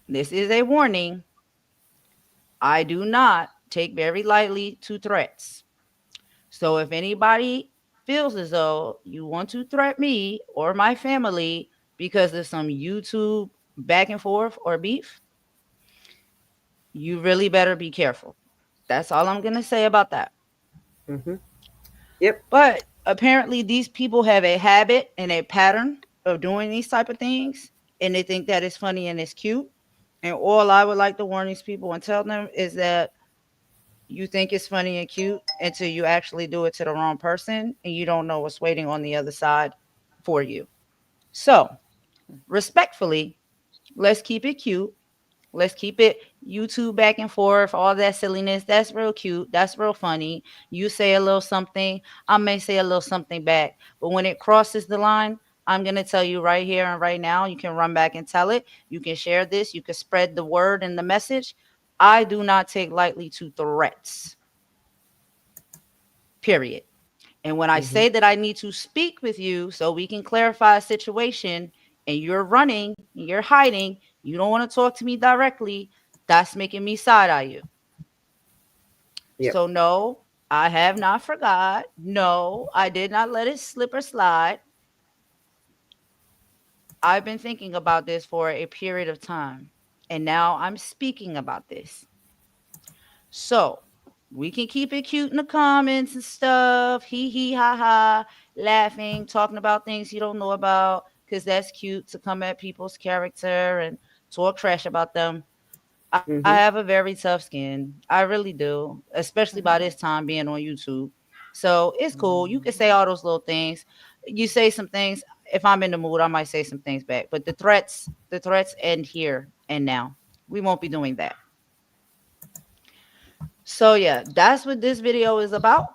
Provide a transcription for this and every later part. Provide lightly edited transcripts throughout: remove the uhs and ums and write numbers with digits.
This is a warning. I do not take very lightly to threats. So if anybody feels as though you want to threat me or my family because of some YouTube back and forth or beef, you really better be careful. That's all I'm going to say about that. Mhm. Yep. But apparently these people have a habit and a pattern of doing these type of things, and they think that it's funny and it's cute. And all I would like to warn these people and tell them is that you think it's funny and cute until you actually do it to the wrong person and you don't know what's waiting on the other side for you. So, respectfully, let's keep it cute. Let's keep it YouTube back and forth, all that silliness. That's real cute. That's real funny. You say a little something, I may say a little something back. But when it crosses the line, I'm going to tell you right here and right now. You can run back and tell it. You can share this. You can spread the word and the message. I do not take lightly to threats, period. And when I Mhm. say that I need to speak with you so we can clarify a situation and you're running, you're hiding, you don't want to talk to me directly, that's making me side eye you. Yep. So, no, I have not forgot. No, I did not let it slip or slide. I've been thinking about this for a period of time. And now I'm speaking about this. So we can keep it cute in the comments and stuff. Hee hee ha ha, laughing, talking about things you don't know about, because that's cute to come at people's character and talk trash about them. I have a Mhm. very tough skin. I really do, especially by this time being on YouTube. So it's cool. You can say Mhm. all those little things. You say some things. If I'm in the mood, I might say some things back. But the threats end here and now. We won't be doing that. So yeah, that's what this video is about.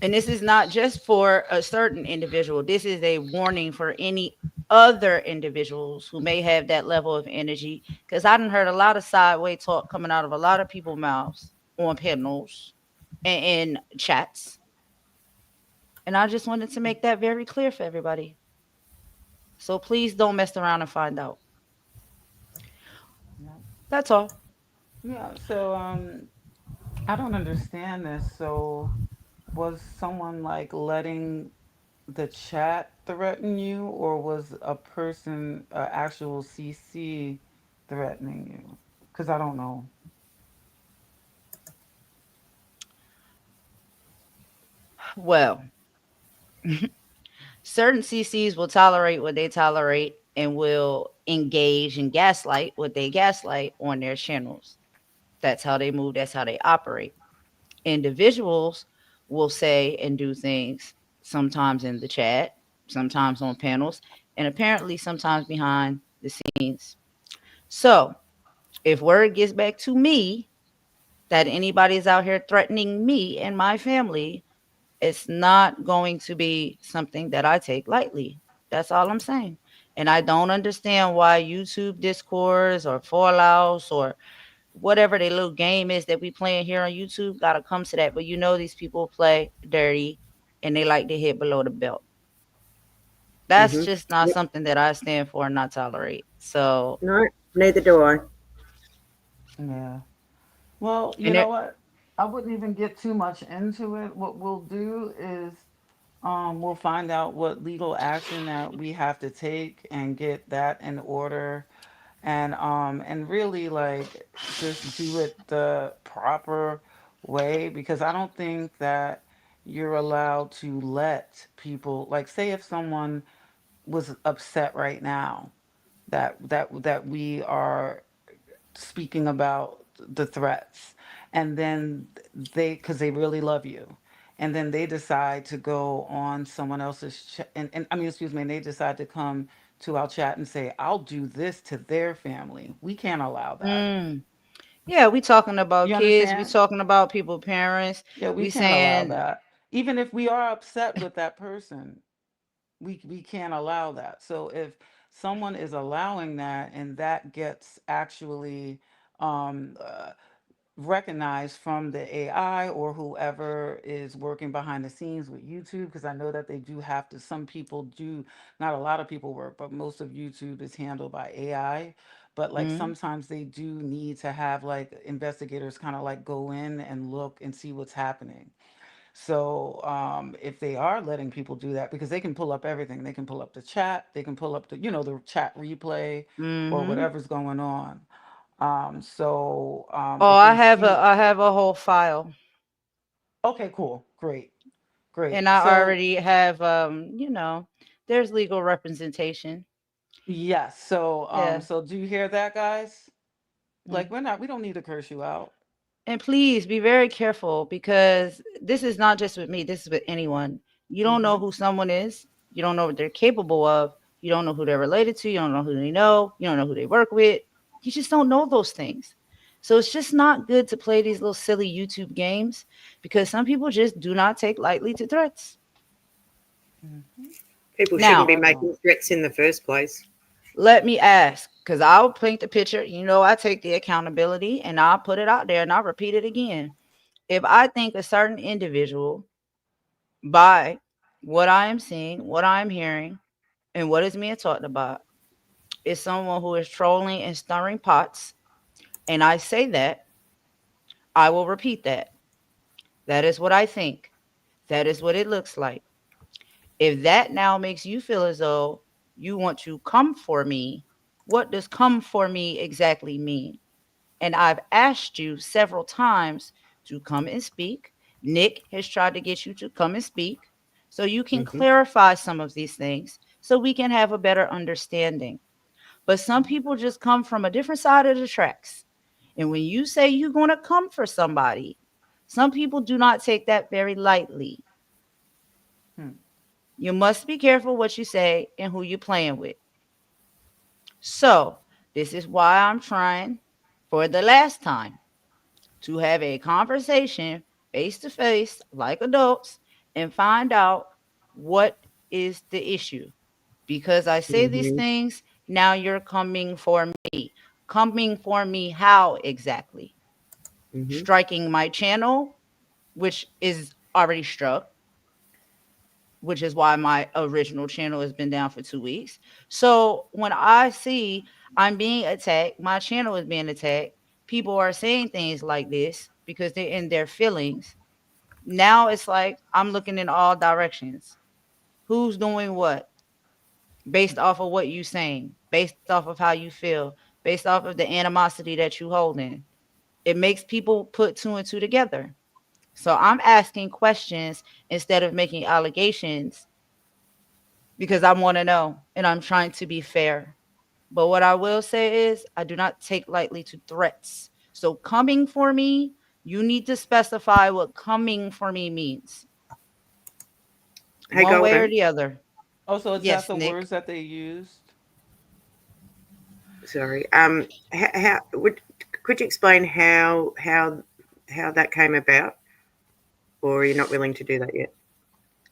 And this is not just for a certain individual. This is a warning for any other individuals who may have that level of energy. Because I done heard a lot of sideways talk coming out of a lot of people's mouths on panels and in chats. And I just wanted to make that very clear for everybody. So please don't mess around and find out. Yeah. That's all. Yeah. So I don't understand this. So was someone like letting the chat threaten you, or was a person, actual CC, threatening you? Because I don't know. Well, certain CCs will tolerate what they tolerate and will engage and gaslight what they gaslight on their channels. That's how they move, that's how they operate. Individuals will say and do things sometimes in the chat, sometimes on panels, and apparently sometimes behind the scenes. So, if word gets back to me that anybody is out here threatening me and my family, it's not going to be something that I take lightly. That's all I'm saying. And I don't understand why YouTube discourse or fallouts or whatever the little game is that we playing here on YouTube gotta come to that. But you know these people play dirty and they like to hit below the belt. That's Mhm. just not Yep. something that I stand for and not tolerate. So No, neither do I. Yeah. Well, you and know it what? I wouldn't even get too much into it. What we'll do is, we'll find out what legal action that we have to take and get that in order, and really like just do it the proper way, because I don't think that you're allowed to let people, like, say if someone was upset right now that we are speaking about the threats, and then they, because they really love you, and then they decide to go on someone else's and I mean, excuse me, and they decide to come to our chat and say, I'll do this to their family. We can't allow that. mm, yeah, we talking about You kids, we understand? talking about people parents, Yeah, we we can't allow saying that. Even if we are upset with that person, we can't allow that. So if someone is allowing that, and that gets actually, um, uh, recognized from the AI or whoever is working behind the scenes with YouTube, because I know that they do have to, some people do, not a lot of people work, but most of YouTube is handled by AI. but like Mm-hmm. sometimes they do need to have like investigators kind of like go in and look and see what's happening. So if they are letting people do that, because they can pull up everything, they can pull up the chat, they can pull up the, the chat replay or Mm-hmm. whatever's going on. So Oh, if they see, I have a whole file, okay, cool, great, great. and I So already have there's legal representation. yes, Yeah. so do you hear that, guys? Mm. Like we don't need to curse you out. And please be very careful because this is not just with me, this is with anyone. You don't know Mm-hmm. who someone is. You don't know what they're capable of. You don't know who they're related to. You don't know who they know. You don't know who they work with. You just don't know those things. So it's just not good to play these little silly YouTube games because some people just do not take lightly to threats. Mm-hmm. People shouldn't Now, be I don't. making threats in the first place. let me ask, because I'll paint the picture. I take the accountability and I'll put it out there and I'll repeat it again. If I think a certain individual, by what I am seeing, what I am hearing, and what is being talked about, is someone who is trolling and stirring pots, and I say that, I will repeat that. That is what I think. That is what it looks like. If that now makes you feel as though you want to come for me, what does come for me exactly mean? And I've asked you several times to come and speak. Nick has tried to get you to come and speak so you can Hmm. clarify some of these things so we can have a better understanding. But some people just come from a different side of the tracks. And when you say you're going to come for somebody, some people do not take that very lightly. Hmm. You must be careful what you say and who you're playing with. So, this is why I'm trying for the last time to have a conversation face to face like adults and find out what is the issue. Because I say these Hmm. things, now you're coming for me. Coming for me, how exactly? Hmm. Striking my channel, which is already struck, which is why my original channel has been down for 2 weeks. So when I see I'm being attacked, my channel is being attacked, people are saying things like this because they're in their feelings. Now it's like I'm looking in all directions. Who's doing what? Based off of what you saying, based off of how you feel, based off of the animosity that you hold in. It makes people put two and two together. So I'm asking questions instead of making allegations because I want to know and I'm trying to be fair. But what I will say is I do not take lightly to threats. So coming for me, you need to specify what coming for me means. Hey, One way or Golden. the other. Oh, so is that Yes, the Nick. words that they used? Sorry. How would could you explain how that came about, or you're not willing to do that yet?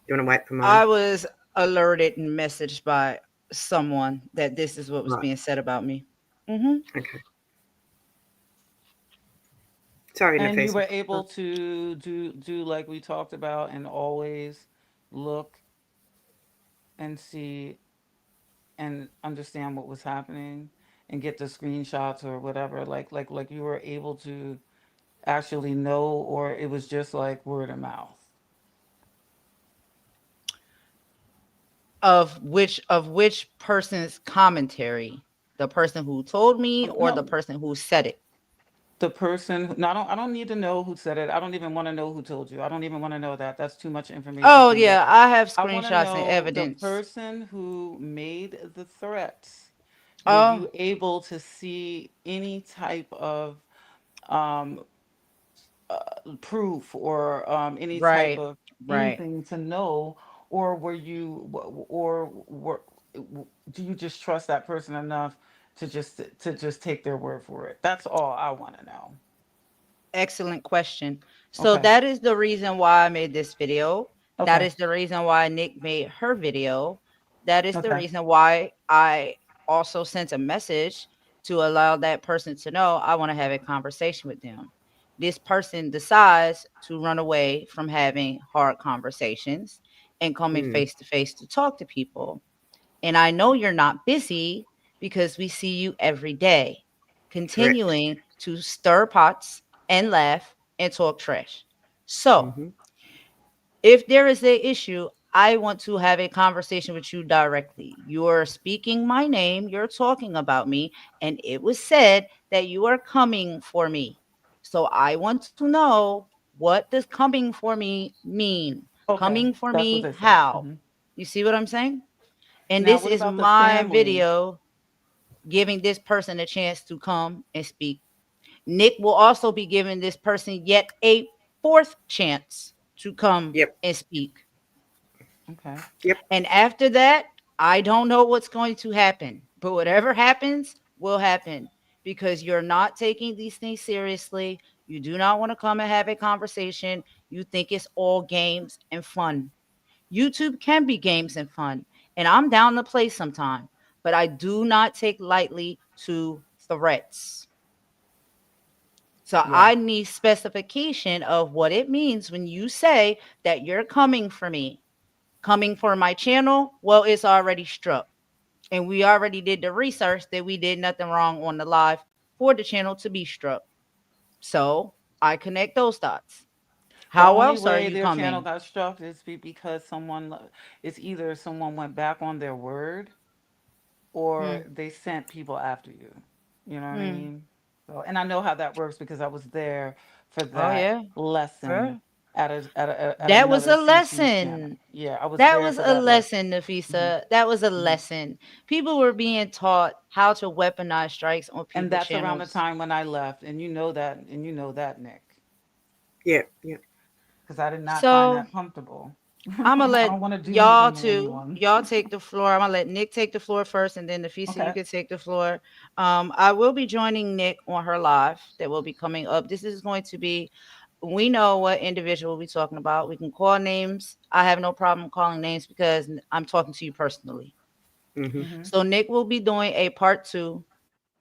You want to wait for mine? I was alerted and messaged by someone that this is what was Right. being said about me. Hmm. Okay. Sorry, And you Nafisa. were able to do like we talked about and always look and see and understand what was happening and get the screenshots or whatever, like you were able to actually know, or it was just like word of mouth. Of which person's commentary? The person who told me or the No, person who said it? the person, no, I don't need to know who said it. I don't even want to know who told you. I don't even want to know that. That's too much information Oh for me. yeah, I have I want to screenshots and know the evidence. person who made the threats. Were Oh, you able to see any type of um, proof or any type right, of right. anything to know, or were you, or were, do you just trust that person enough to just take their word for it? That's all I want to know. Excellent question. So Okay. that is the reason why I made this video. That Okay. is the reason why Nick made her video. That is the Okay. reason why I also sent a message to allow that person to know I want to have a conversation with them. This person decides to run away from having hard conversations and coming Mm. face to face to talk to people. And I know you're not busy because we see you every day, Correct. continuing to stir pots and laugh and talk trash. So, Mm-hmm. if there is a issue, I want to have a conversation with you directly. You're speaking my name, you're talking about me, and it was said that you are coming for me. So I want to know, what does coming for me mean? Okay, Coming for that's what me they said. how? You see what I'm saying? And Now, this what is about the my family? video giving this person a chance to come and speak. Nick will also be giving this person yet a fourth chance to come Yep. and speak. Okay. Yep. And after that, I don't know what's going to happen, but whatever happens will happen because you're not taking these things seriously. You do not want to come and have a conversation. You think it's all games and fun. YouTube can be games and fun, and I'm down to play sometime, but I do not take lightly to threats. So Yeah. I need specification of what it means when you say that you're coming for me. Coming for my channel, well, it's already struck. And we already did the research that we did nothing wrong on the live for the channel to be struck. So I connect those dots. The How only else are way you their channel coming? got struck is because it's either someone went back on their word or Hmm. they sent people after you. You know what I Hmm. mean? So, and I know how that works because I was there for Oh that yeah. lesson Sure. at That was another a CC's channel. lesson. Yeah, I was That there was for a that lesson. lesson, Hmm. Nafisa. That was a Hmm. lesson. People were being taught how to weaponize strikes on And people's that's around the channels. time when I left, and you know that, Nick, Yeah. Yeah. because I did not find So that comfortable. I'm gonna I let don't want to do y'all anything to two, anyone. y'all take the floor. I'm gonna let Nick take the floor first, and then Nafisa, you Okay. can take the floor. I will be joining Nick on her live that will be coming up. This is going to be, we know what individual we're talking about. We can call names. I have no problem calling names because I'm talking to you personally. Mm-hmm. Hmm. So Nick will be doing a part two,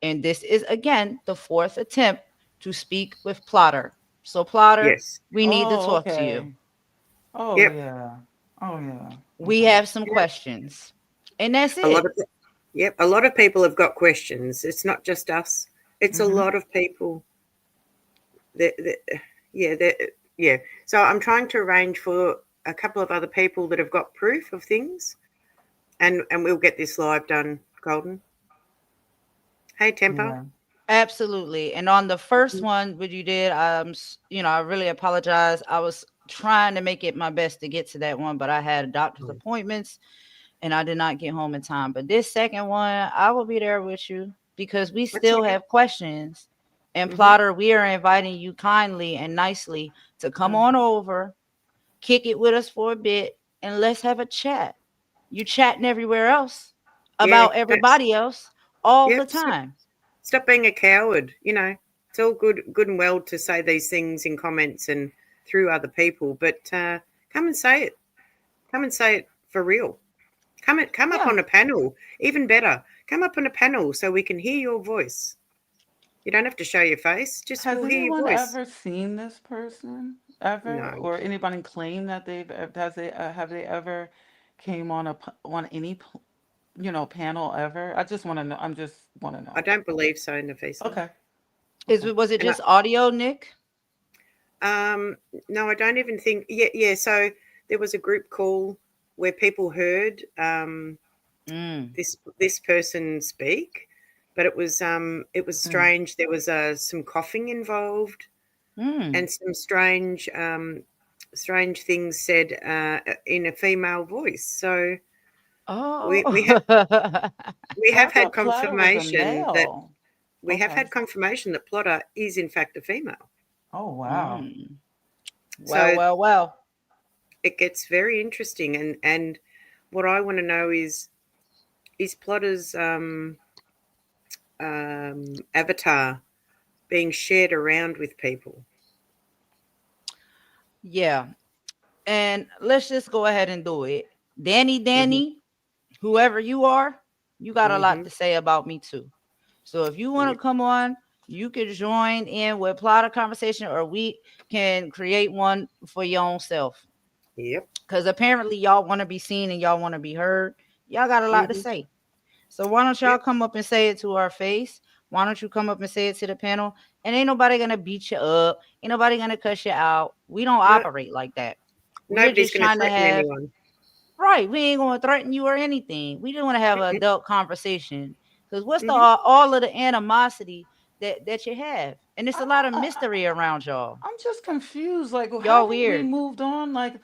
and this is again the fourth attempt to speak with Plotter. So Plotter, Yes. we need to Oh, talk to you. okay. Oh Yep. yeah. Oh yeah. We Okay. have some Yep. questions, and that's A lot it. of yep. A lot of people have got questions. It's not just us. It's a Hmm. lot of people. That yeah. That yeah. So I'm trying to arrange for a couple of other people that have got proof of things, and we'll get this live done. Golden. Hey, Temper. Yeah. Absolutely. And on the first one, what you did, I really apologize. I was trying to make it my best to get to that one, but I had doctor's Oh, appointments and I did not get home in time. But this second one, I will be there with you because we that's still okay. have questions. And Mm-hmm. Plotter, we are inviting you kindly and nicely to come Mhm. on over, kick it with us for a bit, and let's have a chat. You chatting everywhere else Yeah. about That's everybody else all the yep. time. Stop being a coward. It's all good and well to say these things in comments and through other people, but come and say it. Come and say it for real. Come up Yeah. on a panel. Even better, come up on a panel so we can hear your voice. You don't have to show your face; just Has we'll hear your anyone voice. ever seen this person ever, No, or anybody claim that have they ever came on on any panel ever? I just want to know. I'm just want to I know. don't believe so, Nafisa. Okay. Is Okay. it was it And just audio, Nick? no, I don't even think. Yeah, yeah. So there was a group call where people heard Mm. this person speak, but it was Mm. strange. There was some coughing involved Mm. and some strange things said in a female voice. So we Oh. we have we Oh, I have had thought Platter was a confirmation that male. we have Okay. had confirmation that Plotter is in fact a female. Oh wow. Mm. Well, So well, well. it gets very interesting, and what I want to know is Plotter's avatar being shared around with people. Yeah. And let's just go ahead and do it. Hmm. Danny, whoever you are, you got a lot Hmm. to say about me too. So if you want Yep. to come on, you can join in with plot a conversation, or we can create one for your own self. Yep. Because apparently y'all want to be seen and y'all want to be heard. Y'all got a lot to Hmm. say. So why don't y'all Yep. come up and say it to our face? Why don't you come up and say it to the panel? And ain't nobody gonna beat you up. Ain't nobody gonna cuss you out. We don't No, operate like that. We're nobody's just going to trying to threaten have anyone. right. We ain't gonna threaten you or anything. We just want to have an Mm-mm. adult conversation. Cause what's the Mhm. all of the animosity that you have? And it's I, a lot of I, mystery around y'all. I'm just confused. Like, well, Y'all haven't we weird. moved on? Like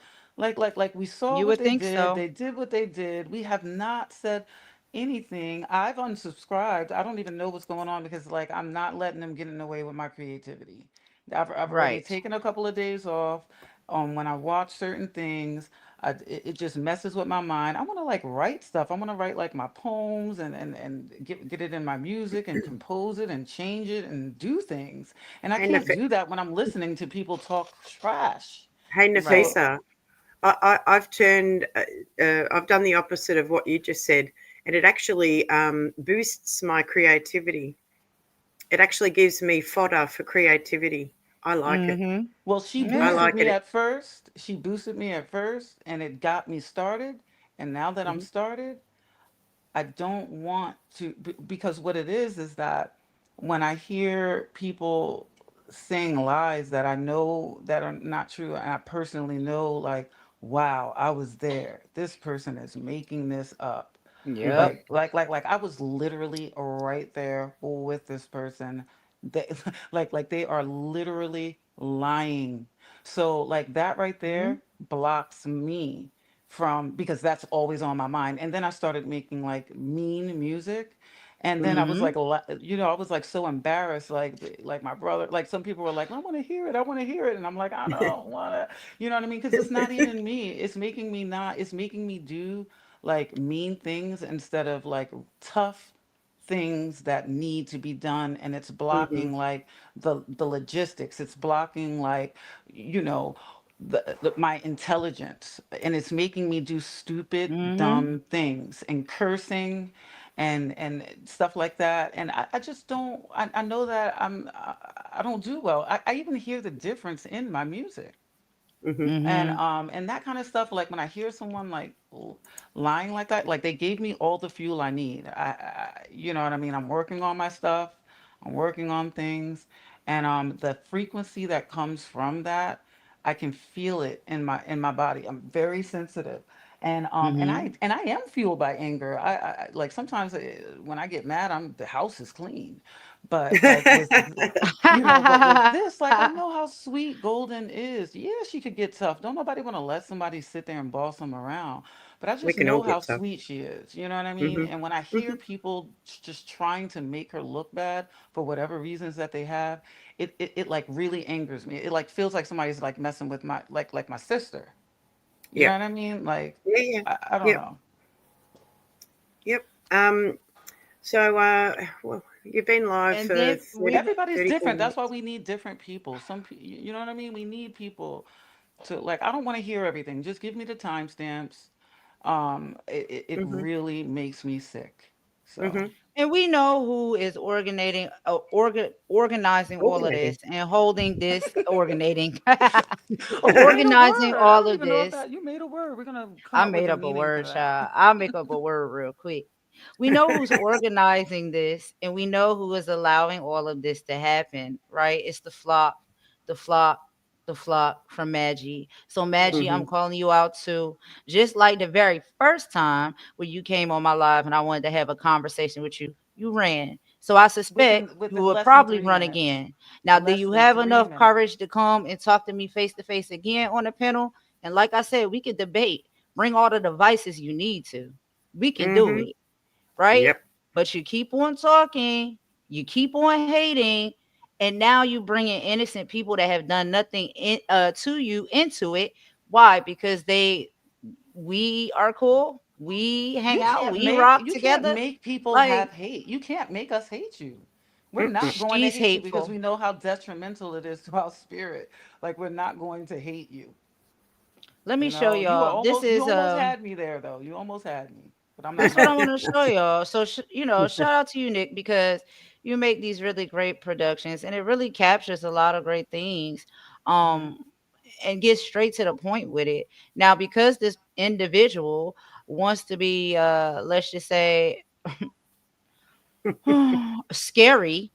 we saw You what would they think did. so. They did what they did. We have not said anything. I've unsubscribed. I don't even know what's going on because, like, I'm not letting them get in the way with my creativity. I've already Right. taken a couple of days off. When I watch certain things, it just messes with my mind. I want to like write stuff. I want to write like my poems and get it in my music and compose it and change it and do things. And I Hey, can't do that when I'm listening to people talk trash. hey, Right. So Nafisa, I've done the opposite of what you just said, and it actually boosts my creativity. It actually gives me fodder for creativity. I like it. Mm-hmm. well, she I Yeah. boosted like me it. at first. She boosted me at first, and it got me started. And now that I'm Mhm. started, I don't want to because what it is that when I hear people saying lies that I know that are not true, and I personally know, like, wow, I was there. This person is making this up. Mhm. Yep. Like I was literally right there with this person. They like they are literally lying. So like that right Mm-hmm. there blocks me from because that's always on my mind. And then I started making like mean music. And then I Mhm. was Mm-hmm. like, I was like so embarrassed. Like my brother, like some people were like, I want to hear it. I want to hear it. And I'm like, I don't want to, you know what I mean? Because it's not even me. It's making me not, it's making me do like mean things instead of like tough things that need to be done, and it's Mhm. blocking like the logistics, it's blocking like you know my intelligence, and it's making me do stupid Mm-hmm. dumb things and cursing and stuff like that. And I just don't I know that I don't do well. I even hear the difference in my music. Mhm. Mm-hmm. And that kind of stuff, like when I hear someone like lying like that, like they gave me all the fuel I need. You know what I mean? I'm working on my stuff. I'm working on things, and the frequency that comes from that, I can feel it in my body. I'm very sensitive, Mm-hmm. and I am fueled by anger. Like sometimes when I get mad, the house is clean, but like with but with this, like I know how sweet Golden is. Yeah, she could get tough. Don't nobody want to let somebody sit there and boss them around. But I We just can all know how get tough. sweet she is. You know what I mean? Mhm. And when I hear Mhm. people just trying to make her look bad for whatever reasons that they have, it like really angers me. It like feels like somebody's like messing with my like my sister. You know Yep. what I mean? Like Yeah. Yeah. I don't Yep. know. Yep. So, well, you've been live And for then we 30, Everybody's 34 different. That's why minutes. we need different people. You know what I mean? We need people to like. I don't want to hear everything. Just give me the timestamps. It Mhm. really makes me sick. So Mhm. and we know who is organizing all of Organizing. this and holding this organizing oh, you made a organizing word. I all don't of even know if this. that you made a word. We're gonna come I up with made a up a meaning for word, that. child. I'll make up a word real quick. We know who's organizing this, and we know who is allowing all of this to happen, right? It's the flock, the flock from Madgie. So, Yeah. Madgie, I'm Mhm. calling you out too. Just like the very first time when you came on my live and I wanted to have a conversation with you, you ran. So, I suspect you Within would less than probably three run minutes. again. Now, do Less you than have three enough minutes. courage to come and talk to me face to face again on the panel? And like I said, we could debate. Bring all the devices you need to. We can do Mhm. it, right? Yep. But you keep on talking, you keep on hating, and now you bringing innocent people that have done nothing to you into it. Why? Because we are cool, we hang out, we rock You can't together. make people Like have hate. You can't make us hate you. We're Mm-mm. not going to she's hate you because we hateful. know how detrimental it is to our spirit. Like we're not going to hate you. Let me You show know, y'all. This you is almost had me there though. You almost had me, but I'm not That's what gonna I let want to you. show y'all. So, shout out to you, Nick, because you make these really great productions and it really captures a lot of great things. Hmm. Um, and get straight to the point with it. Now, because this individual wants to be, let's just say, Scary.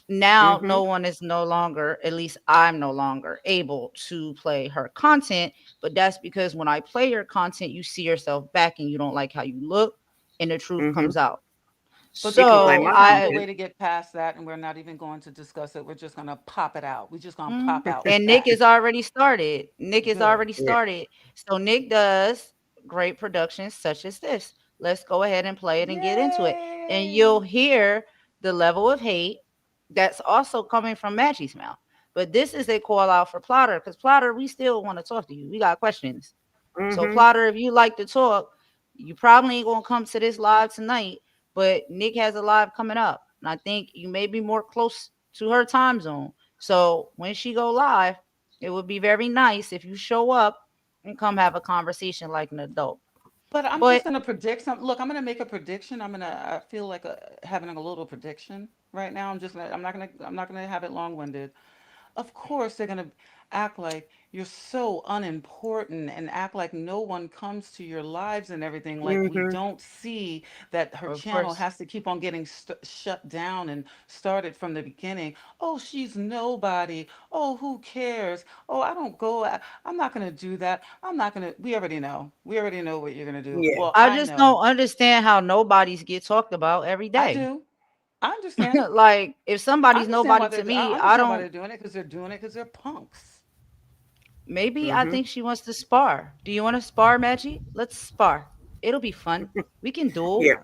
Now Mm-hmm. no one is no longer, at least I'm no longer able to play her content, but that's because when I play your content you see yourself back and you don't like how you look and the truth Mm-hmm. comes out. But You can play Nicole, So my is that the I way content. to get past that? And we're not even going to discuss it. We're just going to pop it out. We're just going to Mhm. pop out with And Nick that. is already started. Nick is Good. already Yeah. started. So Nick does great productions such as this. Let's go ahead and play it and get into it. And you'll Yay. hear the level of hate that's also coming from Maggie's mouth. But this is a call out for Plotter because Plotter, we still want to talk to you. We got questions. So Mm-hmm. Plotter, if you like to talk, you probably ain't gonna come to this live tonight. But Nick has a live coming up, and I think you may be more close to her time zone. So when she go live, it would be very nice if you show up and come have a conversation like an adult. But I'm just But going to predict some. Look, I'm going to make a prediction. I feel like having a little prediction right now. I'm not going to have it long winded. Of course, they're going to act like you're so unimportant and act like no one comes to your lives and everything. Like we Mm-hmm. don't see that her of channel course, has to keep on getting shut down and started from the beginning. Oh, she's nobody. Oh, who cares? Oh, I don't go. I'm not going to do that. I'm not going to. We already know. We already know what you're going to do. Yeah. Well, I I just know. don't understand how nobodies get talked about every I day. do. I understand it. Like if I somebody's understand nobody why to I me, I understand why don't. they're doing it because they're doing it because they're punks. Maybe I Mm-hmm. think she wants to spar. Do you want to spar, Maggie? Let's spar. It'll be fun. We can Yeah. duel.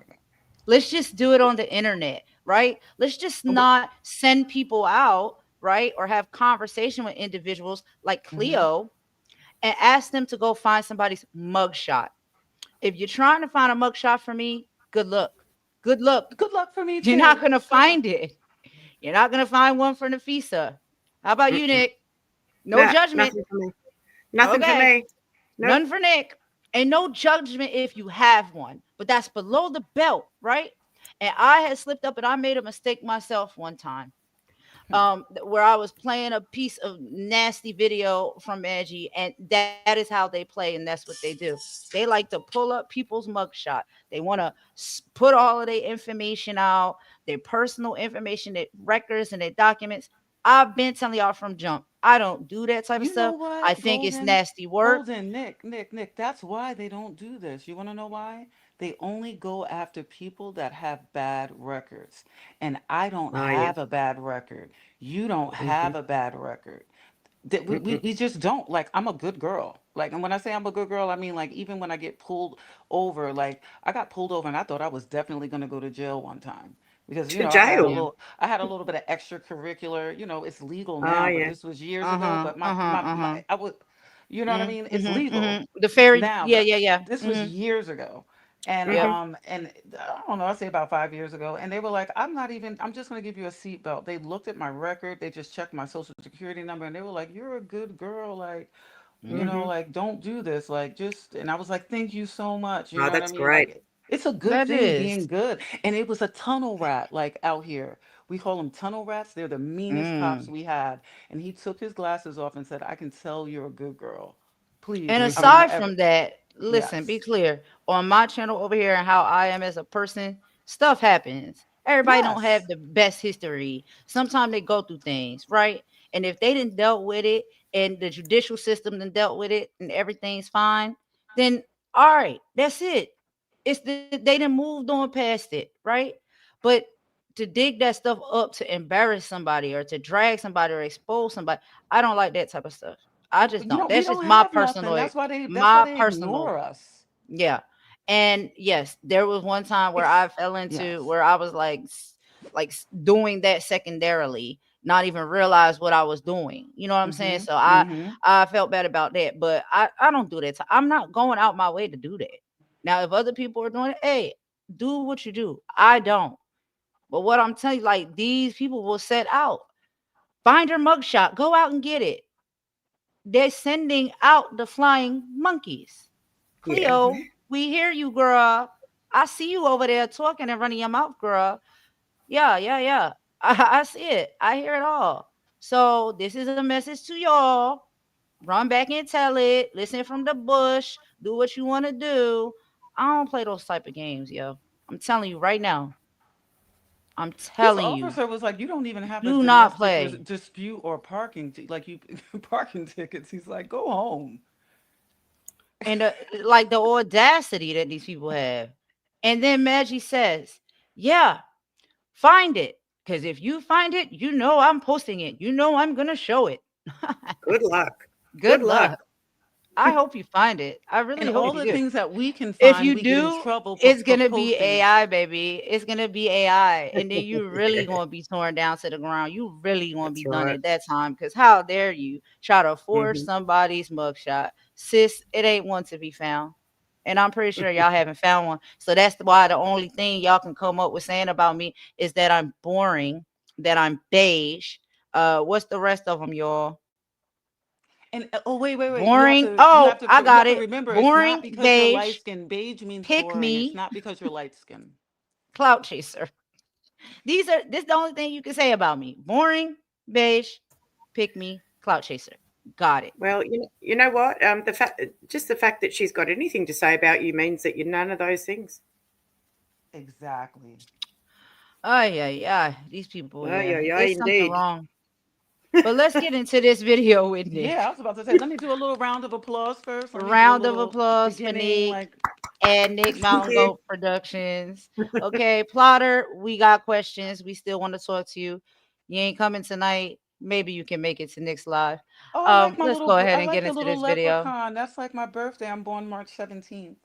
Let's just do it on the internet, right? Let's just Oh, but not send people out, right? Or have conversation with individuals like mhm. Cleo and ask them to go find somebody's mugshot. If you're trying to find a mugshot for me, good luck. Good luck. Good luck for me You're not too. gonna Good luck. find it. You're not gonna find one for Nafisa. How about you, Mm-mm. Nick? No Nah, judgment. nothing for me. Nothing for Okay. me. Nope. None for Nick. And no judgment if you have one. But that's below the belt, right? And I had slipped up and I made a mistake myself one time. Where I was playing a piece of nasty video from Madgie, and that is how they play, and that's what they do. They like to pull up people's mugshot. They want to put all of their information out, their personal information, their records, and their documents. I've been telling y'all from jump. I don't do that type of You know stuff. I what, think it's Golden? nasty work. Golden, Nick. That's why they don't do this. You want to know why? They only go after people that have bad records. And I don't Oh yeah. have a bad record. You don't Mm-hmm. have a bad record. That Mm-mm. we just don't. Like, I'm a good girl. Like, and when I say I'm a good girl, I mean, like, even when I get pulled over, like, I got pulled over and I thought I was definitely going to go to jail one time because, To jail. Yeah. I had a little bit of extracurricular, it's legal Oh now, but yeah. this was years ago. Uh-huh. But Uh-huh. Uh-huh. I would, you know what I Mm, mean? It's mhm. legal Mhm. The fairy, now, yeah, but yeah, yeah. this was Mhm. years ago. And Yep. Mm-hmm. I don't know, I'd say about 5 years ago. And they were like, I'm just gonna give you a seatbelt. They looked at my record, they just checked my social security number, and they were like, you're a good girl, like, Mm-hmm. like, don't do this, like, just. And I was like, thank you so much. You Oh, know what I that's mean? great. Like, it's a good That thing is. being good. And it was a tunnel rat, like, out here. We call them tunnel rats. They're the meanest cops Mm. we had. And he took his glasses off and said, I can tell you're a good girl. Please, And if I'm gonna Mm-hmm. aside ever. from that, listen, be Yes. clear. On my channel over here and how I am as a person, stuff happens. Everybody don't have Yes. the best history. Sometimes they go through things, right? And if they didn't dealt with it and the judicial system done dealt with it and everything's fine, then all right, that's it. They done moved on past it, right? But to dig that stuff up to embarrass somebody or to drag somebody or expose somebody, I don't like that type of stuff. I just don't. We That's just don't my have nothing. personal, That's why my they personal, ignore us. yeah. And yes, there was one time where It's I fell into yes. where I was like doing that secondarily, not even realize what I was doing. You know what I'm saying? Mhm. So Mhm. I felt bad about that, but I don't do that. I'm not going out my way to do that. Now, if other people are doing it, hey, do what you do. I don't. But what I'm telling you, like these people will set out. Find her mugshot. Go out and get it. They're sending out the flying monkeys. Yeah. Cleo, we hear you, girl. I see you over there talking and running your mouth, girl. Yeah, yeah, yeah. I see it. I hear it all. So this is a message to y'all. Run back and tell it. Listen from the bush. Do what you want to do. I don't play those type of games, yo. I'm telling you right now. I'm This telling you, officer was like, "You don't even have a do not domestic play. dispute or like you parking tickets." He's like, "Go home." And like the audacity that these people have. And then Maggie says, "Yeah, find it. Because if you find it, you know I'm posting it. You know I'm going to show it." Good luck. Good Good luck. luck. I hope you find it. I And really hope all you the do. things that we can If find, you we get in do, trouble it's for gonna be posting it. AI, baby. It's gonna be AI, and then you really gonna be torn down to the ground. You really gonna That's be done right. at that time. Because how dare you try to force Hmm. somebody's mugshot, sis? It ain't one to be found, and I'm pretty sure y'all haven't found one. So that's why the only thing y'all can come up with saying about me is that I'm boring, that I'm beige. What's the rest of them, y'all? And oh, wait, you have Boring. to Oh, I you got have to it. remember, it's not Boring, because you're light beige. skinned. Beige means Pick boring. It's me, not because you're light skinned. clout chaser. This is the only thing you can say about me. Boring, beige, pick me, clout chaser. Got it. Well, you know what? Just the fact that she's got anything to say about you means that you're none of those things. Exactly. Oh yeah. These people, Oh, yeah. yeah, yeah, It's something indeed. wrong. But let's get into this video with Yeah, I Nick. was about to say, let me do a little round of applause first. Let me do a Round of little applause for beginning, Nick like, and Nick Thank Mountain you. Goat Productions. Okay, plotter, we got questions. We still want to talk to you. You ain't coming tonight. Maybe you can make it to Nick's live. oh, I like my Let's go little, ahead I and like get the into little this video. leprechaun. That's like my birthday. I'm born March 17th.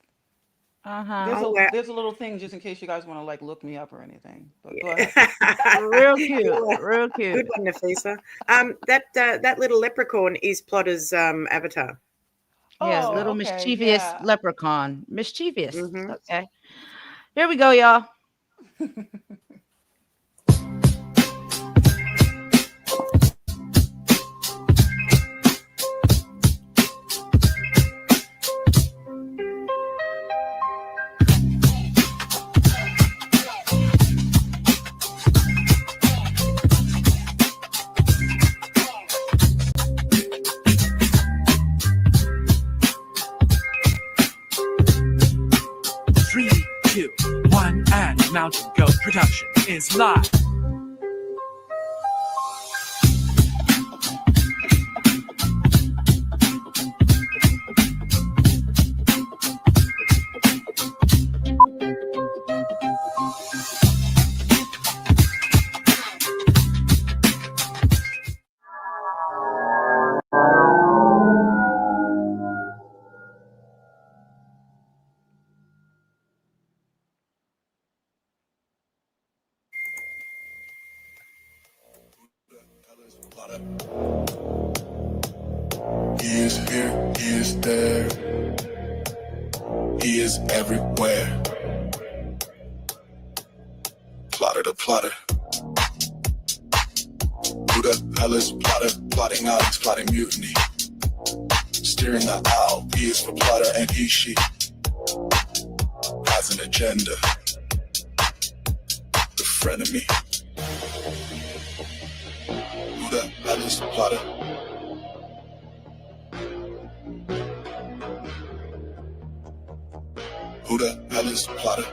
Uh-huh. There's Oh, a wow. there's a little thing just in case you guys want to like look me up or anything. But go ahead. Yeah. Real cute. Good Real good cute. one, Nafisa. That little leprechaun is Plotter's avatar. Yeah, Oh, little okay, mischievous yeah. leprechaun. Mischievous. Hmm. Okay. Here we go, y'all. Three, two, one, and Mountain Goat Production is live. He is here, he is there, he is everywhere. Plotter the plotter. Who the hell is plotter? Plotting odds, plotting mutiny. Steering the owl, he is for plotter and he, she has an agenda. The frenemy. Who the hell is plotter? Who the hell is plotter?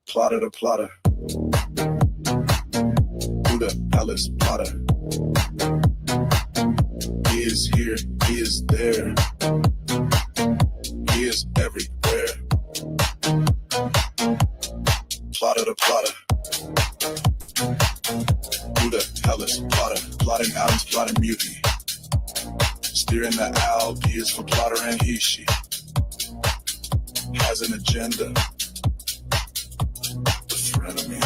Plotter the plotter. Who the hell is plotter? He is here, he is there, he is everywhere. Plotter the plotter. Who the hell is plotter? Plotting atoms, plotting mutiny. Steering the owl, he is for plotter and he, she has an agenda. The frenemy.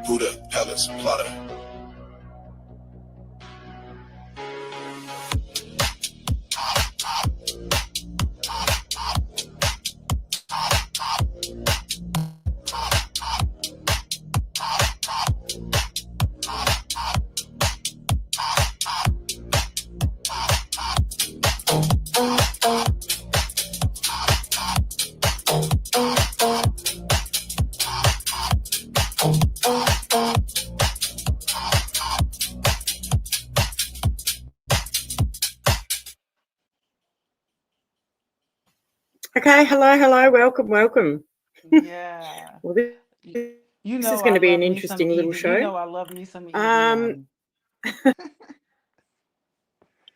Who the hell is plotter? Okay, hello, welcome, welcome. Yeah. Well, this is going Y- to be an You interesting know little I love show. me some I love me some Um, EDM.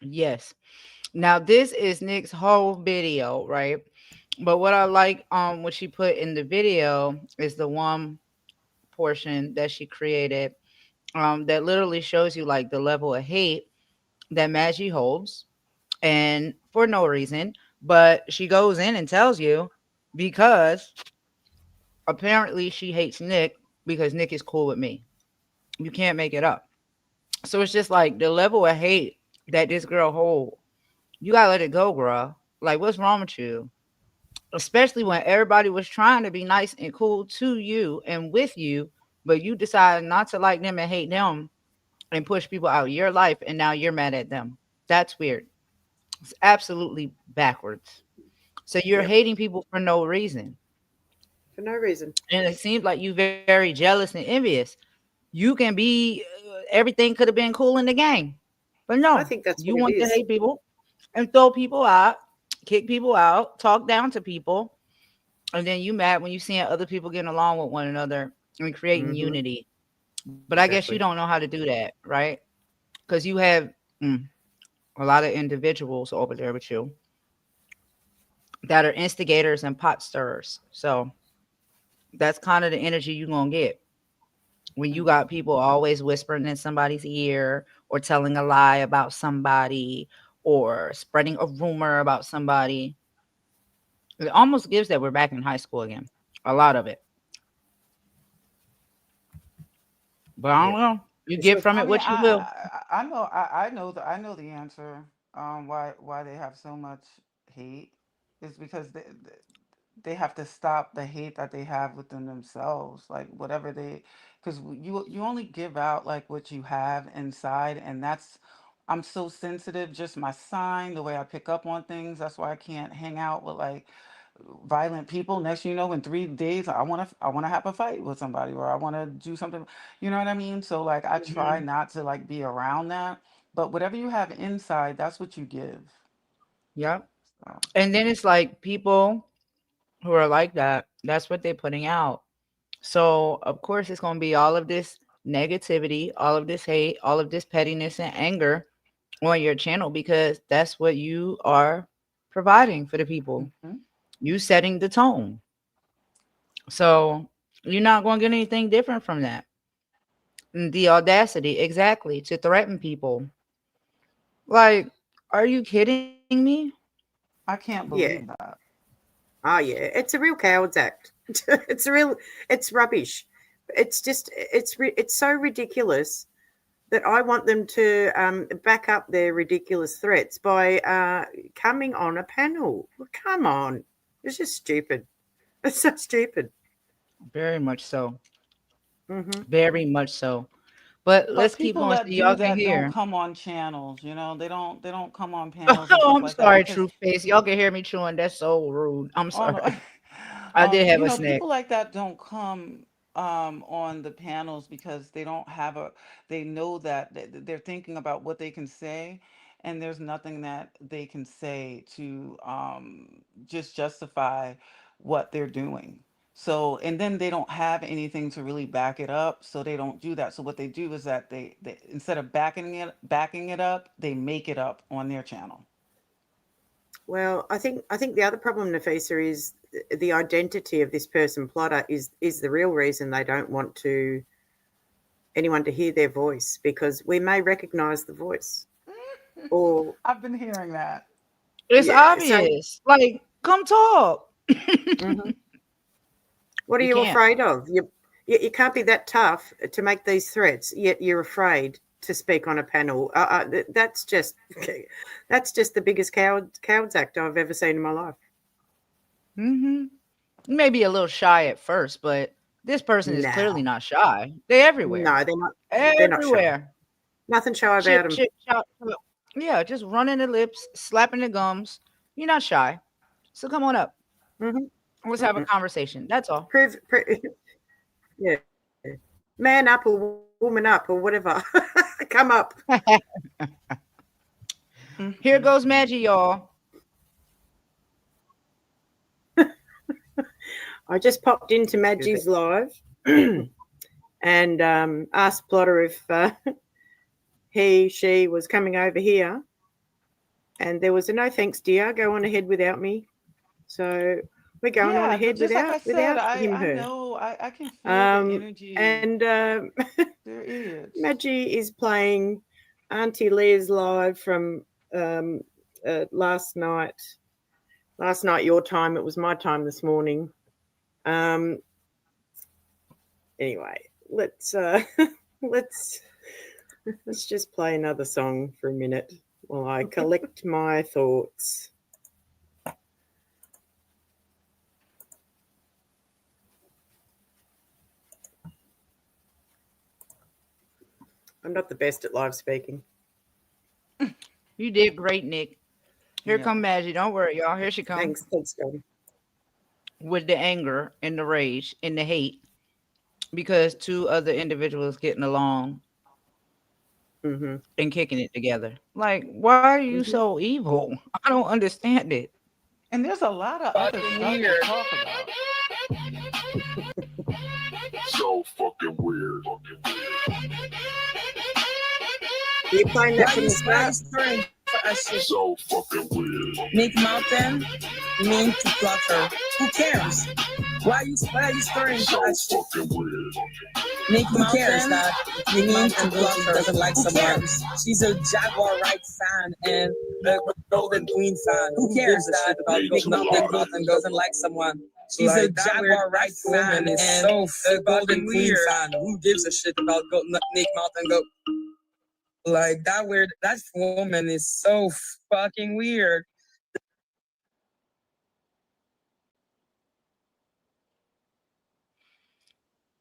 Yes. Now this is Nick's whole video, right? But what I like what she put in the video is the one portion that she created that literally shows you like the level of hate that Maggie holds and for no reason, but she goes in and tells you because apparently she hates Nick because Nick is cool with me. You can't make it up. So it's just like the level of hate that this girl hold. You gotta let it go, girl. Like, what's wrong with you? Especially when everybody was trying to be nice and cool to you and with you, but you decided not to like them and hate them and push people out of your life, and now you're mad at them. That's weird. It's absolutely backwards. So you're yep, hating people for no reason. for no reason. And it seems like you very jealous and envious. You can be everything could have been cool in the game. But I no, think that's you what it want to is. hate people and throw people out, kick people out, talk down to people, and then you mad when you seeing other people getting along with one another and creating Hmm. unity. But I guess you Exactly. don't know how to do that, right? Because you have mm, a lot of individuals over there with you that are instigators and pot stirrers. So that's kind of the energy you're gonna get when you got people always whispering in somebody's ear or telling a lie about somebody or spreading a rumor about somebody. It almost gives that we're back in high school again. A lot of it. But I Yep, don't know. You for get sure. from I it mean, what you will. I know I know the answer. Why they have so much hate is because they have to stop the hate that they have within themselves. Like whatever they, because you only give out like what you have inside, and that's I'm so sensitive. Just my sign, the way I pick up on things. That's why I can't hang out with like violent people. Next, you know, in 3 days, I want to have a fight with somebody, or I want to do something. You know what I mean? So like, I try Hmm. not to like be around that. But whatever you have inside, that's what you give. Yep. So, And then it's like people who are like that, that's what they're putting out. So, of course, it's going to be all of this negativity, all of this hate, all of this pettiness and anger on your channel because that's what you are providing for the people. mhm. You setting the tone. So, you're not going to get anything different from that. The audacity, exactly, to threaten people. Like, are you kidding me? I can't Yeah. believe that. Oh, yeah. It's a real coward's act. it's a real. It's rubbish. It's just. It's so ridiculous that I want them to back up their ridiculous threats by coming on a panel. Well, come on. It's just stupid. It's so stupid. Very much so. Hmm. Very much so. But But let's keep people going so that do y'all can that don't hear. come on channels, you know. They don't come on panels and Oh, stuff I'm like that sorry, because True Face. Y'all can hear me chewing. That's so rude. I'm oh no. sorry. I did have You a know, snack. people like that don't come on the panels because they don't have a they know that they're thinking about what they can say, and there's nothing that they can say to just justify what they're doing. So, and then they don't have anything to really back it up, so they don't do that. So what they do is that they instead of backing it up, they make it up on their channel. Well, I think the other problem, Nafisa, is the identity of this person plotter is the real reason they don't want to anyone to hear their voice because we may recognize the voice or I've been hearing that. It's yeah. So obvious. Like, come talk. mhm. What are You you can't. afraid of? You can't be that tough to make these threats, yet you're afraid to speak on a panel. That's just the biggest coward's act I've ever seen in my life. Hmm. You may be a little shy at first, but this person is clearly No, not shy. They're everywhere. no, they're not. They're not shy. Everywhere. Nothing shy about Chip, them. chip, chop, chop. Yeah, just running the lips, slapping the gums. You're not shy. So come on up. Hmm. Let's have a conversation. That's all. Prove, yeah, man up or woman up or whatever. Come up. Here Mhm. goes Maggie, y'all. I just popped into Madgie's live and asked Plotter if she was coming over here. And there was a no thanks, dear. Go on ahead without me. So we're going on Yeah, ahead just like I said, without I him, I her. know I can feel the energy. And They're idiots. Madgie is playing Auntie Leah's live from um, last night. Last night, your time. It was my time this morning. Um, anyway, let's let's let's just play another song for a minute while I collect my thoughts. I'm not the best at live speaking. You did great, Nick. Here Yeah. come Maggie. Don't worry, y'all. Here she come Thanks, Gordon. with the anger and the rage and the hate because two other individuals getting along Mm-hmm. and kicking it together. Like, why are you Mm-hmm. so evil? I don't understand it. And there's a lot of other Fucking stuff to weird. talk about. So fucking weird. Are you playing that Why from you the why you start? stirring for a shit? So fucking weird. Nick Mountain mean to Flutter. Who cares? Why are you stirring for So a shit? fucking weird. Nick Who cares that Nick Mountain doesn't like someone? She's a Jaguar Right fan and a Golden Queen fan. Who cares that Nick Mountain doesn't like someone? She's like, a Jaguar Right fan and so a Golden Queen fan. Who gives a shit about Nick Mountain? Like that weird. That woman is so fucking weird.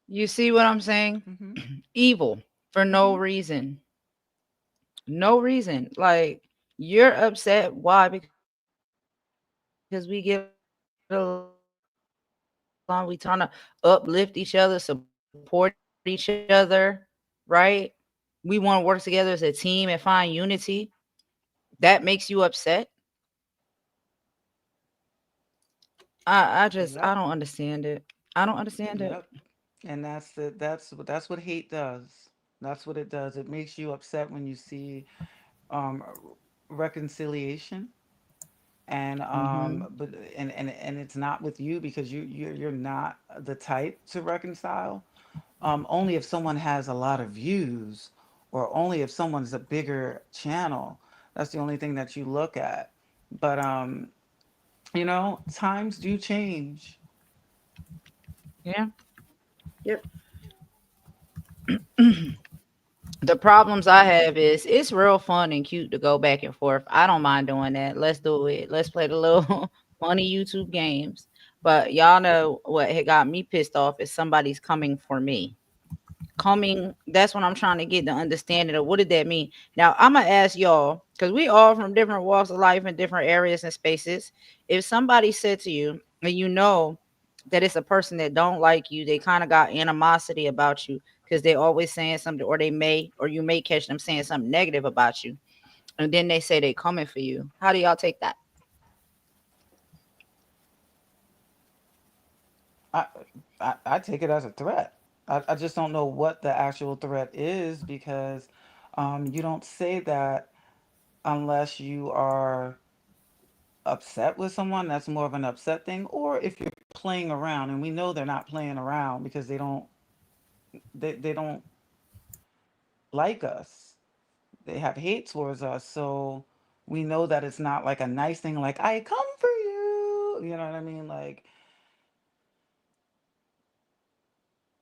You see what I'm saying? Hmm. Evil for no Hmm. reason. No reason. Like, you're upset. Why? Because we get along. We trying to uplift each other, support each other, right? We want to work together as a team and find unity. That makes you upset. I don't Yep. understand it. I don't understand it. Yep. And that's what hate does. That's what it does. It makes you upset when you see um reconciliation and Mhm. and it's not with you because you're not the type to reconcile. Only if someone has a lot of views or only if someone's a bigger channel. That's the only thing that you look at. But times do change. Yeah. Yep. The problems I have is it's real fun and cute to go back and forth. I don't mind doing that. Let's do it. Let's play the little funny YouTube games. But y'all know what had got me pissed off is somebody's coming for me. Coming, that's what I'm trying to get the understanding of what did that mean. Now I'm gonna ask y'all, because we all from different walks of life in different areas and spaces. If somebody said to you, and you know that it's a person that don't like you, they kind of got animosity about you because they always saying something, or you may catch them saying something negative about you, and then they say they coming for you. How do y'all take that? I, I take it as a threat. I just don't know what the actual threat is because you don't say that unless you are upset with someone. That's more of an upset thing. Or if you're playing around, and we know they're not playing around because they don't like us. They have hate towards us. So we know that it's not like a nice thing like I come for you. You know what I mean? Like,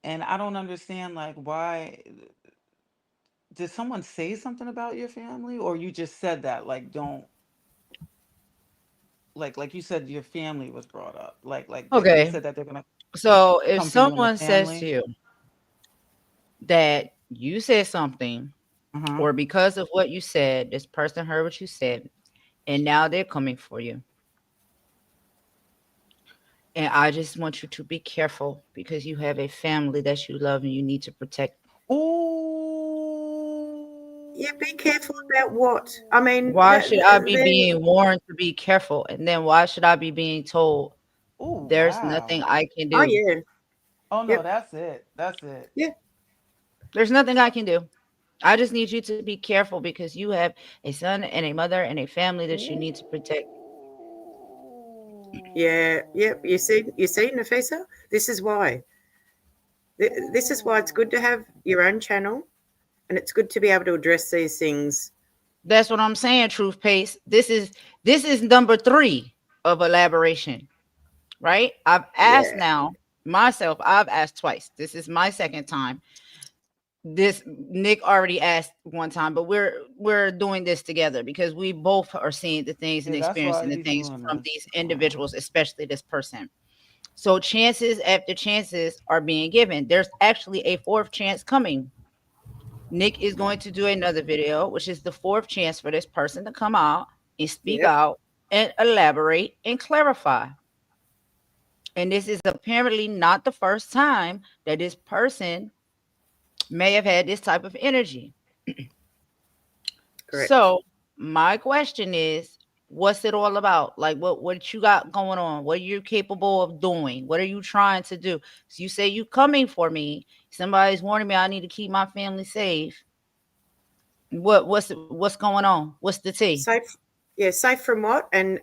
and I don't understand like why did someone say something about your family or you just said that like don't like you said your family was brought up like they Okay, said that they're gonna so if come for you in the someone says to family. you that you said something, Uh-huh. or because of what you said, this person heard what you said, and now they're coming for you. And I just want you to be careful because you have a family that you love and you need to protect. Yeah, be careful about what. Ooh. I mean, Why should I be the being warned to be careful? And then why should I be being told Oh There's nothing wow. I can Oh do. yeah. Oh no, Yep. that's it. That's it. Yeah. There's nothing I can do. I just need you to be careful because you have a son and a mother and a family that you need to protect. Yeah. Yep. You see, Nafisa. This is why. This is why it's good to have your own channel, and it's good to be able to address these things. That's what I'm saying, Truth Pace. This is number 3 of elaboration, right? I've asked Yeah. now myself, I've asked twice. This is my second time. This Nick already asked one time, but we're doing this together because we both are seeing the things and Yeah, that's why experiencing the he's things doing from this. these individuals, especially this person. So chances after chances are being given. There's actually a fourth chance coming. Nick is going to do another video, which is the fourth chance for this person to come out and speak Yep. out and elaborate and clarify. And this is apparently not the first time that this person may have had this type of energy. Correct. So my question is, what's it all about? Like what you got going on? What you're capable of doing? What are you trying to do? So you say you coming for me. Somebody's warning me I need to keep my family safe. What's going on? What's the T? Safe. Yeah. Safe from what and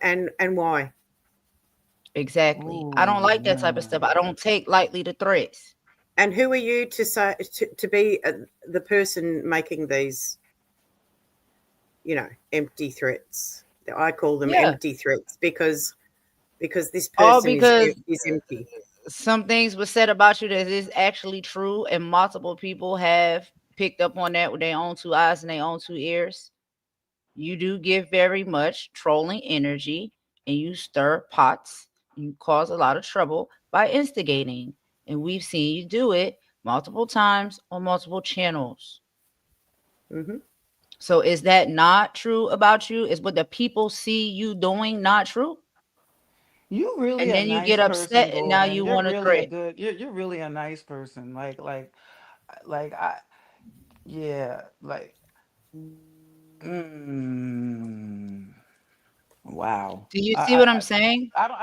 why? Exactly. I don't Oh like that type of stuff. I man. don't take lightly the threats. And who are you to say to be the person making these, empty threats? I call them Yeah. empty threats because this All person is because is empty. some things were said about you that is actually true, and multiple people have picked up on that with their own two eyes and their own two ears. You do give very much trolling energy, and you stir pots. You cause a lot of trouble by instigating, and we've seen you do it multiple times on multiple channels. Hmm. So is that not true about you? Is what the people see you doing not true? You really And a then you get nice person, upset and now Golden. you You're want to really a threat. good. You're really a nice person. Like I. Yeah. Like. Mm, wow. Do you see what I'm I saying? I don't.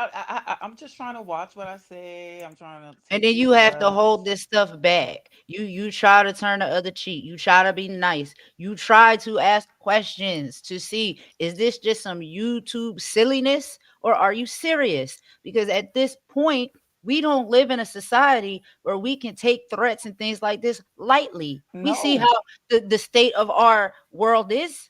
I'm just trying to watch what I say. I'm trying to And take then deep you have to hold breaths. this stuff back. You try to turn the other cheek. You try to be nice. You try to ask questions to see, is this just some YouTube silliness or are you serious? Because at this point, we don't live in a society where we can take threats and things like this lightly. We see No. how the state of our world is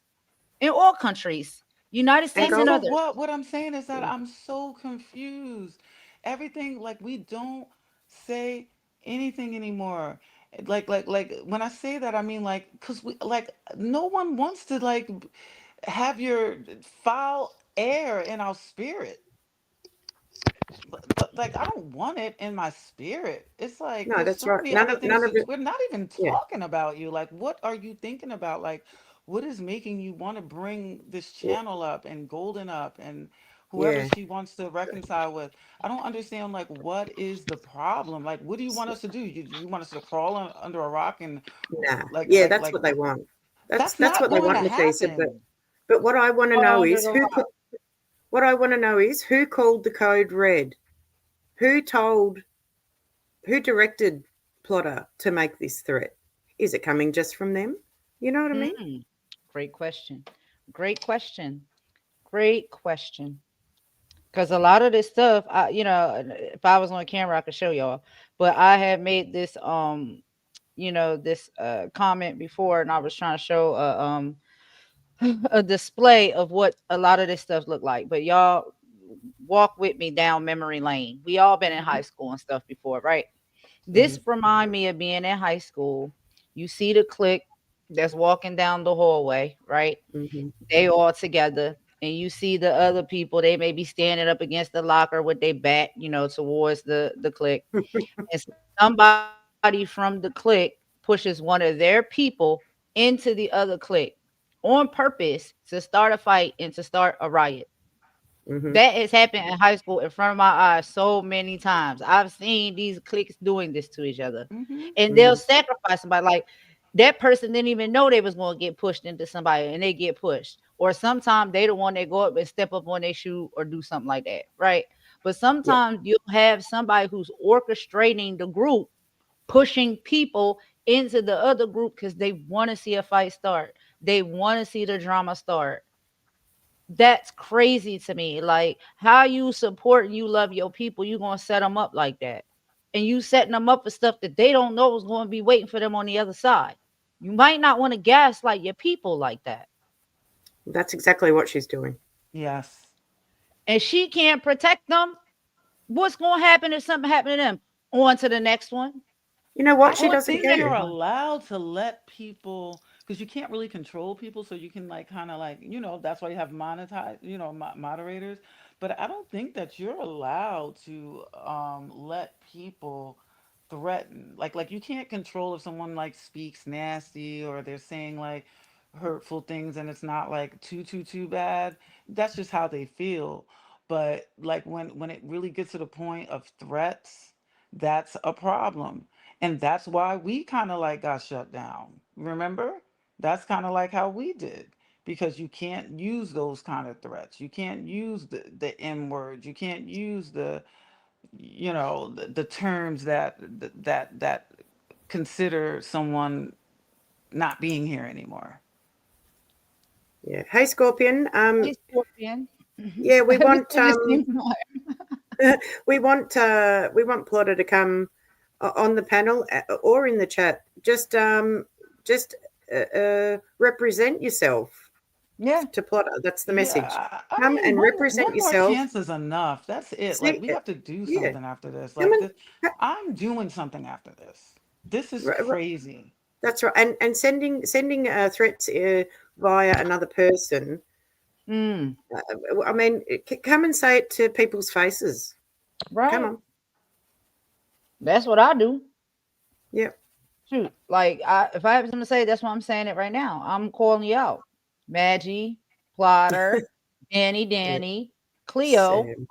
in all countries, United And States And and so Golden. others. what I'm saying is that I'm so confused. Everything like we don't say anything anymore. Like when I say that I mean like cuz we like no one wants to like have your foul air in our spirit. Like I don't want it in my spirit. It's like No, there's that's so right. many None other of things that it. we're not even Yeah. talking about you. Like what are you thinking about? Like what is making you want to bring this Yeah. channel up and Golden up and whoever Yeah. she wants to reconcile with? I don't understand like what is the problem? Like what do you want us to do? You want us to crawl under a rock and Nah. like Yeah, like that's like what they want. That's that's that's not what they going to want, Nafisa. But happen. what I want to All know under is the rock. who called the code red? Who told who directed Plotter to make this threat? Is it coming just from them? You know what I mean? Hmm. Great question. Great question. Great question. Because a lot of this stuff, if I was on camera, I could show y'all. But I had made this, this comment before, and I was trying to show a display of what a lot of this stuff looked like. But y'all walk with me down memory lane. We all been in Hmm. high school and stuff before, right? Hmm. This remind me of being in high school. You see the clique that's walking down the hallway, right? Hmm. They all together, and you see the other people, they may be standing up against the locker with their back, towards the clique, and somebody from the clique pushes one of their people into the other clique on purpose to start a fight and to start a riot. Hmm. That has happened in high school in front of my eyes so many times. I've seen these cliques doing this to each other. Mhm. And they'll Hmm. sacrifice somebody. Like that person didn't even know they was going to get pushed into somebody and they get pushed. Or sometimes they the one that go up and step up on their shoe or do something like that. Right. But Yep. sometimes you'll have somebody who's orchestrating the group, pushing people into the other group because they want to see a fight start. They want to see the drama start. That's crazy to me. Like, how you support and you love your people, you gonna set them up like that, and you setting them up for stuff that they don't know is going to be waiting for them on the other side. You might not want to gaslight your people like that, That's exactly what she's doing. Yes. and she can't protect them. What's going to happen if something happened to them? On to the next one. You know I what? She On don't to doesn't the think care. next you're one. allowed to let people, because you can't really control people, so you can like kind of like, that's why you have monetize, moderators. But I don't think that you're allowed to let people threaten. Like you can't control if someone like speaks nasty or they're saying like hurtful things and it's not like too bad. That's just how they feel. But like when it really gets to the point of threats, that's a problem. And that's why we kind of like got shut down. Remember? That's kind of like how we did. Because you can't use those kind of threats. You can't use the M words. You can't use the terms that consider someone not being here anymore. Yeah. Hey, Scorpion. Hey, Scorpion. Yeah, we We want said the same one. we want Plotter to come on the panel or in the chat. Just represent yourself Yeah. to Plotter. That's the Yeah, message. I Come mean, and represent one more yourself. chance is enough. That's it. Like See, we have to do yeah, something after this. come Like and this, I'm doing something after this. This is r- r- crazy. that's right. And sending threats via another person. Mm, I mean, come and say it to people's faces. Come right. on. That's what I do. Yep. Shoot, like if I have something to say, that's why I'm saying it right now. I'm calling you out, Madgie, Plotter, Yeah. Danny, Cleo, Sam.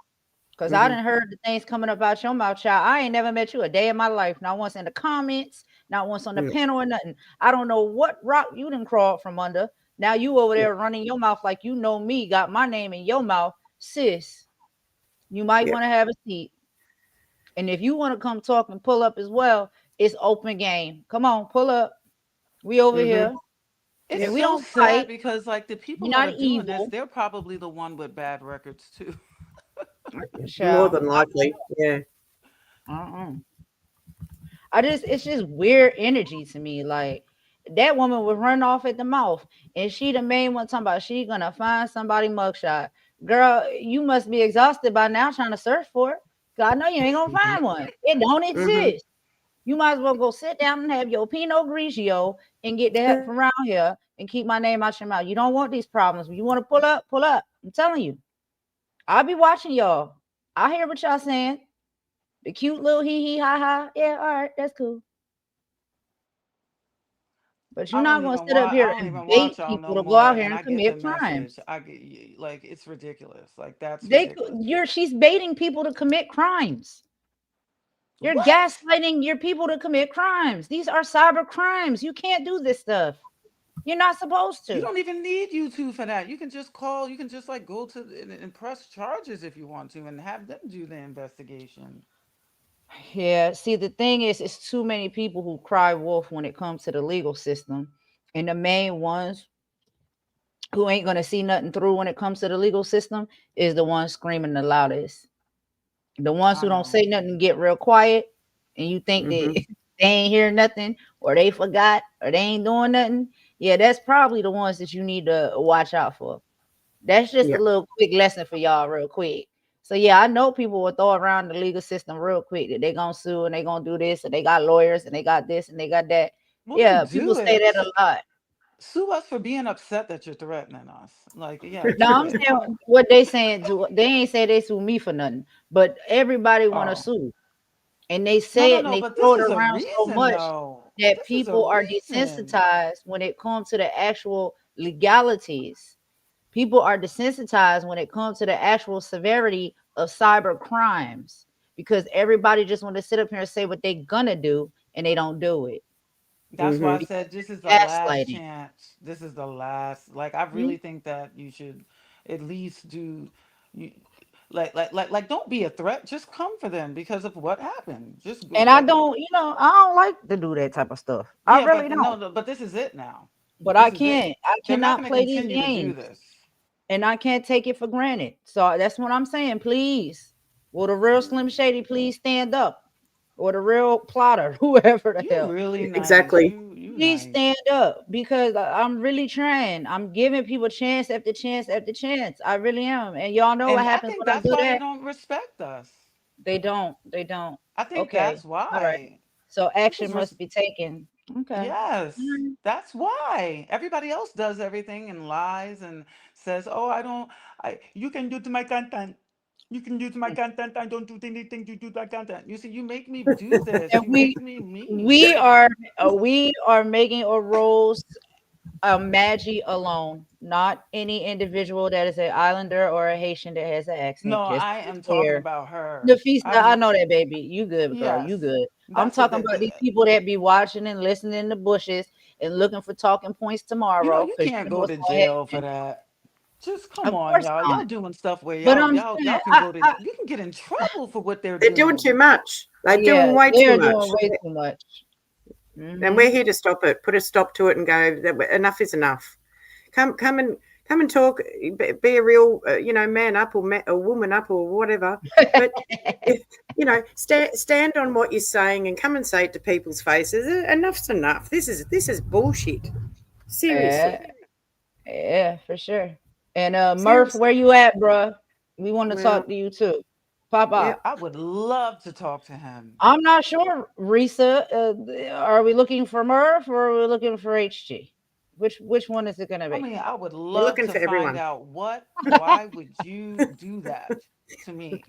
because I Hmm. didn't heard the things coming up out your mouth, child. I ain't never met you a day in my life. Not once in the comments, not once on the Mm, panel or nothing. I don't know what rock you done crawled from under. Now you over yep. there running your mouth like you know me, got my name in your mouth, sis. You might Yep. want to have a seat. And if you want to come talk and pull up as well, it's open game. Come on, pull up. We over Hmm. here. It's And Yep. we so don't sad fight. because like the We're people that not are doing this, evil. they're probably the one with bad records too. More Child. than likely. Yeah. Uh-uh. It's just weird energy to me. Like that woman would run off at the mouth, and she the main one talking about she gonna find somebody mugshot. Girl, you must be exhausted by now trying to search for it. 'Cause I know you ain't gonna Hmm. find one. It don't Hmm. exist. You might as well go sit down and have your Pinot Grigio and get the heck from around here and keep my name out your mouth. You don't want these problems. You want to pull up, pull up. I'm telling you. I'll be watching y'all. I hear what y'all saying. The cute little hee hee ha ha. Yeah, all right, that's cool. But you're not gonna sit up I here don't and even watch bait y'all people no to go more, out here and and I get the commit message. crimes. I get like it's ridiculous. Like that's They ridiculous. you're she's baiting people to commit crimes. You're What? gaslighting your people to commit crimes. These are cyber crimes. You can't do this stuff. You're not supposed You to. don't even need YouTube for that. You can just call. You can just like go to and press charges if you want to, and have them do the investigation. Yeah, see, the thing is, it's too many people who cry wolf when it comes to the legal system. And the main ones who ain't going to see nothing through when it comes to the legal system is the ones screaming the loudest. The ones I who don't know. say nothing get real quiet, and you think that Hmm. they ain't hear nothing or they forgot or they ain't doing nothing. Yeah, that's probably the ones that you need to watch out for. That's just a Yep. little quick lesson for y'all, real quick. So yeah, I know people will throw around the legal system real quick that they gonna sue and they gonna do this and they got lawyers and they got this and they got that. Well, then Yeah, people do say it. that a lot. Sue us for being upset that you're threatening us. Like, yeah, Now do I'm it. saying what they saying to they ain't say they sue me for nothing, but everybody want to Oh, sue and they no, say no, it and no. they But throw this it is a around so reason, much though. that This is a people are reason. desensitized when it comes to the actual legalities. People are desensitized when it comes to the actual severity of cyber crimes because everybody just want to sit up here and say what they're gonna do and they don't do it That's why Hmm. I because said this is the it's last gaslighting. chance. This is the last. Like, I Hmm? really think that you should at least do. You, Don't be a threat. Just come for them because of what happened. Just And I like, don't, I don't like to do that type of stuff. I yeah, really but don't. no, but this is it now. But I This is it. can't. I They're not cannot going to play these continue to do games. this. And I can't take it for granted. So that's what I'm saying. Please, will the real Slim Shady please stand up, or the real plotter, whoever the You hell, really nice. Exactly. You please nice. stand up because I'm really trying. I'm giving people chance after chance after chance. I really am. And y'all know what And I happens think when I that's do why they that. don't respect us. They don't. They don't. I think Okay. that's All right. why. So People's action must be taken. Okay. yes, Mm. that's why. Everybody else does everything and lies and says, "Oh, I don't. I you can do to my content. You can do to my content. I don't do anything to do my content." You see, you make me do this. And You we make me mean. we are we are making a rules Madgie alone, not any individual that is an islander or a Haitian that has an No, accent. Just I to be am talking clear. about her. Nafisa, I know that baby. You good, girl. You Yes, good. I'm that's talking about these people that be watching and listening in the bushes and looking for talking points tomorrow you because can't you know go what's to going to jail for happen. that. Just come Of on, course y'all. not. Y'all doing stuff where But y'all I'm y'all saying, y'all can go to you can get in trouble for what they're They're doing too doing. much. They're yeah, doing way too they're much. doing way too much. And Hmm. we're here to stop it. Put a stop to it and go. Enough is enough. Come and talk. Be a real, man up or woman up or whatever. But if stand on what you're saying and come and say it to people's faces. Enough's enough. This is bullshit. Seriously, Yeah, yeah, for sure. And Murph, where seriously. you at, bruh? We want to talk Well, to you too. Pop yeah. out. I would love to talk to him. I'm not sure, Risa. Are we looking for Murph or are we looking for HG? Which one is it gonna I be? mean, I would We're love looking to for find everyone. out why would you do that to me?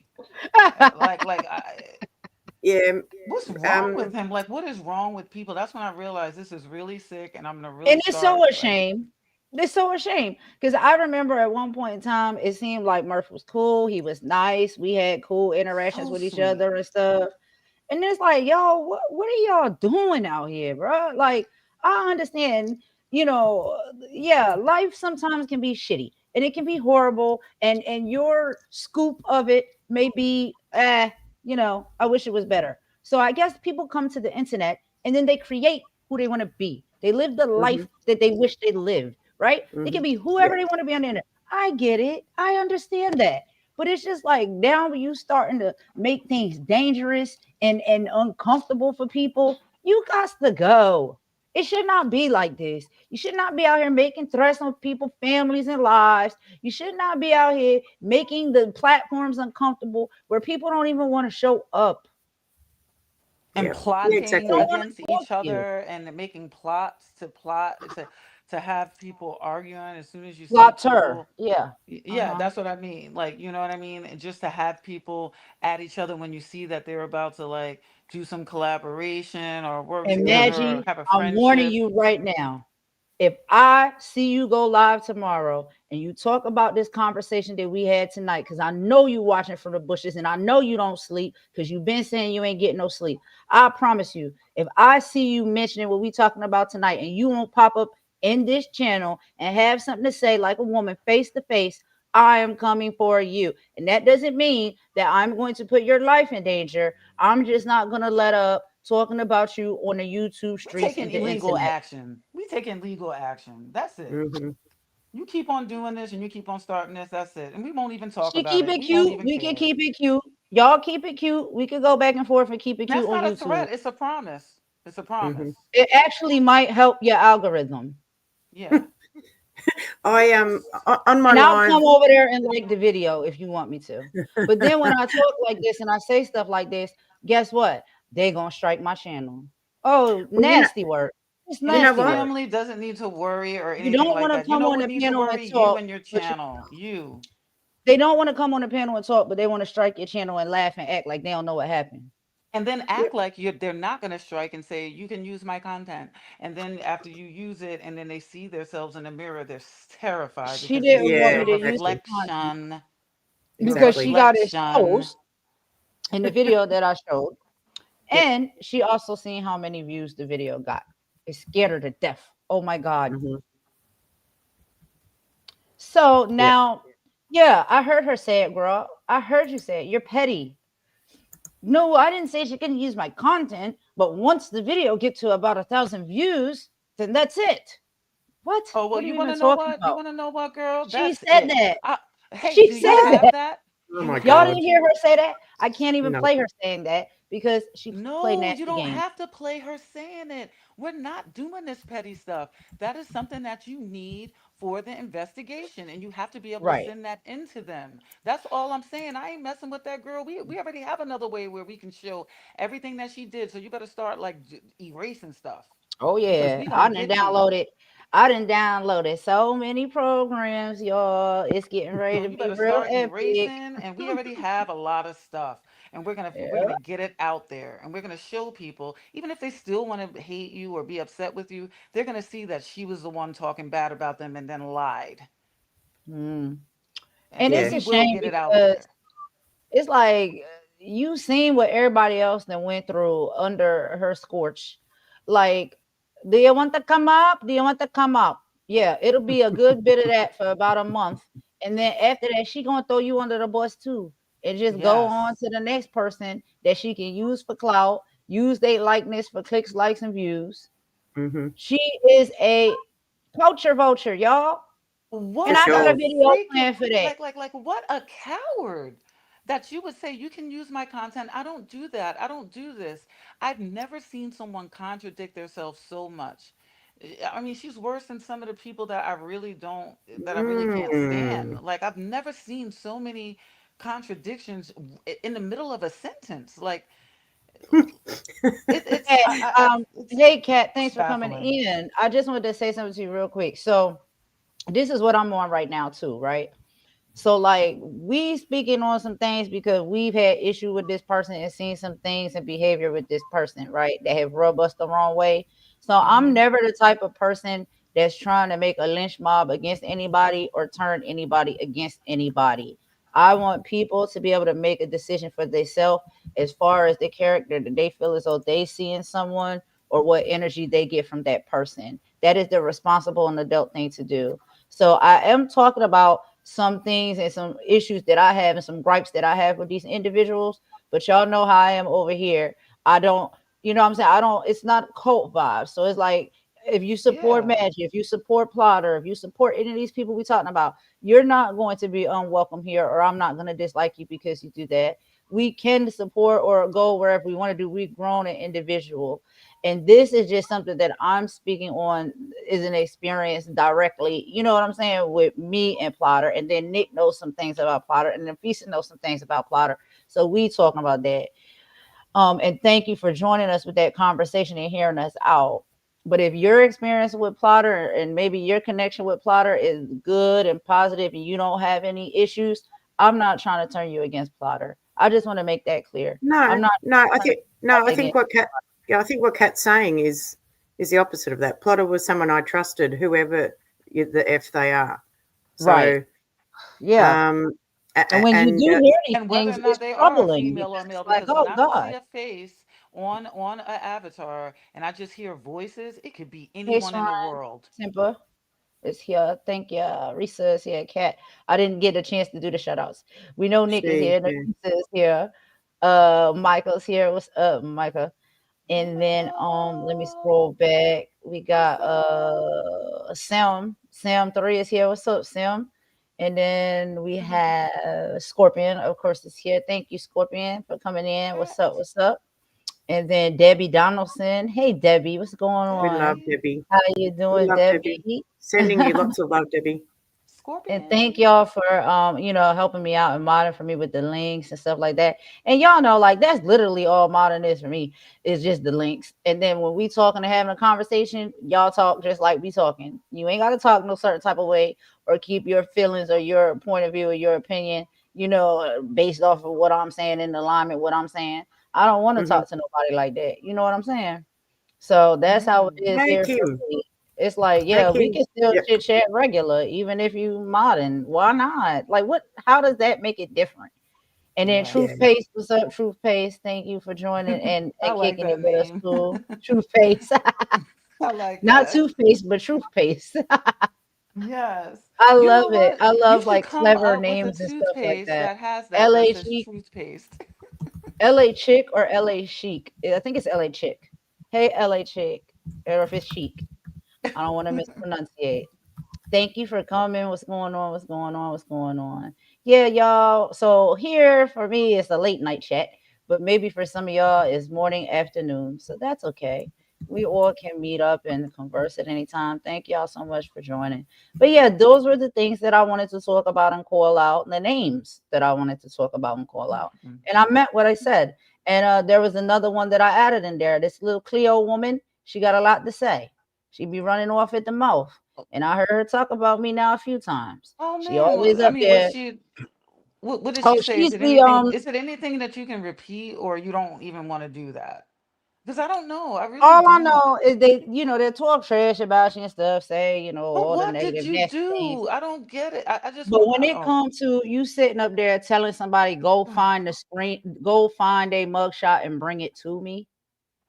Yeah. What's wrong Um. with him? Like, what is wrong with people? That's when I realized this is really sick, and I'm gonna really And it's so start a shame. It's so a shame because I remember at one point in time, it seemed like Murph was cool. He was nice. We had cool interactions so with each sweet. other and stuff. And it's like, yo, what are y'all doing out here, bro? Like, I understand, yeah, life sometimes can be shitty and it can be horrible, and your scoop of it may be, I wish it was better. So I guess people come to the internet and then they create who they want to be. They live the Mhm. life that they wish they lived, right? They can Mhm. be Yeah. whoever they want to be on the internet. I get it. I understand that. But it's just like now when you starting to make things dangerous and uncomfortable for people, you got to go. It should not be like this. You should not be out here making threats on people's families and lives. You should not be out here making the platforms uncomfortable where people don't even want to show up. And Yeah. Yeah. plotting Don't Exactly. want to against talk each to you. other and making plots to have people arguing as soon as you see Plot her. people. Yeah. Yeah, Uh-huh. that's what I mean. Like, you know what I mean? And just to have people at each other when you see that they're about to like do some collaboration or work And Mm. together or Maggie, have a I'm warning friendship. you right now. If I see you go live tomorrow and you talk about this conversation that we had tonight, because I know you watching from the bushes and I know you don't sleep because you've been saying you ain't getting no sleep. I promise you, if I see you mentioning what we talking about tonight and you won't pop up in this channel and have something to say like a woman face to face, I am coming for you. And that doesn't mean that I'm going to put your life in danger. I'm just not going to let up talking about you on the YouTube We streets taking and the illegal internet. action. We taking legal action. That's it. Mhm. You keep on doing this and you keep on starting this, that's it. And we won't even talk She about keep it. it We won't cute. even We can care. keep it cute. Y'all keep it cute. We could go back and forth and keep it cute That's on not a YouTube. threat, it's a promise. It's a promise. Mhm. It actually might help your algorithm. Yeah. On my And I'll live. come over there and like the video if you want me to. But then when I talk like this and I say stuff like this, guess what? They gonna strike my channel. Oh, Well, nasty word. It's you And know your nasty what? word. family doesn't need to worry or You anything don't like want to that. You come know on what the needs to panel and worry? You talk, and your but channel. You. they don't want to come on the panel and talk, but they want to strike your channel and laugh and act like they don't know what happened. And then Yeah. act like they're not going to strike and say, you can use my content. And then after you use it and then they see themselves in the mirror, they're terrified She because they didn't see want Yeah. me your to use the Exactly. content reflection. Your because Exactly. she got reflection. exposed in the video that I showed. Yep. And she also seen how many views the video got. It scared her to death. Oh my God. Mhm. So Yep. now, yeah, I heard her say it, girl. I heard you say it. You're petty. No, I didn't say she couldn't use my content, but once the video get to about 1,000 views, then that's it. What? Oh, well, What are you you want even to know talking what? You about? want to know what, girl? She That's said it. that. I, hey, She do you said have that. that? Oh You my Y'all have God. didn't hear her say that? I can't even No. play her saying that because she play No, you nasty don't games. have to play her saying it. We're not doing this petty stuff. That is something that you need for the investigation, and you have to be able to Right. send that into them. That's all I'm saying. I ain't messing with that girl. We already have another way where we can show everything that she did. So you better start like erasing stuff Oh because yeah. we gonna get to you. I didn't downloaded so many programs, y'all. It's getting ready So to you be better real start epic. erasing, and we already have a lot of stuff, and we're Yeah. gonna get it out there, and we're gonna show people, even if they still want to hate you or be upset with you, they're gonna see that she was the one talking bad about them and then lied, Mm. and And so it's Yeah. we a will shame get it out because there. it's like you seen what everybody else that went through under her scorch. Like, do you want to come up? Do you want to come up? Yeah, it'll be a good bit of that for about a month. And then after that, she gonna throw you under the bus too. And just go on Yes. to the next person that she can use for clout, use their likeness for clicks, likes, and views. Mm-hmm. She is a culture vulture, y'all. For And What I got a a sure. video freaking plan for that. what a coward that you would say you can use my content. I don't do that. I don't do this. I've never seen someone contradict themselves so much. I mean, she's worse than some of the people that I really can't stand. Mm. Like, I've never seen so many contradictions in the middle of a sentence. Like, Hey, hey, Kat, it's thanks for coming baffling. in. I just wanted to say something to you real quick. So, this is what I'm on right now, too, right? So, like, we speaking on some things because we've had issue with this person and seen some things and behavior with this person, right? That have rubbed us the wrong way. So, I'm Mm-hmm. never the type of person that's trying to make a lynch mob against anybody or turn anybody against anybody. I want people to be able to make a decision for themselves as far as the character that they feel as though they see in someone or what energy they get from that person. That is the responsible and adult thing to do. So I am talking about some things and some issues that I have and some gripes that I have with these individuals. But y'all know how I am over here. I don't, you know what I'm saying? I don't, it's not cult vibes. So it's like, if you support Yeah. Madgie, if you support Plotter, if you support any of these people we talking about, you're not going to be unwelcome here, or I'm not going to dislike you because you do that. We can support or go wherever we want to do. We've grown an individual. And this is just something that I'm speaking on is an experience directly, you know what I'm saying, with me and Plotter. And then Nick knows some things about Plotter, and then Fisa knows some things about Plotter. So we talking about that. And thank you for joining us with that conversation and hearing us out. But if your experience with Plotter and maybe your connection with Plotter is good and positive and you don't have any issues, I'm not trying to turn you against Plotter. I just want to make that clear. No, I'm not no, I turning think no, I anybody think against. what Kat, yeah, I think what Kat's saying is the opposite of that. Plotter was someone I trusted, whoever the f they are. Right. So, Yeah. um, And when you and do hear these And whether things, or not it's they are troubling female or because male, it's like, because when oh I don't see God. a face on an avatar and I just hear voices, it could be Hey anyone in Sharon, the world. Simpa is here. Thank you. Risa is here. Kat. I didn't get a chance to do the shout outs. We know Nick is she, here. yeah, Risa is here. Michael's here. What's up, Michael? And then let me Michael, scroll back. We what's got up? Sam. Sam 3 is here. What's up, Sam? And then we Mhm. have Scorpion, of course, is here. Thank you, Scorpion, for coming in. What's up? Cat, What's up? And then Debbie Donaldson. Hey Debbie, what's going we love on? Debbie, Debbie. How you We doing, love Debbie. Debbie? Sending you lots of love, Debbie. And thank Scorpion. y'all for helping me out and modding for me with the links and stuff like that. And y'all know, like, that's literally all modern is for me, is just the links. And then when we talking and having a conversation, y'all talk just like we talking. You ain't gotta talk no certain type of way or keep your feelings or your point of view or your opinion, based off of what I'm saying in alignment with what I'm saying. I don't want to Hmm. talk to nobody like that. You know what I'm saying? So that's how it Mm-hmm. is Hey here for Kim. me. It's like, Hey yeah, we Kim. can still Yep. chit chat regular, even if you modern. Why not? Like, what? How does that make it different? And then Yeah. Truth Yes. Paste, what's up, Truth Paste? Thank you for joining I and like kicking it that with us name. too. Truth Paste, I like not that. Toothpaste, but Truth Paste. Yes. I You know love it. what? I You love should like come clever up with a names and stuff like toothpaste that. that has that LA says Chic, toothpaste. LA Chick or LA Chic. I think it's LA Chick. Hey LA Chick, or if it's Chic. I don't want to mispronunciate. Thank you for coming. What's going on? What's going on? What's going on? Yeah, y'all. So here for me it's a late night chat, but maybe for some of y'all it's morning, afternoon. So that's okay. We all can meet up and converse at any time. Thank y'all so much for joining. But yeah, those were the things that I wanted to talk about and call out, the names that I wanted to talk about and call out. Mhm. And I meant what I said. And there was another one that I added in there. This little Cleo woman, she got a lot to say. She be running off at the mouth. And I heard her talk about me now a few times. Oh She man, always I up mean, was there. she? What did Oh, she say? she's the Is it anything that you can repeat, or you don't even want to do that? Because I don't know. I really all I don't. know is they talk trash about you and stuff, say, But all the what did negative, you nasty things. do? I don't get it. I just But want. when it Oh. comes to you sitting up there telling somebody, go find the screen, go find a mugshot and bring it to me,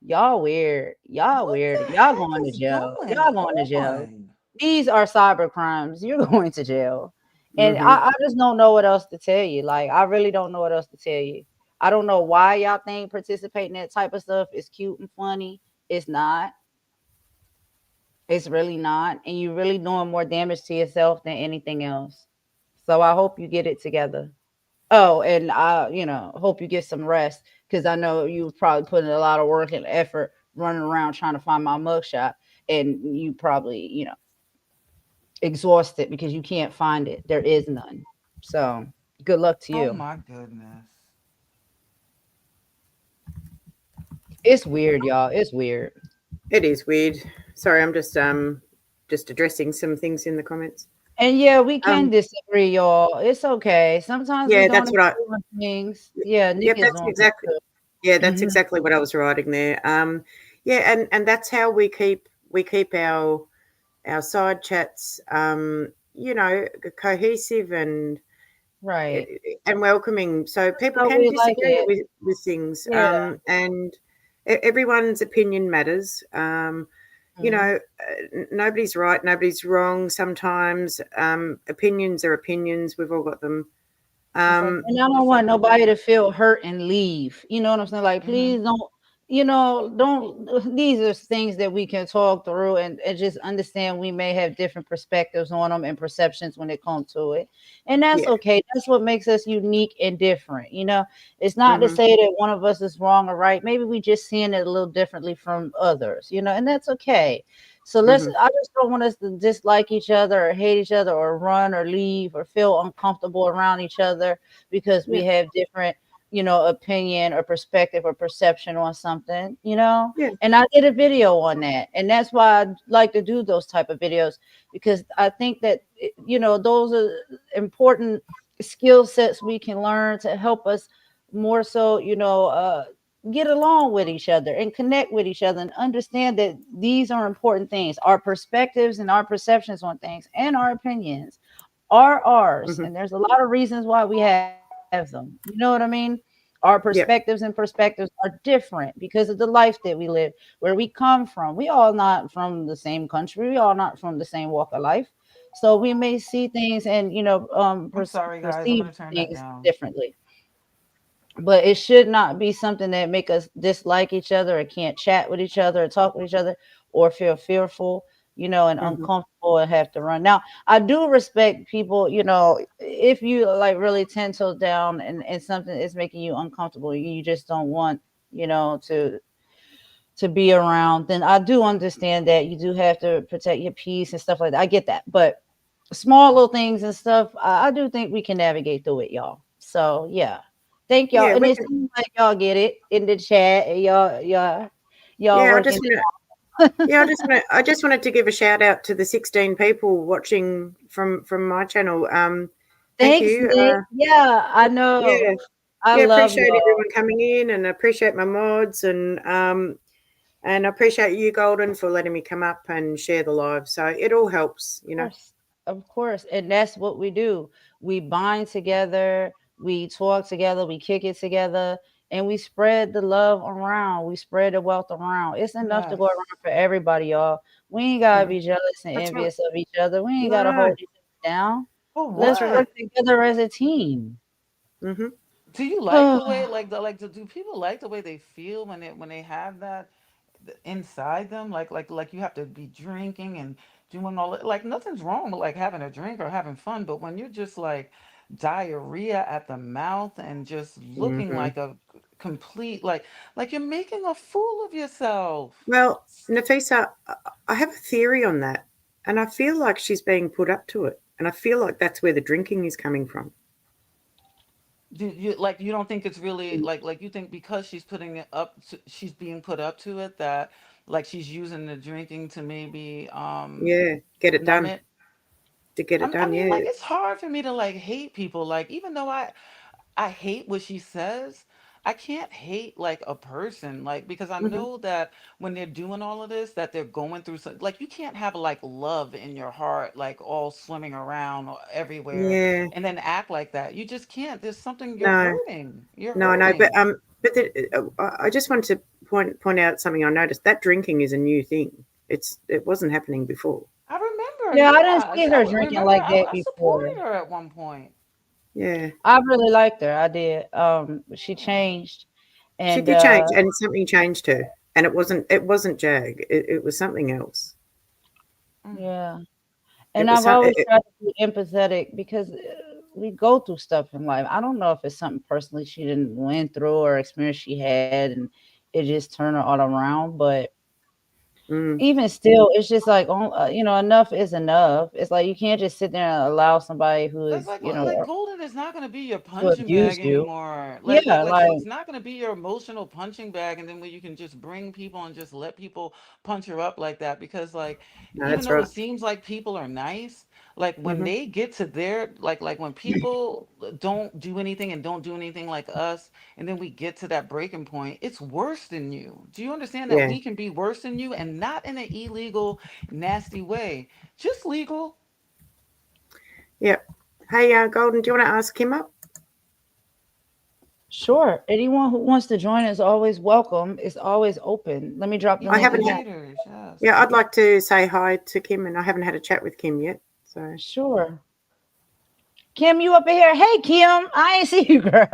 y'all weird. Y'all What weird. the Y'all heck going to is jail. going Y'all going to jail. on? These are cyber crimes. You're going to jail. And Mm-hmm. I just don't know what else to tell you. Like, I really don't know what else to tell you. I don't know why y'all think participating in that type of stuff is cute and funny. It's not. It's really not. And you're really doing more damage to yourself than anything else. So I hope you get it together. Oh, and I, hope you get some rest because I know you probably putting a lot of work and effort running around trying to find my mugshot. And you probably, exhausted because you can't find it. There is none. So good luck to Oh you. my goodness. It's weird, y'all. It's weird. It is weird. Sorry, I'm just addressing some things in the comments. And yeah, we can Um, disagree, y'all. It's okay. Sometimes we yeah, don't that's what I. agree on things. Yeah, Yep, Nikki's that's on that exactly. Yeah, that's too. exactly what I was writing there. Yeah, and that's how we keep our side chats, cohesive Right. and welcoming, so That's people how can we like disagree it. with things, Yeah. and everyone's opinion matters. Mhm. Nobody's right, nobody's wrong. Sometimes opinions are opinions. We've all got them. Just like Um, And I don't just want like the nobody way. to feel hurt and leave. You know what I'm saying? Like, Hmm. please don't, don't. These are things that we can talk through and just understand we may have different perspectives on them and perceptions when it comes to it. And that's yeah. okay. That's what makes us unique and different. It's not to Hmm. say that one of us is wrong or right. Maybe we just seeing it a little differently from others, and that's okay. So Hmm. I just don't want us to dislike each other or hate each other or run or leave or feel uncomfortable around each other because Yeah. we have different, opinion or perspective or perception on something. Yeah. And I did a video on that. And that's why I like to do those type of videos because I think that, those are important skill sets we can learn to help us more so, get along with each other and connect with each other and understand that these are important things. Our perspectives and our perceptions on things and our opinions are ours. Hmm. And there's a lot of reasons why we have them. You know what I mean? Our Yeah. perspectives are different because of the life that we live, where we come from. We all not from the same country. We all not from the same walk of life. So we may see things and, I'm sorry, guys. I'm perceive gonna turn that things down. differently, but it should not be something that make us dislike each other or can't chat with each other or talk with each other or feel fearful, and Hmm. uncomfortable and have to run. Now, I do respect people, if you like really 10 toes down and something is making you uncomfortable, you just don't want, to be around, then I do understand that you do have to protect your peace and stuff like that. I get that. But small little things and stuff, I do think we can navigate through it, y'all. So yeah. Thank y'all. Yeah. And We it can. seems like y'all get it in the chat. And y'all Yeah. I working just want to. it Yeah, I out. just want to. I just wanted to give a shout out to the 16 people watching from my channel. Thank Thanks, you. Nick. Yeah, I know. Yeah, I yeah. love Appreciate y'all. everyone coming in, and appreciate my mods, and I appreciate you, Golden, for letting me come up and share the live. So it all helps. Course, of course. And that's what we do. We bind together, we talk together, we kick it together. and we spread the love around. We spread the wealth around. It's enough to go Yes. around for everybody, y'all. We ain't gotta Mhm. be jealous and That's right. envious of each other. We ain't gotta No. hold each other down. For Let's That's right. work what? together as a team. Hmm. Do you like the way do people like the way they feel when they have that inside them like you have to be drinking and doing all it, like nothing's wrong with like having a drink or having fun, but when you're just like diarrhea at the mouth and just looking Hmm. like a complete like you're making a fool of yourself. Well, Nafisa, I have a theory on that, and I feel like she's being put up to it, and I feel like that's where the drinking is coming from. Do you like you don't think it's really like you think because she's putting it up to, she's being put up to it that like she's using the drinking to maybe Yeah, get it numb done. it. To get it I done, mean, yeah. like it's hard for me to like hate people. Like even though I hate what she says, I can't hate like a person like because I Hmm. know that when they're doing all of this that they're going through some like you can't have like love in your heart like all swimming around everywhere Yeah, and then act like that. You just can't. There's something you're no, hurting. You're no, I know, hurting. but I just want to point out something I noticed. That drinking is a new thing. It wasn't happening before. I remember, Yeah, I didn't yeah. see her drinking Remember, like that I before. supported her at one point. Yeah, I really liked her. I did. She changed, she and did change, and something changed her, and it wasn't Jag. It was something else. Mm. yeah. It And was I've some. always tried to be empathetic because we go through stuff in life. I don't know if it's something personally she didn't went through or experience she had, and it just turned her all around. But Mm, even still, it's just like, enough is enough. It's like you can't just sit there and allow somebody who Like, is, like, like Golden is not going to be your to punching abuse bag you. anymore. Yeah, Like, like, she's not going to be your emotional punching bag, and then where you can just bring people and just let people punch her up like that. Because, like, no, even that's though it right. seems like people are nice, like when Hmm. they get to their, like when people don't do anything and don't do anything like us, and then we get to that breaking point, it's worse than you. Do you understand that Yeah, we can be worse than you, and not in an illegal, nasty way, just legal? yeah. Hey, Golden, do you want to ask him up? sure. Anyone who wants to join is always welcome. It's always open. Let me drop the I Even link the in haven't chat. had. haters, yes. Yeah, I'd like to say hi to Kim, and I haven't had a chat with Kim yet. So Sure. Kim, you up in here? Hey, Kim, I ain't see you, girl.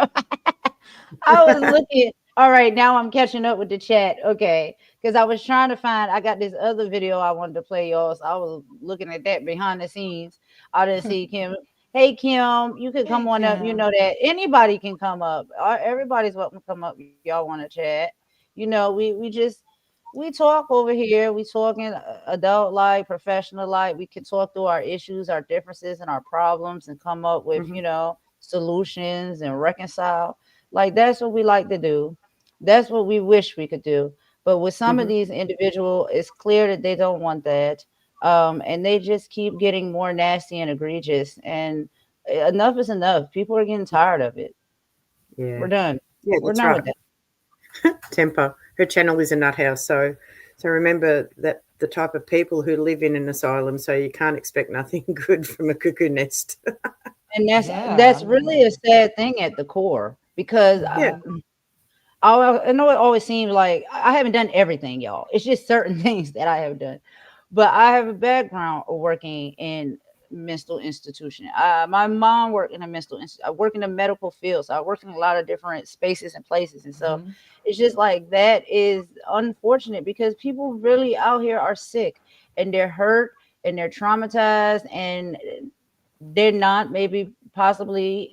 I was looking. All right, now I'm catching up with the chat. Okay, because I was trying to find. I got this other video I wanted to play, y'all. So I was looking at that behind the scenes. I didn't see Kim. Hey, Kim, you could Hey, come on up. You know Kim. that anybody can come up. Everybody's welcome to come up. Y'all want to chat? We just we talk over here. We talking adult like, professional like. We can talk through our issues, our differences, and our problems, and come up with mhm, solutions and reconcile. Like that's what we like to do. That's what we wish we could do. But with some of mhm, these individuals, it's clear that they don't want that. And they just keep getting more nasty and egregious. And enough is enough. People are getting tired of it. yeah, We're done. yeah, We're that's done right. with that. Temper. Her channel is a nut house, so remember that the type of people who live in an asylum. So you can't expect nothing good from a cuckoo nest. And Yeah, I that's really a mean, sad thing at the core because Yeah. hmm I know it always seems like I haven't done everything, y'all. It's just certain things that I have done. But I have a background of working in mental institution. My mom worked in a I work in the medical field, so I work in a lot of different spaces and places, and so hmm it's just like that is unfortunate because people really out here are sick and they're hurt and they're traumatized and they're not maybe possibly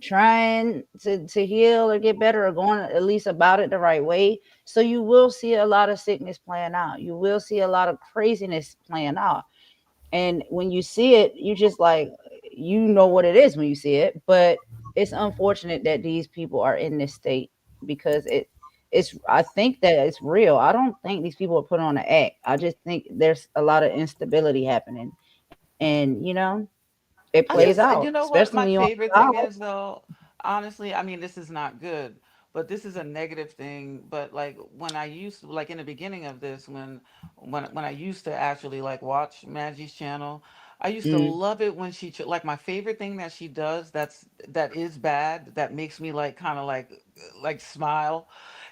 trying to heal or get better or going at least about it the right way. So you will see a lot of sickness playing out. You will see a lot of craziness playing out. And when you see it, you just like you know what it is when you see it. But it's unfortunate that these people are in this state because it's I think that it's real. I don't think these people are put on an act. I just think there's a lot of instability happening. And it I plays just, out, you know especially what when my you're on favorite the thing job. is though? Honestly, I mean, this is not good, but this is a negative thing. But like when I used to, like in the beginning of this, when I used to actually like watch Maggie's channel, I used to Mm, love it when like my favorite thing that she does that is bad that makes me like kind of like smile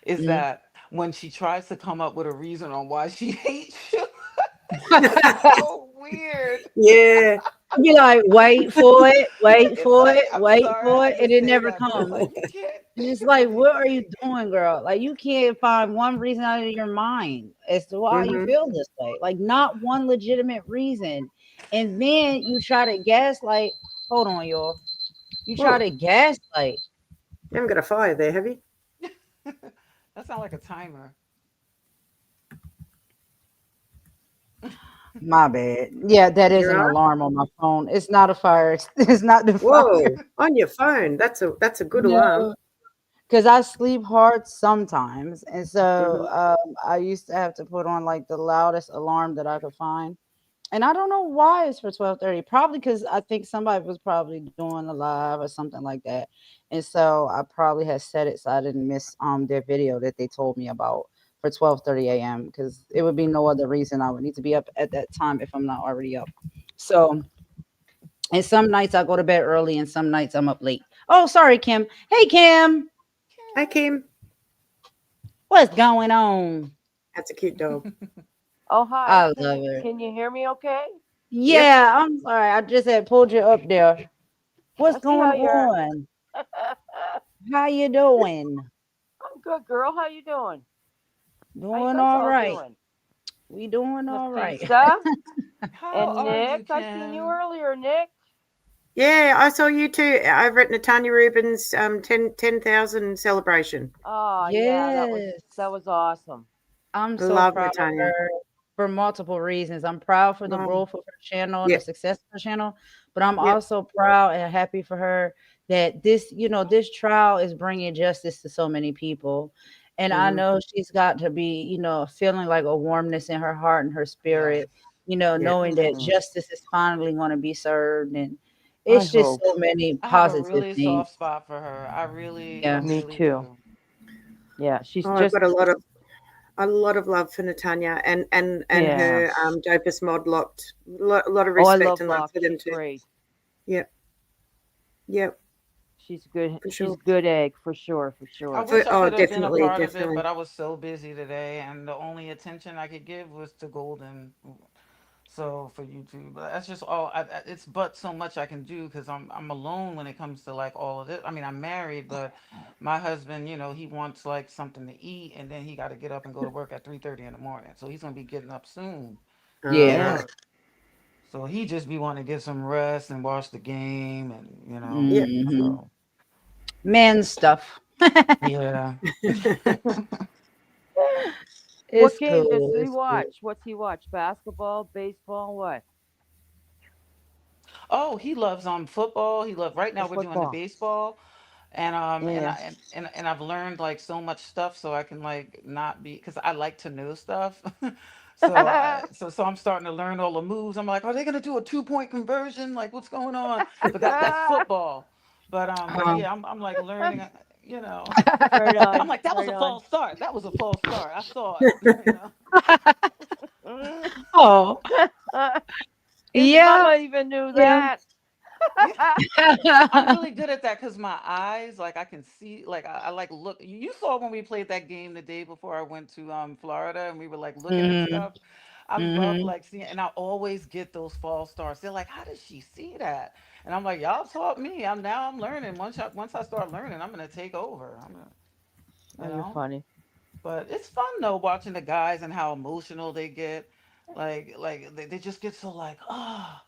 is mm. that when she tries to come up with a reason on why she hates you. It's so weird. Yeah. Be like, wait for it, wait It's for like, it, I'm wait sorry I for it, have to and it say never that, but it's comes. like you can't It's just do like, what are you anything. doing, girl? Like, you can't find one reason out of your mind as to why you Mhm. feel this way. Like, not one legitimate reason. And then you try to gaslight. Hold on, y'all. You try Whoa. to gaslight. You haven't got a fire there, have you? That sounds like a timer. My bad. Yeah, that is You're an right. alarm on my phone. It's not a fire. It's not the fire. Whoa. On your phone. That's a good alarm. No, because I sleep hard sometimes, and so Mhm. I used to have to put on like the loudest alarm that I could find. And I don't know why it's for 12:30. Probably because I think somebody was probably doing a live or something like that. And so I probably had set it so I didn't miss their video that they told me about for 12:30 a.m. because it would be no other reason I would need to be up at that time if I'm not already up. So and some nights I go to bed early and some nights I'm up late. Oh, sorry, Kim. Hey Kim, Hi, Kim. what's going on? That's a cute dog. Oh, hi. I Can love you it. can you hear me okay? Yep. Yeah, I'm sorry. I just had pulled you up there. What's I see going how you are. on? How you doing? I'm good, girl. How you doing? How you Doing guys all all right. doing? We doing all right. Nafisa How and are Nick. you, I seen you Kim? earlier, Nick. Yeah, I saw you too over at Natanya Rubin's 10,000 celebration. Oh yeah, that Yes. was awesome. I'm I so love proud of Natanya. her for multiple reasons. I'm proud for the Oh, growth of her channel and the yep, success of her channel, but I'm yep. also proud and happy for her that this trial is bringing justice to so many people. And I Hmm. know she's got to be, feeling like a warmness in her heart and her Yes. spirit, Yeah. knowing that Hmm. justice is finally going to be served. And I it's just hope. so many I have a positive really things. soft spot for her. I Yeah. Me really too. do. Yeah, she's Oh, I've just got a lot of love for Natanya and yeah. her Dopest mod lot. A lot of Oh, I respect love and love Locke. for them She's too. great. Yep, yep. She's good. For She's sure. a good egg for sure, for I sure. wish I Oh, could have been a definitely, part of it, definitely. but I was so busy today, and the only attention I could give was to Golden. So for YouTube, but that's just all. It's but so much I can do because I'm alone when it comes to like all of it. I mean, I'm married, but my husband, he wants like something to eat, and then he got to get up and go to work at 3:30 in the morning. So he's gonna be getting up soon. Oh, Yeah. Yeah. right. So he just be wanting to get some rest and watch the game, and Yep. Hmm. so Man stuff. yeah. What It's game does cool. he It's cool. watch? What's he watch? Basketball, baseball, what? Oh, he loves football. He loves right Oh, now we're doing the football. baseball. Yeah. And I've learned like so much stuff so I can like not be because I like to know stuff. So I'm starting to learn all the moves. I'm like, are they gonna do a 2-point conversion? Like what's going on? But that's football. But Um, yeah, I'm like learning, you know. Right I'm on, like, that was right a on. false start. That was a false start. I saw it. Mm. oh, His yeah, mama even knew yeah. that. Yeah. I'm really good at that because my eyes, like I can see, like I like look. You saw when we played that game the day before I went to Florida, and we were like looking at Mhm, stuff. I love mhm. like seeing, and I always get those false starts. They're like, "How does she see that?" And I'm like, "Y'all taught me. I'm learning. Once I start learning, I'm gonna take over. I'm gonna, Oh, you you're know." funny. But it's fun though watching the guys and how emotional they get. They just get so like, ah.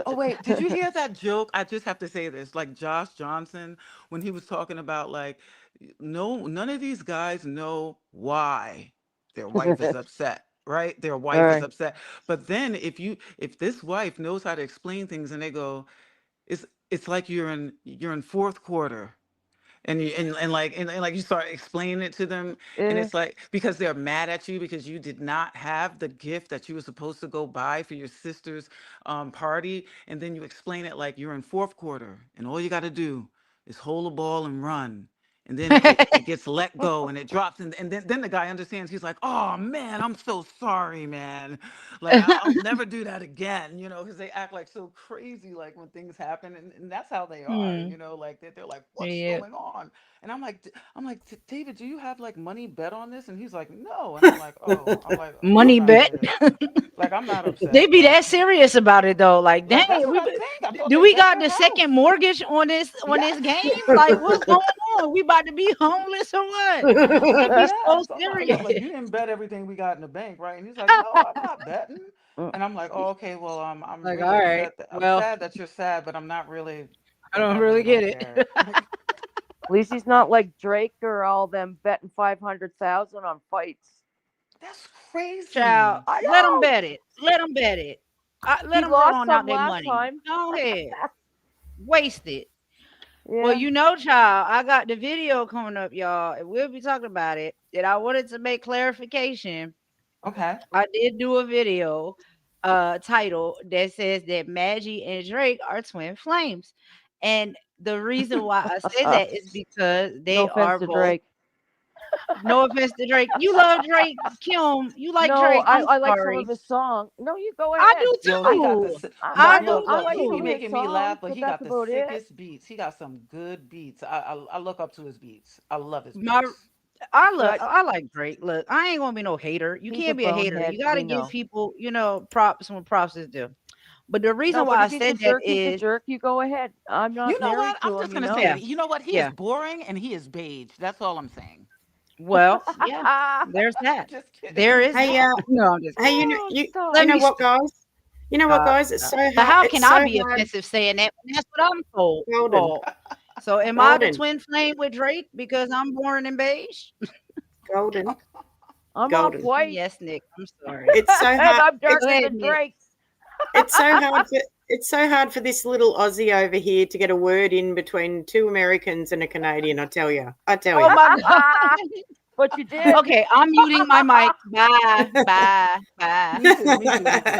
Oh wait, did you hear that joke? I just have to say this. Like Josh Johnson, when he was talking about like, no, none of these guys know why their wife is upset, right? Their All wife is right. upset. But then if this wife knows how to explain things and they go, it's like you're in fourth quarter and like you start explaining it to them and Eh, it's like because they're mad at you because you did not have the gift that you were supposed to go buy for your sister's party and then you explain it like you're in fourth quarter and all you got to do is hold the ball and run and then it gets let go and it drops, and then the guy understands. He's like, "Oh man, I'm so sorry, man. Like I'll never do that again." Because they act like so crazy, like when things happen, and that's how they are. Hmm. Like they're like, "What's Yeah. going on?" And I'm like, David, do you have like money bet on this? And he's like, "No." And I'm like, "Oh," I'm like, "I'm Money not bet. really like I'm not They upset, be but that serious about it though. Like, dang, like that's what I think. I thought do they we bet got their the second house. mortgage on this Yes. game? Like, what's going on? We about to be homeless or what? They be so Yes. I serious. was like, you didn't bet everything we got in the bank, right? And he's like, no, I'm not betting. And I'm like, oh, okay, well, I'm Like, all really right, upset. I'm well, sad that you're sad, but I'm not really I like, don't I really really get don't it. care. Like, At least he's not like Drake or all them betting 500,000 on fights. that's Child, crazy. I let them know. bet it. Let them bet it. Let He them bet lost on out some their last money. time. Go ahead, waste it. Well, Yeah. child, I got the video coming up, y'all, and we'll be talking about it. And I wanted to make clarification. Okay. I did do a video title that says that Madgie and Drake are twin flames. And the reason why I say that is because No they offense are to both. Drake. No offense to Drake. You love Drake, Kim. You like No, Drake. I'm I like some of sorry. his songs. No, you go I ahead. do Yo, he got the too. si- I look, do I look. like He some be of too. his making me laugh, songs, but but he that's got the about it. sickest beats. He got some good beats. I look up to his beats. I love his My beats. Yeah, I like Drake. Look, I ain't gonna be no hater. You he's a can't be a hater. bonehead. You gotta We give know. people, props when props is due. But the No, reason but why I if he's a said that jerk, he's a is, jerk. You go ahead. I'm You not know married what? I'm to just him, you gonna know? say, yeah, you know what? He is yeah. boring and he is beige. That's all I'm saying. Well, yeah, there's that. Just There kidding. is Hey, that. No, I'm just hey, kidding. Oh, you Let stop. know me what, stop. guys? You know what, guys? It's so But hard. how It's can I so be hard. offensive saying that when that's what I'm told? Golden, Oh, so am I the golden, twin flame with Drake because I'm born in beige? golden, I'm off golden. white Yes, Nick. I'm sorry. It's so and hard. I'm Go It's darker ahead, than Nick. Drake. it's so hard for it's so hard for this little Aussie over here to get a word in between two Americans and a Canadian. I tell Oh you. my god. But you did. Okay, I'm muting my mic. Bye. Bye. Bye. Me too. Me too. Me too.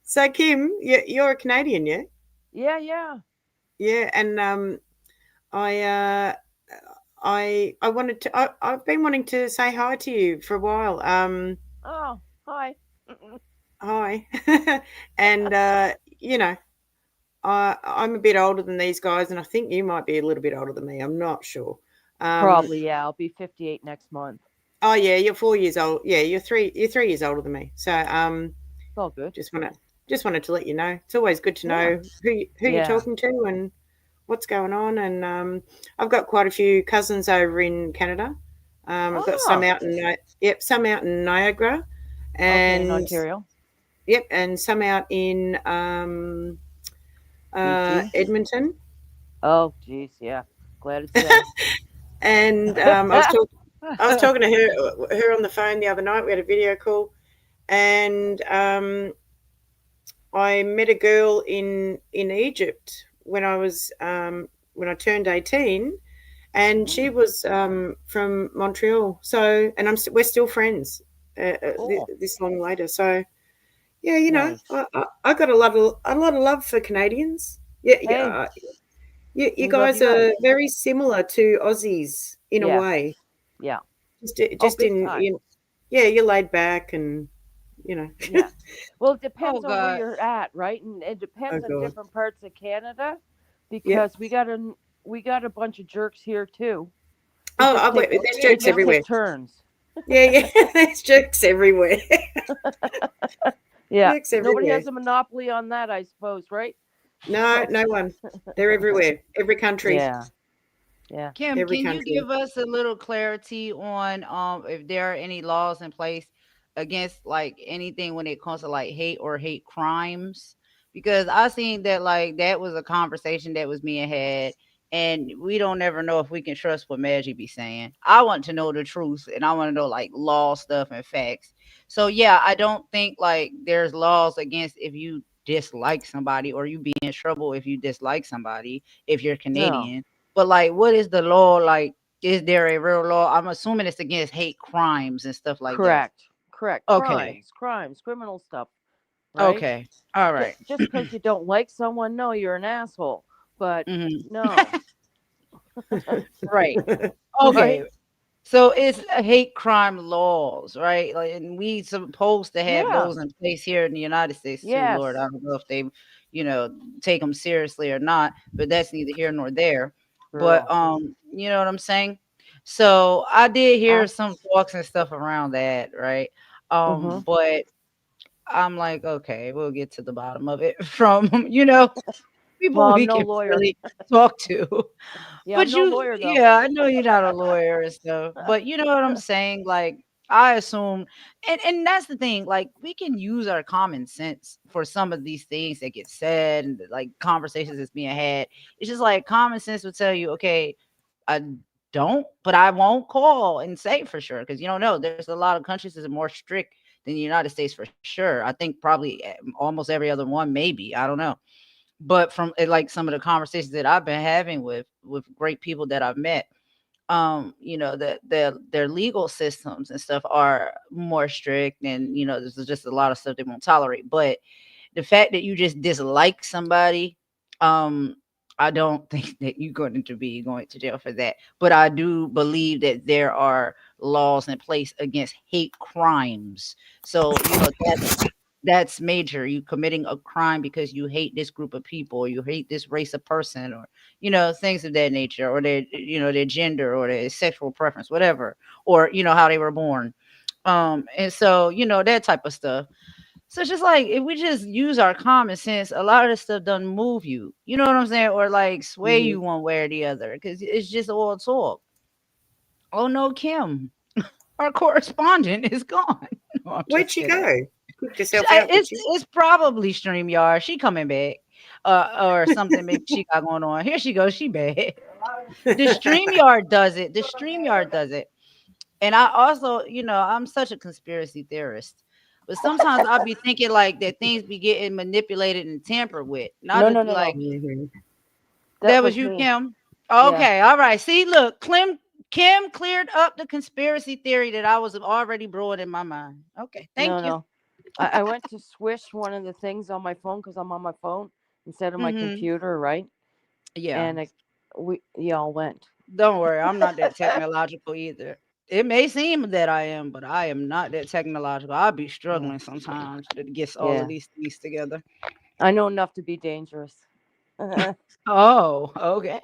So Kim, you're a Canadian, yeah? Yeah, yeah. Yeah, and I I wanted to. I've been wanting to say hi to you for a while. Oh, hi. Hi, and you know, I'm a bit older than these guys, and I think you might be a little bit older than me. I'm not sure. Um, Probably, yeah. I'll be 58 next month. oh yeah, you're 4 years old. Yeah, you're 3 years older than me. So It's all good. just wanted to let you know. It's always good to Yeah. know who you're Yeah. talking to and what's going on. And I've got quite a few cousins over in Canada. I've got some Oh, out in some out in Niagara, okay, in and Ontario. yep, and some out in BC. Edmonton. Oh, geez, yeah. Glad it's them. And I was talking to her on the phone the other night. We had a video call, and I met a girl in Egypt when I was when I turned 18, and she was from Montreal. So, and we're still friends Cool. this long later. So, yeah, Nice. I got a lot of love for Canadians. Yeah, Hey, yeah. You we love guys you are guys. very similar to Aussies in a Yeah, way. yeah. Oh, Just big time. yeah, you're laid back and you know. Yeah. Well, it Oh depends on where god. you're at, right? And it Oh depends on God. different parts of Canada Yep. because we got a bunch of jerks here too. They Oh, just take there's they jokes just everywhere. take turns. Yeah, yeah. There's jokes everywhere. Yeah. Jokes Nobody everywhere. has a monopoly on that, I suppose, right? No, no one. They're everywhere. Every country. Yeah. Yeah. Kim, Every can you country. give us a little clarity on if there are any laws in place against like anything when it comes to like hate or hate crimes? Because I seen that like that was a conversation that was being had, and we don't ever know if we can trust what Madgie be saying. I want to know the truth, and I want to know like law stuff and facts. So yeah, I don't think like there's laws against if you dislike somebody or you be in trouble if you dislike somebody if you're No. Canadian. But like, what is the law like? Is there a real law? I'm assuming it's against hate crimes and stuff like that. Correct. Correct. Okay. Crimes, criminal stuff, right? Okay. All right. Just because you don't like someone, no, you're an asshole. But Mhm. no. Right. Right? Okay. So it's hate crime laws, right? Like, and we supposed to have Yeah. those in place here in the United States too. Lord, I Yes. don't know if they, you know, take them seriously or not, but that's neither here nor there. But True. you know what I'm saying? So I did hear some Acts. talks and stuff around that, right? Mhm. But I'm like, okay, we'll get to the bottom of it from, you know, people Well, I'm we no can lawyer. really talk to. Yeah, I'm But no you lawyer though. yeah, I know you're not a lawyer and stuff, but you know what I'm saying? Like, I assume and that's the thing, like, we can use our common sense for some of these things that get said and, like, conversations that's being had. It's just like common sense would tell you, "Okay, I don't, but I won't call and say for sure because you don't know. There's a lot of countries that are more strict than the United States for sure. I think probably almost every other one, maybe. I don't know. But from like some of the conversations that I've been having with great people that I've met, you know, that their legal systems and stuff are more strict, and you know, there's just a lot of stuff they won't tolerate. But the fact that you just dislike somebody, um, I don't think that you're going to be going to jail for that. But I do believe that there are laws in place against hate crimes. So, you know, that's major. You committing a crime because you hate this group of people, or you hate this race of person, or you know, things of that nature, or their, you know, their gender or their sexual preference, whatever, or you know, how they were born. And so, you know, that type of stuff. So it's just like if we just use our common sense, a lot of this stuff doesn't move you. You know what I'm saying? Or like sway Mhm. you one way or the other. Cause it's just all talk. Oh no, Kim. Our correspondent is gone. No, I'm Where'd just she kidding. go? Cooked herself out, did she? It's probably StreamYard. She coming back. Or something maybe she got going on. Here she goes. She back. The StreamYard does it. The StreamYard does it. And I also, you know, I'm such a conspiracy theorist. But sometimes I'll be thinking like that things be getting manipulated and tampered with. And I'll No, just no, be no, like, no. Mhm. That that was was you, me. Kim. Yeah. Okay, all right. See, look, Kim cleared up the conspiracy theory that I was already brewing in my mind. Okay, No, thank you. no. I went to swish one of the things on my phone because I'm on my phone instead of my Hmm. computer, right? Yeah. And we y'all went. Don't worry, I'm not that technological either. It may seem that I am, but I am not that technological. I'll be Yeah. struggling sometimes to get all of Yeah. these things together. I know enough to be dangerous. Oh, okay.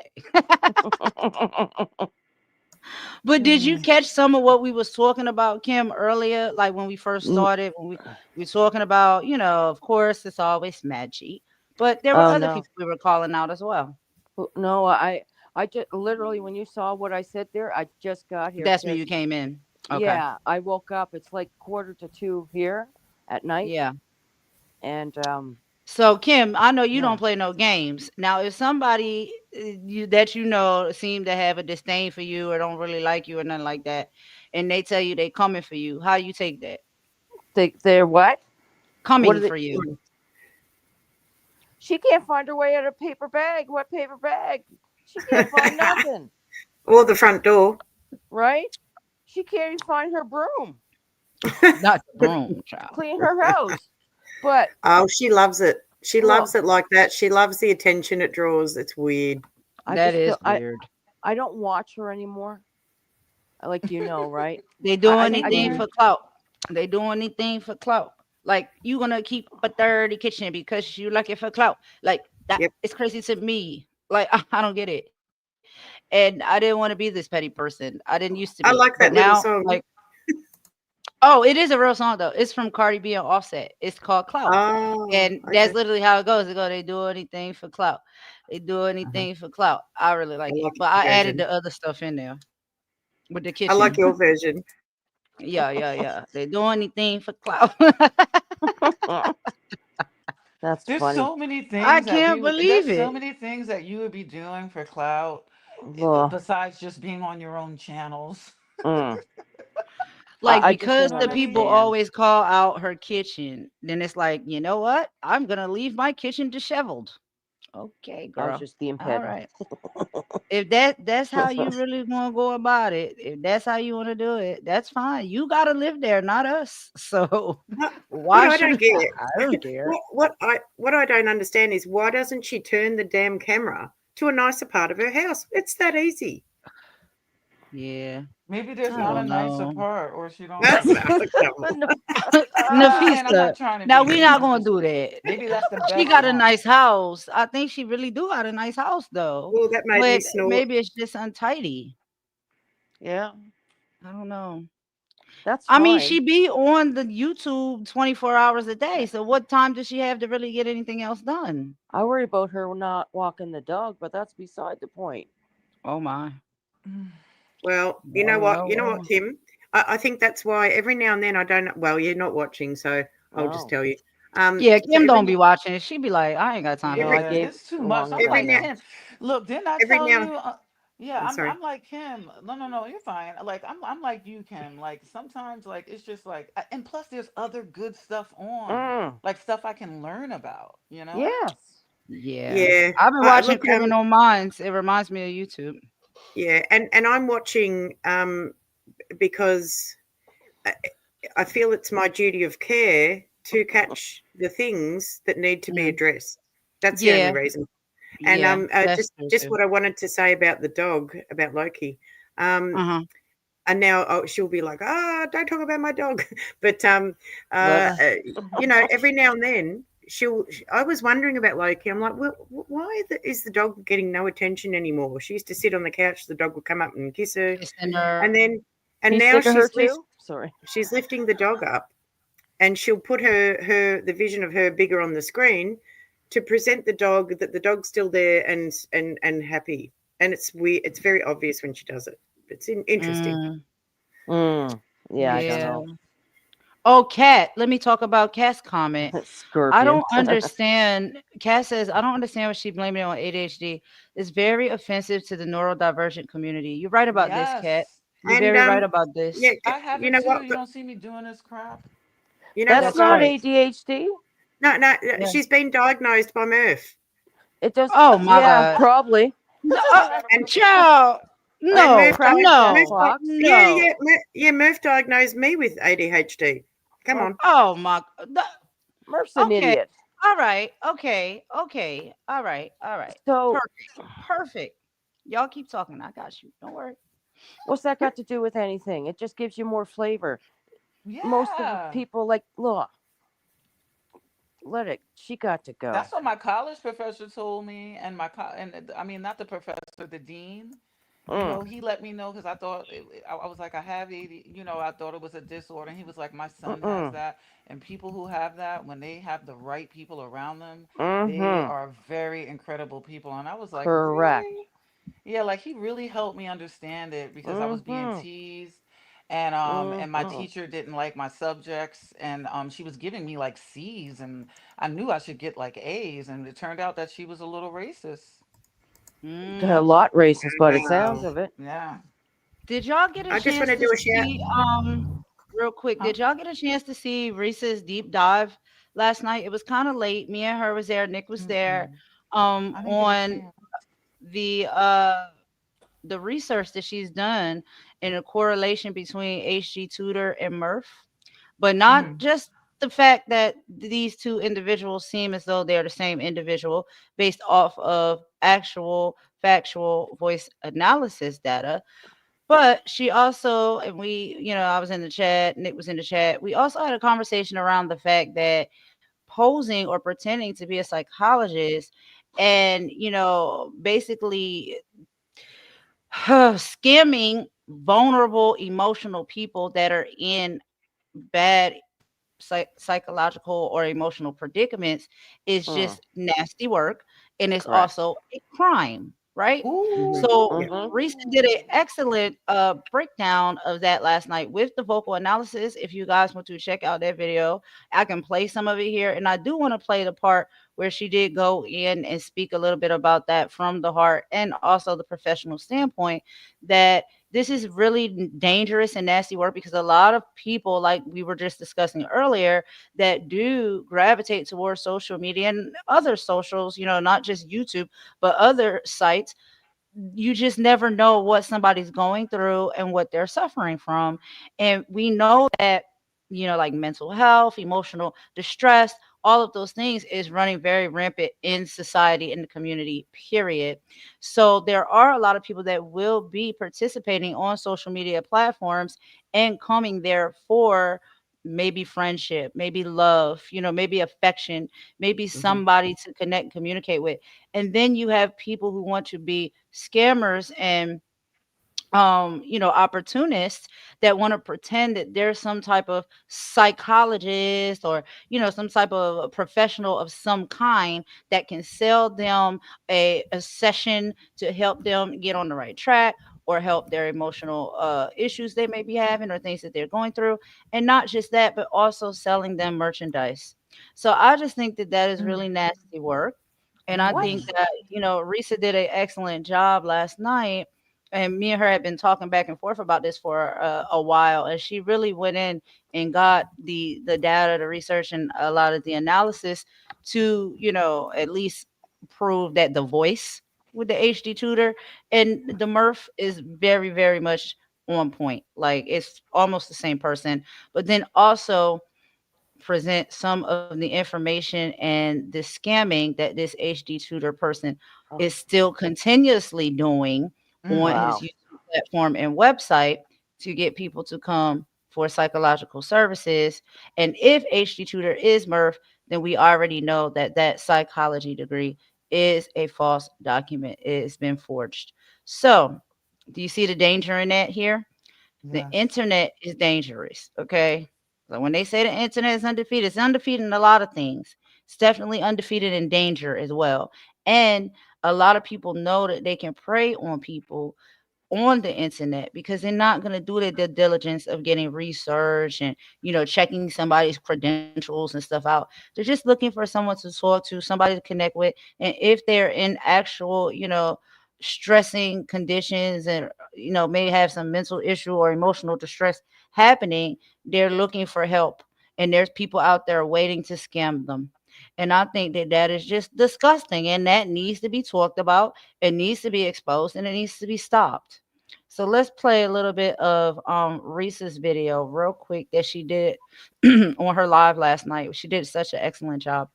But did you catch some of what we was talking about, Kim, earlier? Like when we first N- started, when we were talking about, you know, of course, it's always Madgie, but there were oh other no. people we were calling out as well. No, I just literally when you saw what I said there, I just got here That's when you because came in. Okay. yeah, I woke up. It's like quarter to two here at night, Yeah. and So Kim, I know you don't yeah, play no games. Now, if somebody that you know seem to have a disdain for you or don't really like you or nothing like that, and they tell you they coming for you, how you take that? they're what? What Coming are they? for you. She can't find her way out of paper bag. What paper bag? She can't find nothing, Or the front door. right? She can't even find her broom, Not the broom, child. clean her house. But Oh, she loves it. She well, loves it like that. She loves the attention it draws. It's weird. I That just is don't. weird. I don't watch her anymore. Like you know, right? They do I anything can't. for clout. They do anything for clout. Like you gonna keep a dirty kitchen because you like it for clout. Like that Yep. is crazy to me. Like I don't get it. And I didn't want to be this petty person. I didn't used to be, I but like that now little like song. oh, it is a real song though. It's from Cardi B and Offset. It's called Clout. Oh, And that's okay. literally how it goes. They go, they do anything for clout. They do Uh-huh. anything for clout. I really I like it. like But your I added version. the other stuff in there with the I like kitchen. your version. Yeah, yeah, yeah. They do anything for clout. That's There's funny. so many I things that can't believe there's so it. many things that you would be doing for clout Ugh. besides just being on your own channels. Mm. Like I just because don't So the people many. understand. always call out her kitchen, then it's like, you know what? I'm gonna leave my kitchen disheveled. Okay, I was girl. just being All petty. right. If that's how you really want to go about it, if that's how you want to do it, that's fine. You gotta live there, not us. So What, what why I should don't get, I don't care. what I don't understand is why doesn't she turn the damn camera? to a nicer part of her house. It's that easy. Yeah. Maybe there's I not a don't nicer know. part, or she don't No, know. come on. No. I'm just saying. I'm Nafisa. not trying to Now be we not mean. I'm gonna just do that. maybe that's the She best got a one. nice house. I think she really do got a nice house though. Well, that made me But snort. maybe it's just untidy. Yeah, I don't know. that's I mean, she fine. be on the YouTube 24 hours a day. So what time does she have to really get anything else done? I worry about her not walking the dog, but that's beside the point. Oh my. Well, you know Oh what? no. You know Oh what, my. Kim? I think that's why every now and then I don't. Well, you're not watching, so I'll just Oh, tell you. Yeah, So Kim don't be watching it. She be like, I ain't got time for no, I every that. gave It's too much. long I'm every enough like now now. Kim. Look, didn't I every tell now. you? Yeah, I'm sorry. I'm like Kim. No, you're fine. Like I'm like you, Kim. Like sometimes, like it's just like, and plus there's other good stuff on, Mm, like stuff I can learn about. You know? yes. Yeah. Yeah. I've been watching Look. Criminal Minds. It reminds me of YouTube. Yeah, and I'm watching because I, I feel it's my duty of care to catch the things that need to be Mhm. addressed. That's the only Yeah. reason. And Yeah. That's true just too. what I wanted to say about the dog, about Loki. Um, Uh-huh. and now she'll be like, "Ah, don't talk about my dog." But uh, That's uh, every now and then I was wondering about Loki. I'm like, well, why is the dog getting no attention anymore? She used to sit on the couch. The dog would come up and kiss her, Kissing her. and then and he's now sick of her too. Sorry. she's lifting the dog up, and she'll put the vision of her bigger on the screen to present the dog that the dog's still there and happy. And it's weird. It's very obvious when she does it. It's interesting. Mm, Mm, yeah, I don't yeah. know. Oh, Kat. Let me talk about Kat's comment. I Scorpion. don't understand. Kat says, I don't understand what she blaming it on ADHD. It's very offensive to the neurodivergent community. You're right about this, Kat. Yes, You're And very right about yeah, this. I have you it know too. what? You don't see me doing this crap. You know That's what, That's not right. guys? ADHD. No, no, Yeah. she's been diagnosed by Murph, It does. Oh my Yeah, God. probably. No, and child. and No, Murph, Cracked Murph, jack no, box. no. Murph diagnosed me with ADHD. Come Oh, on. Oh my. Murph's an Okay. idiot. All right. Okay. Okay. All right. All right. So, Perfect. Perfect. Y'all keep talking. I got you. Don't worry. what's that got to do with anything? It just gives you more flavor. Most of the Yeah. people like, look, let it. She got to go. That's what my college professor told me, and I mean, not the professor, the dean. You Mm, know, he let me know because I thought I was like, I have AD. You know, I thought it was a disorder. And he was like, my son has mm-mm, that, and people who have that, when they have the right people around them, they mm-hmm. are very incredible people. And I was like, Correct. really? Yeah, like he really helped me understand it because I was being Mm-hmm. teased, and my Mm-hmm. teacher didn't like my subjects, and she was giving me like C's, and I knew I should get like A's, and it turned out that she was a little racist. A Mm. lot racist by the sounds Wow. of it. Yeah. Did y'all get a I just want chance to to do a shout. see real quick? Huh? Did y'all get a chance to see Reese's deep dive last night? It was kind of late. Me and her was there. Nick was there. Mm-mm. I didn't get a On chance. the uh the research that she's done in a correlation between HG Tudor and Murph, but not Mm-hmm. just the fact that these two individuals seem as though they're the same individual based off of actual factual voice analysis data, but she also, and we, I was in the chat, Nick was in the chat. We also had a conversation around the fact that posing or pretending to be a psychologist and, basically scamming vulnerable emotional people that are in bad psychological or emotional predicaments is Mm, just nasty work, and it's correct. also a crime, right? Hmm. So Yeah. Mm-hmm. Risa did an Ooh. excellent breakdown of that last night with the vocal analysis. If you guys want to check out that video, I can play some of it here. And I do want to play the part where she did go in and speak a little bit about that from the heart and also the professional standpoint, that this is really dangerous and nasty work because a lot of people, like we were just discussing earlier, that do gravitate towards social media and other socials, not just YouTube, but other sites, you just never know what somebody's going through and what they're suffering from. And we know that, like mental health, emotional distress, all of those things is running very rampant in society, in the community, period. So there are a lot of people that will be participating on social media platforms and coming there for maybe friendship, maybe love, maybe affection, maybe Hmm. somebody to connect and communicate with. And then you have people who want to be scammers and opportunists that want to pretend that there's some type of psychologist or some type of a professional of some kind that can sell them a session to help them get on the right track or help their emotional issues they may be having or things that they're going through. And not just that, but also selling them merchandise. So I just think that that is Mm. really nasty work. And I Mm-hmm. think What? that Risa did an excellent job last night, and me and her had been talking back and forth about this for a while, and she really went in and got the data, the research, and a lot of the analysis to at least prove that the voice with the HD tutor and the Murph is very, very much on point. Like it's almost the same person, but then also present some of the information and the scamming that this HD tutor person Oh, is still continuously doing on Mm-hmm. his wow. YouTube platform and website to get people to come for psychological services. And if HD tutor is Murph, then we already know that that psychology degree is a false document. It's been forged. So, do you see the danger in that here? The Yes. internet is dangerous, okay? So when they say the internet is undefeated, it's undefeated in a lot of things. It's definitely undefeated in danger as well. And a lot of people know that they can prey on people on the internet because they're not going to do their due diligence of getting research and checking somebody's credentials and stuff out. They're just looking for someone to talk to, somebody to connect with. And if they're in actual stressing conditions and may have some mental issue or emotional distress happening, they're looking for help, and there's people out there waiting to scam them. And I think that that is just disgusting, and that needs to be talked about. It needs to be exposed, and it needs to be stopped. So let's play a little bit of Reese's video real quick that she did on her live last night. She did such an excellent job.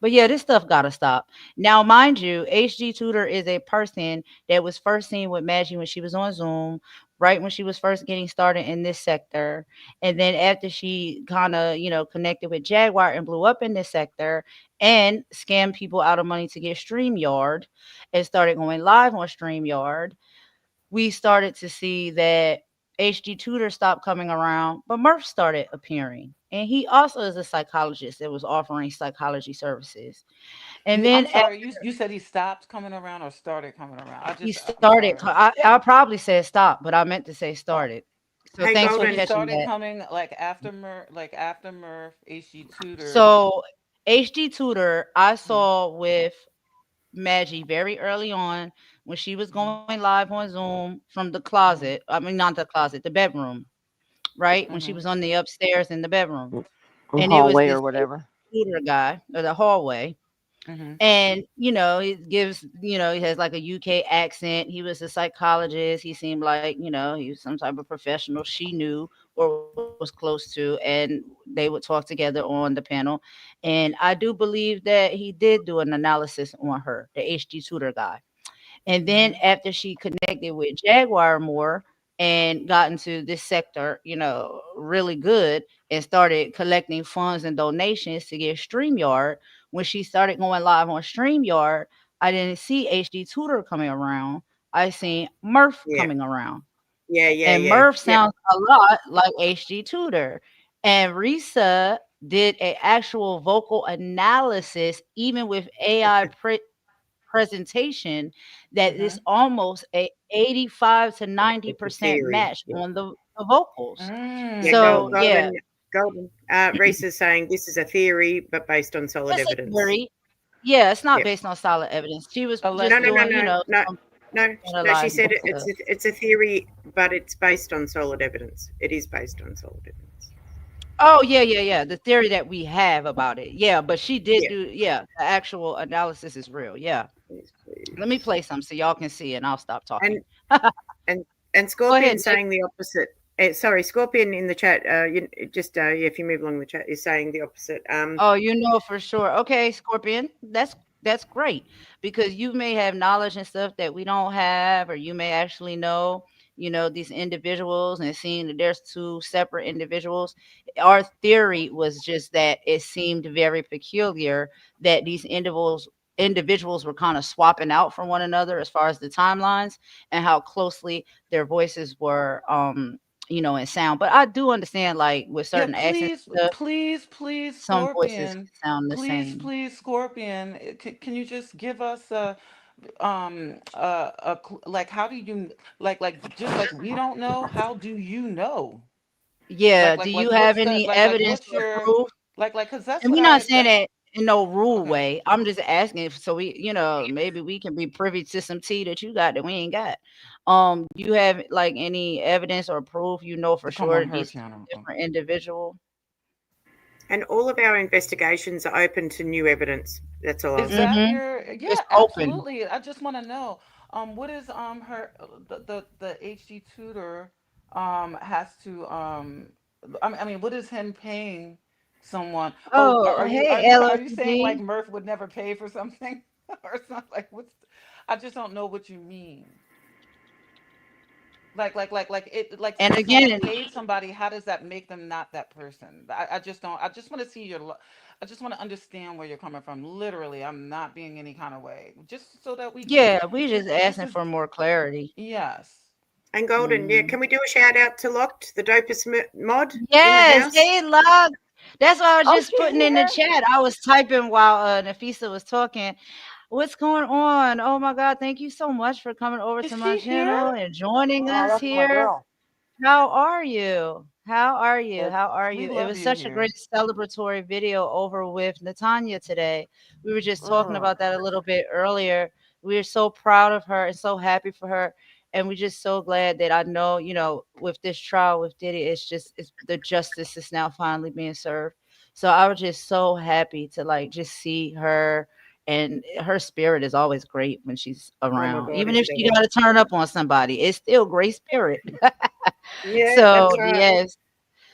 But yeah, this stuff gotta stop. Now, mind you, HG Tutor is a person that was first seen with Madgie when she was on Zoom, right when she was first getting started in this sector. And then after she kind of, connected with Jaguar and blew up in this sector and scammed people out of money to get StreamYard and started going live on StreamYard, we started to see that HG Tutor stopped coming around, but Murph started appearing. And he also is a psychologist that was offering psychology services. And I'm then sorry. You said he stopped coming around or started coming around. he I'm started, sorry. I probably said stop, but I meant to say Oh, started. So Hey, thanks so for he Golden. catching started that. coming like after Murph, HG Tutor. So HD Tutor, I Mm-hmm. saw with Maggie very early on when she was Mm-hmm. going live on Zoom from the closet. I mean, not the closet, the bedroom, right? When she Mm-hmm. was on the upstairs in the bedroom. Mm, And it was hallway this or whatever. tutor guy or the hallway. Mm-hmm. And he gives, he has like a UK accent. He was a psychologist. He seemed like, he was some type of professional she knew or was close to, and they would talk together on the panel. And I do believe that he did do an analysis on her, the HD tutor guy. And then Mm-hmm. after she connected with Jaguar more and got into this sector, really good and started collecting funds and donations to get StreamYard, when she started going live on StreamYard, I didn't see HD Tutor coming around. I seen Murph Yeah, coming around. yeah, yeah, And yeah, Murph yeah. sounds a lot like HD Tutor. And Risa did a actual vocal analysis, even with AI presentation, that is Mm-hmm. almost a 85 to It's a 90% theory. match Yeah, on the vocals. yeah. So Mm. yeah, Golden. Reese is saying this is a theory, but based on solid it's a evidence. theory. Yeah, it's not Yeah. based on solid evidence. She was No, just no, no, Allegedly. doing, no, no, some no. She said analyzing stuff. it's a theory, but it's based on solid evidence. It is based on solid evidence. Oh yeah, yeah, yeah. The theory that we have about it. Yeah, but she did Yeah. do, yeah, the actual analysis is real. Yeah. Yes, Let me please. play some so y'all can see and I'll stop talking. And and and Go ahead, Scorpion's Nick. saying the opposite. Sorry, Scorpion in the chat. Just if you move along the chat, is saying the opposite. Oh, you know for sure. Okay, Scorpion, that's great because you may have knowledge and stuff that we don't have, or you may actually know, these individuals and seeing that there's two separate individuals. Our theory was just that it seemed very peculiar that these individuals were kind of swapping out from one another as far as the timelines and how closely their voices were in sound. But I do understand like with Yeah, certain accents and stuff please, some voices Scorpion. can sound the Please, same. please, Scorpion. Can you just give us like how do you like just like we don't know, how do you know? Yeah, do you have What's that any evidence what's or your proof? because that's And what we're not I saying that in no rude okay. way. I'm just asking if so maybe we can be privy to some tea that you got that we ain't got. Do you have like any evidence or proof for To come sure on that her these two channel. different individual? And all of our investigations are open to new evidence. That's all I'll Is say. that Mm-hmm. your It's yeah, open. absolutely. I just want to know what is her the HD tutor has to I mean what is him paying someone? Oh, Oh, hey, are you saying like LOTD. Murph would never pay for something or something like I just don't know what you mean. Like it like And if someone again, paid somebody, how does that make them not that person? I just don't. I just want to see I just want to understand where you're coming from. Literally, I'm not being any kind of way. Just so that we can yeah, we just just asking as for more clarity. yes. And Golden, yeah, Hmm. can we do a shout out to Locked, the dopest mod in the Yes, house? hey, love. That's what I was Oh, just she's putting in the here. chat. I was typing while Nafisa was talking. What's going on? Oh my God, thank you so much for coming over Is to my she here? channel and joining Oh, us that's my here. girl. How are you? How are you? Good. How are We you? It love was you such a great here. celebratory video over with Natanya today. We were just talking Mm. about that a little bit earlier. We are so proud of her and so happy for her. And we're just so glad that I know, with this trial with Diddy, it's the justice is now finally being served. So I was just so happy to like just see her, and her spirit is always great when she's Oh my around. God, Even is if that she it? got to turn up on somebody, it's still great spirit. Yeah, So that's right. yes.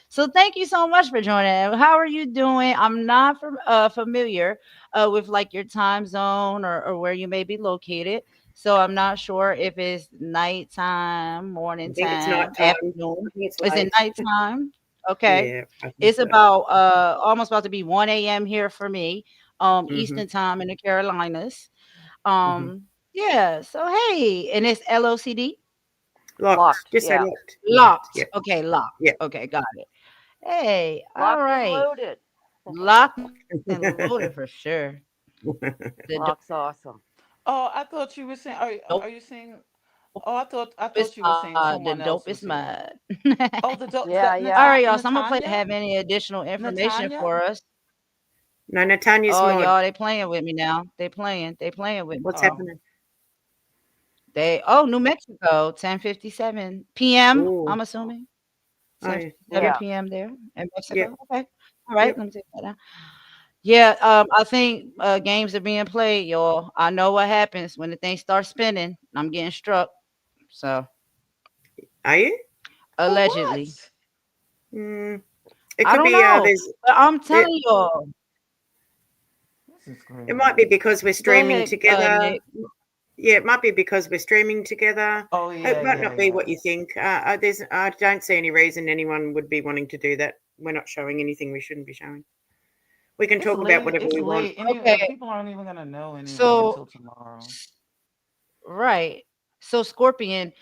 So thank you so much for joining. How are you doing? I'm not familiar with like your time zone or where you may be located. So I'm not sure if it's nighttime, I morning think it's time, night time. afternoon. I think it's Is it late. nighttime? Okay. Yeah, I think It's so. about almost about to be 1 a.m. here for me, Mm-hmm. Eastern time in the Carolinas. Mm-hmm. Yeah. So hey, and it's LOCD. Locked. Locked. Just say Yeah. locked. Locked. Locked. Yep. Okay, locked. Yep. Okay, got it. Hey, all Locked and right. loaded. Locked and loaded for sure. The Lock's awesome. Oh, I thought you were saying. Are you saying? Oh, I dopest thought you were saying the someone else was dopest here. mod. Oh, the is Yeah, that All yeah. right, y'all. So I'm gonna play. Natanya? Have any additional information Natanya? for us? No, Natanya's Oh, mod. y'all, they playing with me now. They playing. They playing with me. What's Oh, happening? New Mexico, 10:57 p.m. Oh, I'm assuming oh yeah. 10:57 Yep. Yeah. p.m. there in Yep. Mexico. Okay. All right. Yep. Let me take that down. Yeah. I think games are being played, y'all. I know what happens when the thing starts spinning. I'm getting struck. So Are you? for allegedly, what? Mm, it I could don't be. know, There's. but I'm It. telling y'all. This is It might be crazy. because we're Go streaming ahead, together. Nick. Yeah, it might be because we're streaming together. Oh It yeah, might yeah, not be yeah. what you think. There's. I don't see any reason anyone would be wanting to do that. We're not showing anything we shouldn't be showing. We can It's talk about late. whatever It's we want. late. Any Okay, people aren't even gonna know anyway so until tomorrow. right. So Scorpion,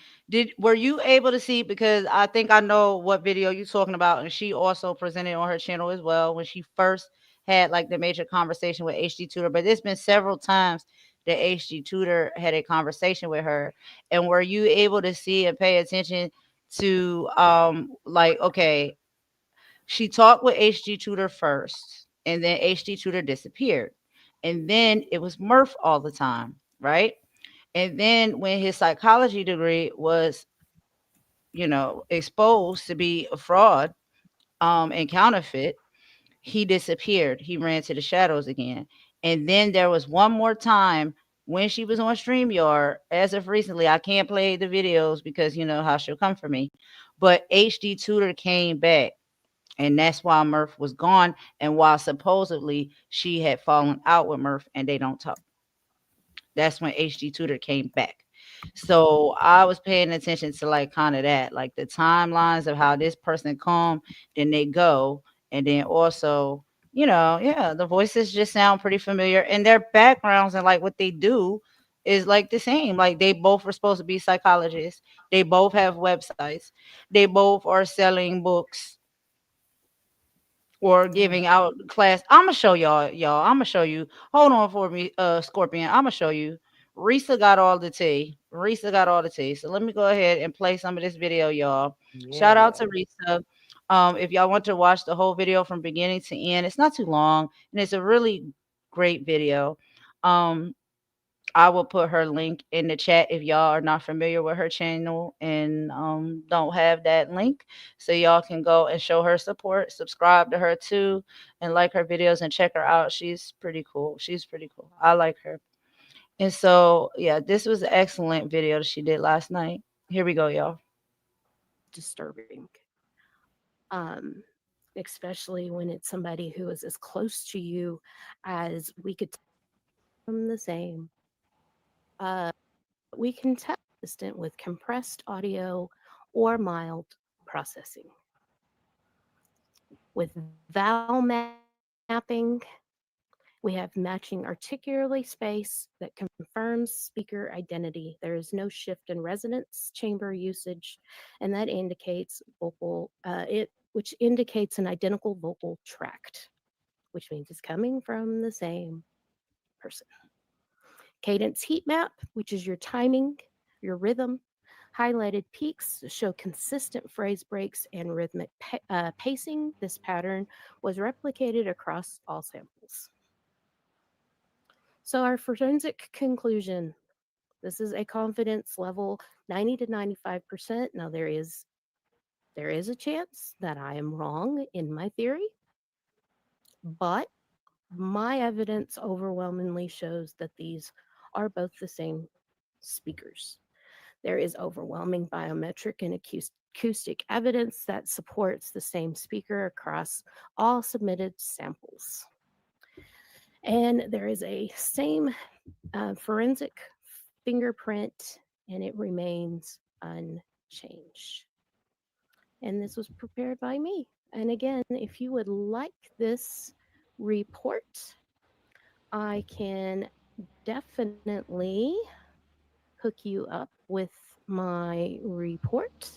were you able to see, because I think I know what video you're talking about, and she also presented on her channel as well when she first had like the major conversation with HD Tutor, but there's been several times that HD Tutor had a conversation with her. And were you able to see and pay attention to like, okay, she talked with HD Tutor first, and then HD Tutor disappeared. And then it was Murph all the time, right? And then when his psychology degree was, exposed to be a fraud, and counterfeit, he disappeared. He ran to the shadows again. And then there was one more time when she was on StreamYard. As of recently, I can't play the videos because you know how she'll come for me. But HD Tutor came back, and that's why Murph was gone, and why supposedly she had fallen out with Murph and they don't talk. That's when HD Tutor came back. So I was paying attention to like kind of that, like the timelines of how this person come, then they go, and then also, yeah, the voices just sound pretty familiar, and their backgrounds and like what they do is like the same. Like they both were supposed to be psychologists. They both have websites. They both are selling books or Oh, giving out class. I'ma show y'all. I'ma show you. Hold on for me, Scorpion. I'ma show you. Risa got all the tea. Risa got all the tea. So let me go ahead and play some of this video, y'all. Shout out yeah. to Risa. If y'all want to watch the whole video from beginning to end, it's not too long and it's a really great video. Um, I will put her link in the chat if y'all are not familiar with her channel and don't have that link. So y'all can go and show her support, subscribe to her too, and like her videos and check her out. She's pretty cool. She's pretty cool. I like her. And so, yeah, this was an excellent video that she did last night. Here we go, y'all. Disturbing. Um, Especially when it's somebody who is as close to you as we could tell from the same. Uh, we can tell consistent with compressed audio or mild processing. With vowel mapping, we have matching articularly space that confirms speaker identity. There is no shift in resonance chamber usage, and that indicates which indicates an identical vocal tract, which means it's coming from the same person. Cadence heat map, which is your timing, your rhythm. Highlighted peaks show consistent phrase breaks and rhythmic pacing. This pattern was replicated across all samples. So, our forensic conclusion, this is a confidence level 90 to 95%. Now, there is a chance that I am wrong in my theory, but my evidence overwhelmingly shows that these are both the same speakers. There is overwhelming biometric and acoustic evidence that supports the same speaker across all submitted samples. And there is a same forensic fingerprint, and it remains unchanged. And this was prepared by me. And again, if you would like this report, I can definitely hook you up with my report.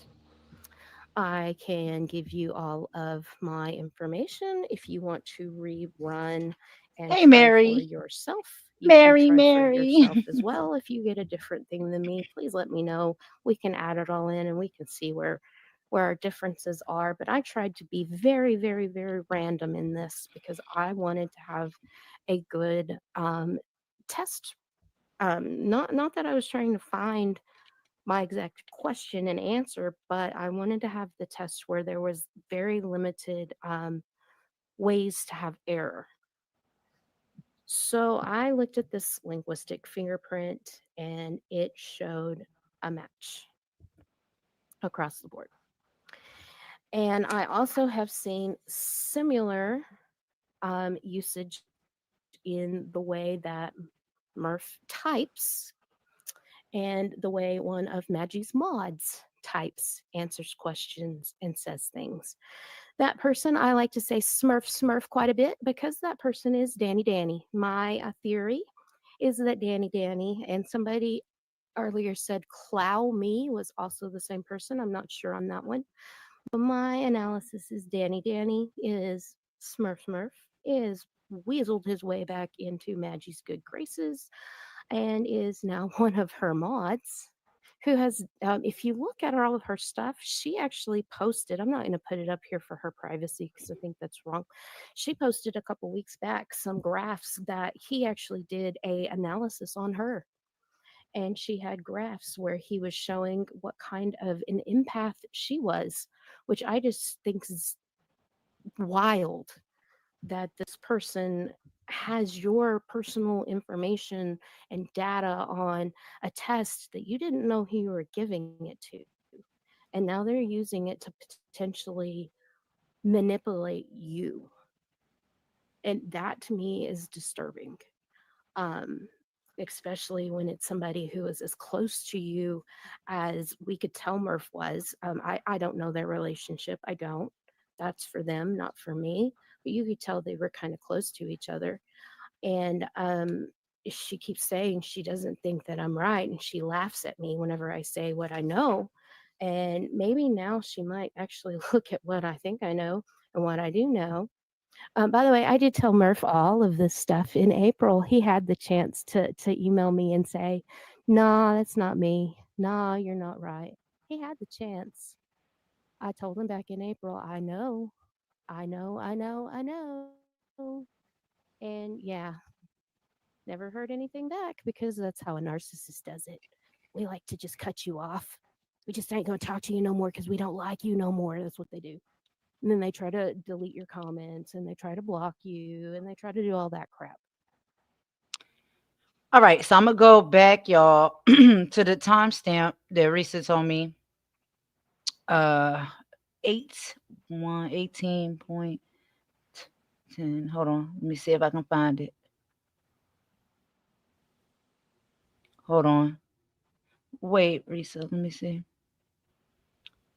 I can give you all of my information if you want to rerun and Hey, try for Mary. yourself. You can Mary, try for Mary. yourself as well. If you get a different thing than me, please let me know. We can add it all in and we can see where our differences are. But I tried to be very, very, very random in this because I wanted to have a good test. Not that I was trying to find my exact question and answer, but I wanted to have the test where there was very limited ways to have error. So I looked at this linguistic fingerprint and it showed a match across the board. And I also have seen similar usage in the way that Murph types and the way one of Maggie's mods types, answers questions, and says things. That person, I like to say Smurf quite a bit because that person is Danny Danny. My theory is that Danny and somebody earlier said Clow Me was also the same person. I'm not sure on that one. But my analysis is Danny is Smurf is weaseled his way back into Maggie's good graces and is now one of her mods who has, if you look at all of her stuff, she actually posted, I'm not going to put it up here for her privacy because I think that's wrong. She posted a couple weeks back some graphs that he actually did a analysis on her. And she had graphs where he was showing what kind of an empath she was, which I just think is wild that this person has your personal information and data on a test that you didn't know who you were giving it to. And now they're using it to potentially manipulate you. And that to me is disturbing. Um, Especially when it's somebody who is as close to you as we could tell Murph was. I don't know their relationship. I don't. That's for them, not for me. But you could tell they were kind of close to each other. And she keeps saying she doesn't think that I'm right. And she laughs at me whenever I say what I know. And maybe now she might actually look at what I think I know and what I do know. By the way, I did tell Murph all of this stuff in April. He had the chance to email me and say, "Nah, that's not me. Nah, you're not right." He had the chance. I told him back in April, "I know, I know, I know, I know." And yeah, never heard anything back because that's how a narcissist does it. We like to just cut you off. We just ain't gonna talk to you no more because we don't like you no more. That's what they do. And then they try to delete your comments and they try to block you and they try to do all that crap. All right, so I'm gonna go back, y'all, to the timestamp that Risa told me. Uh, 18.10. Hold on, let me see if I can find it. Hold on. Wait, Risa, let me see.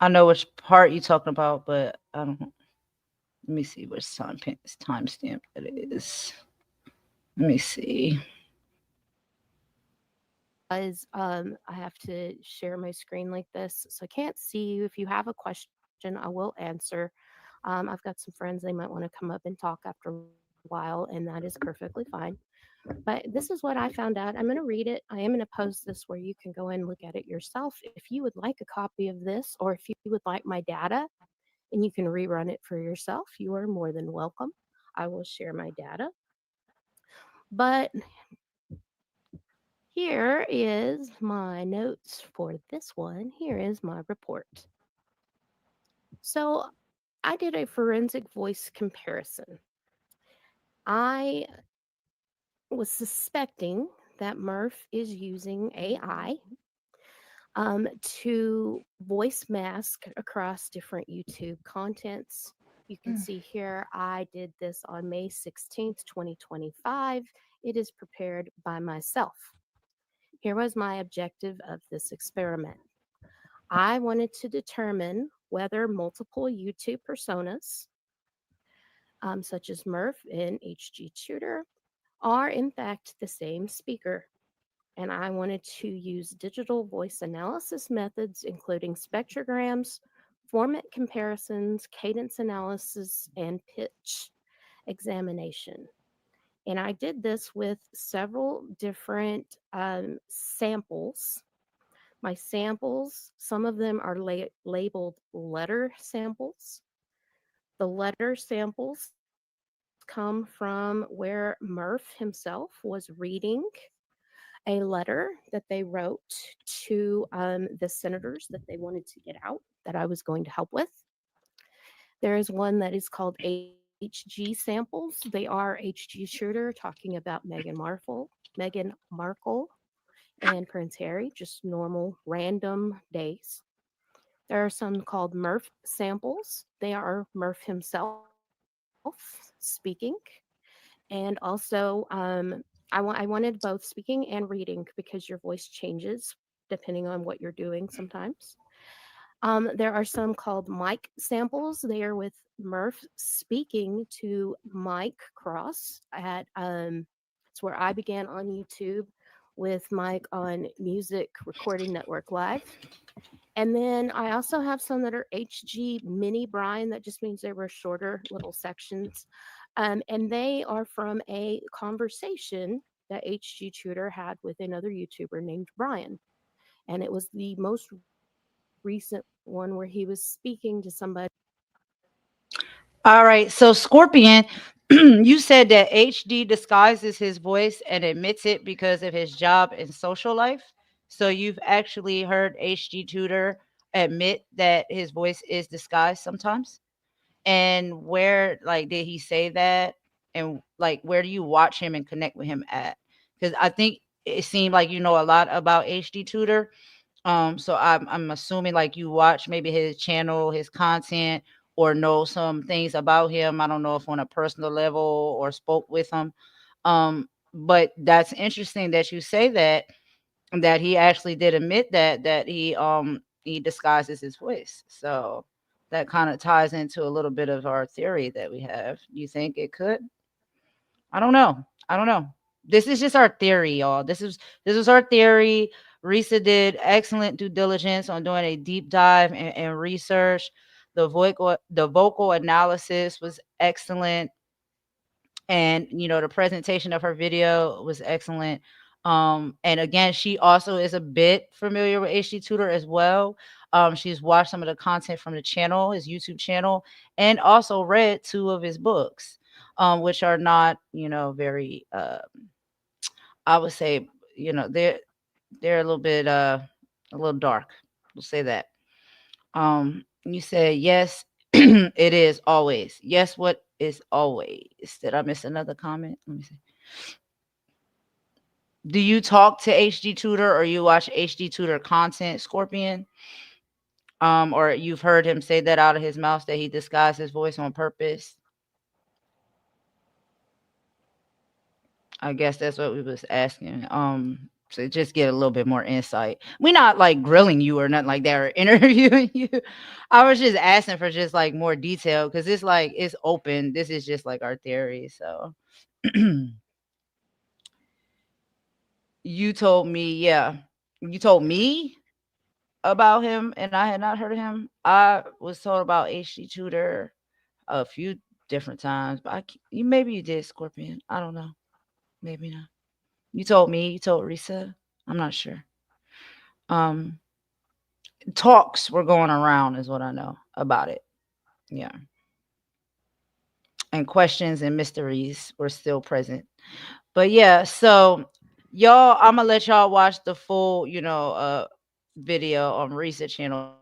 I know which part you talking about, but I don't. Let me see which timestamp that is. Let me see. Because I have to share my screen like this, so I can't see you. If you have a question, I will answer. I've got some friends, they might want to come up and talk after a while, and that is perfectly fine. But this is what I found out. I'm going to read it. I am going to post this where you can go and look at it yourself. If you would like a copy of this, or if you would like my data and you can rerun it for yourself, you are more than welcome. I will share my data. But here is my notes for this one. Here is my report. So I did a forensic voice comparison. I was suspecting that Murph is using AI to voice mask across different YouTube contents. You can see here, I did this on May 16th, 2025. It is prepared by myself. Here was my objective of this experiment. I wanted to determine whether multiple YouTube personas, such as Murph and HG Tutor, are in fact the same speaker. And I wanted to use digital voice analysis methods, including spectrograms, format comparisons, cadence analysis, and pitch examination. And I did this with several different samples. My samples, some of them are labeled letter samples. The letter samples come from where Murph himself was reading a letter that they wrote to the senators that they wanted to get out that I was going to help with. There is one that is called HG samples. They are HG Shooter talking about Meghan Markle, and Prince Harry, just normal random days. There are some called Murph samples. They are Murph himself speaking. And also, I wanted both speaking and reading because your voice changes depending on what you're doing sometimes. There are some called mic samples. They are with Murph speaking to Mike Cross at it's where I began on YouTube with Mike on Music Recording Network Live. And then I also have some that are HG Mini Brian. That just means they were shorter little sections. And they are from a conversation that HG Tutor had with another YouTuber named Brian. And it was the most recent one where he was speaking to somebody. All right. So Scorpion, you said that HD disguises his voice and admits it because of his job and social life. So you've actually heard HD Tutor admit that his voice is disguised sometimes. And where like did he say that? And like where do you watch him and connect with him at? Because I think it seemed like you know a lot about HD Tutor. So I'm assuming like you watch maybe his channel, his content, or know some things about him. I don't know if on a personal level or spoke with him. But that's interesting that you say that he actually did admit that he disguises his voice. So that kind of ties into a little bit of our theory that we have. You think it could? I don't know. I don't know. This is just our theory, y'all. This is our theory. Risa did excellent due diligence on doing a deep dive and research. The vocal analysis was excellent, and the presentation of her video was excellent. And again, she also is a bit familiar with HD Tutor as well. She's watched some of the content from the channel, his YouTube channel, and also read two of his books, which are not, very I would say, they're a little dark. We'll say that. You said yes, it is always. Yes, what is always? Did I miss another comment? Let me see. Do you talk to HD Tutor or you watch HD Tutor content, Scorpion? Or you've heard him say that out of his mouth that he disguised his voice on purpose? I guess that's what we was asking. To just get a little bit more insight. We're not like grilling you or nothing like that or interviewing you. I was just asking for just like more detail because it's like it's open. This is just like our theory. So you told me, yeah. You told me about him and I had not heard of him. I was told about HD Tutor a few different times, but you maybe you did, Scorpion. I don't know. Maybe not. You told me, you told Risa. I'm not sure. Um Talks were going around is what I know about it. Yeah. And questions and mysteries were still present. But yeah, so y'all, I'm gonna let y'all watch the full, video on Risa channel.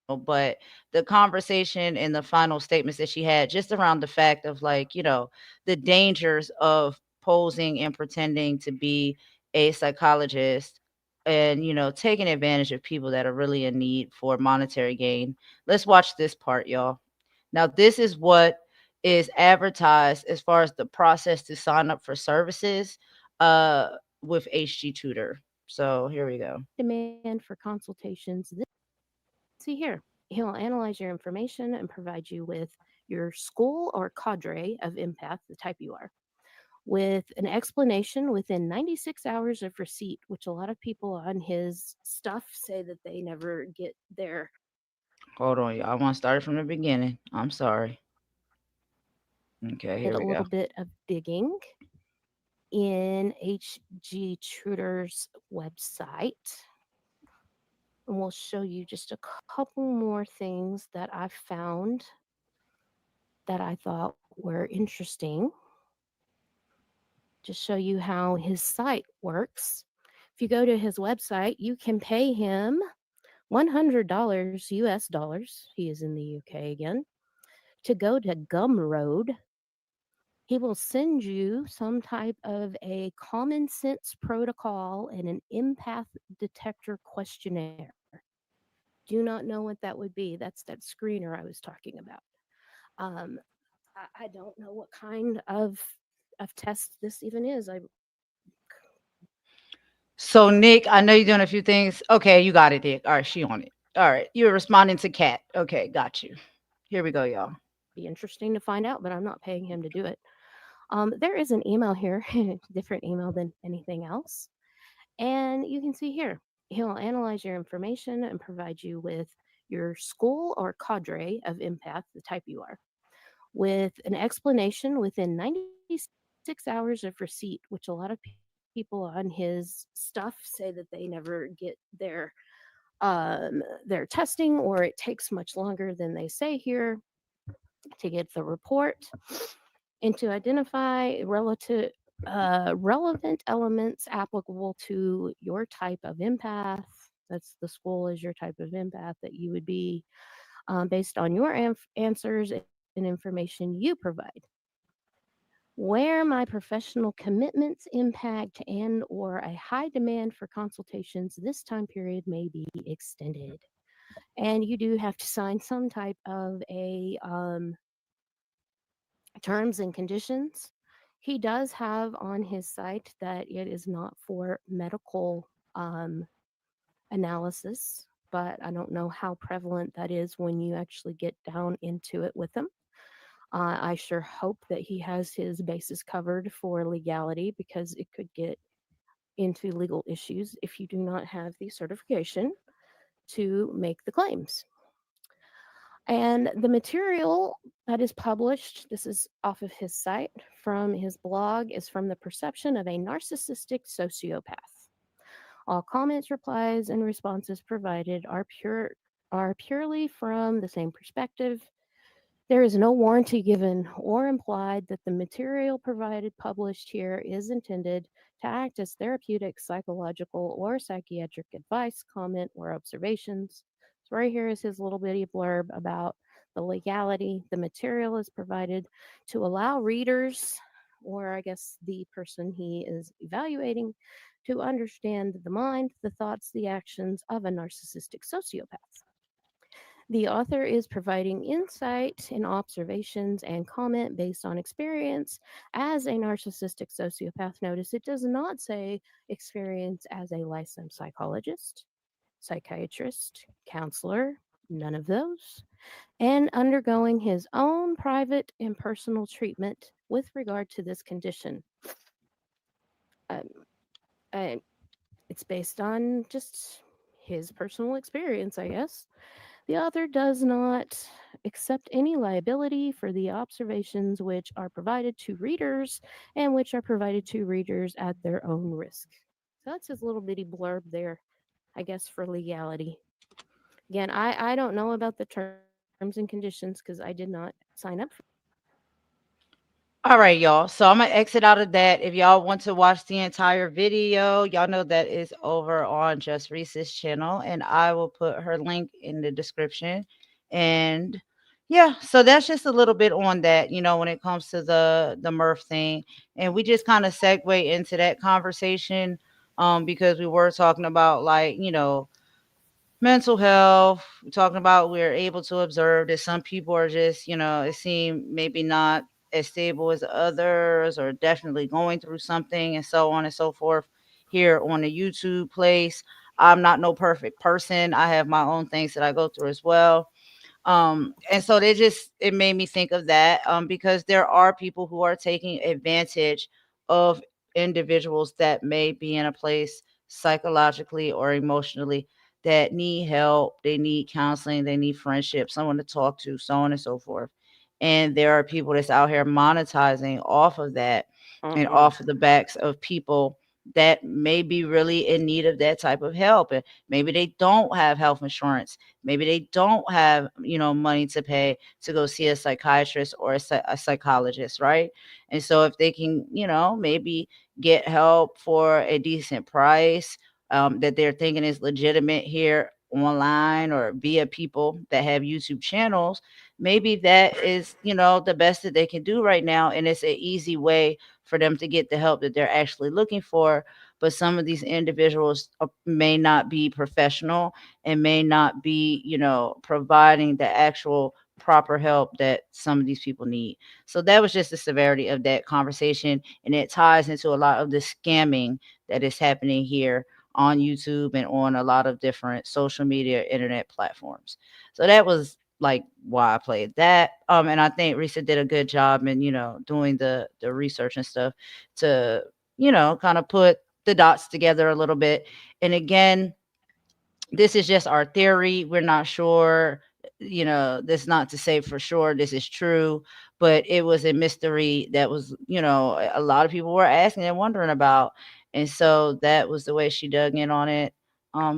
But the conversation and the final statements that she had, just around the fact of like, the dangers of posing and pretending to be a psychologist and taking advantage of people that are really in need for monetary gain. Let's watch this part, y'all. Now, this is what is advertised as far as the process to sign up for services uh with HG Tutor. So here we go. Demand for consultations. See here, he'll analyze your information and provide you with your school or cadre of empath, the type you are, with an explanation within 96 hours of receipt, which a lot of people on his stuff say that they never get their Hold on, y'all. I want to start from the beginning. I'm sorry. Okay, did here a we go. little bit of digging in HG Tutor's website. And we'll show you just a couple more things that I found that I thought were interesting. Just show you how his site works. If you go to his website, you can pay him $100 US dollars. He is in the UK again. To go to Gumroad, he will send you some type of a common sense protocol and an empath detector questionnaire. Do not know what that would be. That's that screener I was talking about. Um, I don't know what kind of test this even is. So Nick, I know you're doing a few things. Okay, you got it, Nick. All right, she on it. All right, you're responding to Kat. Okay, got you. Here we go, y'all. Be interesting to find out, but I'm not paying him to do it. There is an email here, different email than anything else. And you can see here, he'll analyze your information and provide you with your school or cadre of empath, the type you are, with an explanation within 96 hours of receipt, which a lot of people on his stuff say that they never get their testing, or it takes much longer than they say here to get the report, and to identify relevant elements applicable to your type of empath. That's the school is your type of empath that you would be, based on your answers and information you provide. Where my professional commitments impact and or a high demand for consultations, this time period may be extended. And you do have to sign some type of a terms and conditions. He does have on his site that it is not for medical analysis, but I don't know how prevalent that is when you actually get down into it with him. I sure hope that he has his bases covered for legality because it could get into legal issues if you do not have the certification to make the claims. And the material that is published, this is off of his site from his blog, is from the perception of a narcissistic sociopath. All comments, replies, and responses provided are purely from the same perspective. There is no warranty given or implied that the material provided published here is intended to act as therapeutic, psychological, or psychiatric advice, comment, or observations. So, right here is his little bitty blurb about the legality. The material is provided to allow readers, or I guess the person he is evaluating, to understand the mind, the thoughts, the actions of a narcissistic sociopath. The author is providing insight and observations and comment based on experience as a narcissistic sociopath. Notice it does not say experience as a licensed psychologist, psychiatrist, counselor, none of those, and undergoing his own private and personal treatment with regard to this condition. Um, uh, it's based on just his personal experience, I guess. The author does not accept any liability for the observations which are provided to readers and which are provided to readers at their own risk. So that's his little bitty blurb there, I guess, for legality. Again, I don't know about the terms and conditions because I did not sign up for. All right, y'all. So I'm gonna exit out of that. If y'all want to watch the entire video, y'all know that is over on Just Reese's channel, and I will put her link in the description. And yeah, so that's just a little bit on that, when it comes to the Murph thing. And we just kind of segue into that conversation, because we were talking about, like, mental health. We're talking about, we're able to observe that some people are just, it seems maybe not as stable as others, or definitely going through something, and so on and so forth. Here on the YouTube place, I'm not no perfect person. I have my own things that I go through as well. And so it made me think of that, because there are people who are taking advantage of individuals that may be in a place psychologically or emotionally that need help, they need counseling, they need friendship, someone to talk to, so on and so forth. And there are people that's out here monetizing off of that, and off of the backs of people that may be really in need of that type of help. And maybe they don't have health insurance. Maybe they don't have, money to pay to go see a psychiatrist or a psychologist, right? And so if they can, maybe get help for a decent price, that they're thinking is legitimate here online or via people that have YouTube channels, maybe that is, the best that they can do right now. And it's an easy way for them to get the help that they're actually looking for. But some of these individuals may not be professional and may not be, providing the actual proper help that some of these people need. So that was just the severity of that conversation. And it ties into a lot of the scamming that is happening here on YouTube and on a lot of different social media, internet platforms. So that was like why I played that. And I think Risa did a good job in, doing the research and stuff to, kind of put the dots together a little bit. And again, this is just our theory. We're not sure, this not to say for sure this is true, but it was a mystery that was, a lot of people were asking and wondering about. And so that was the way she dug in on it.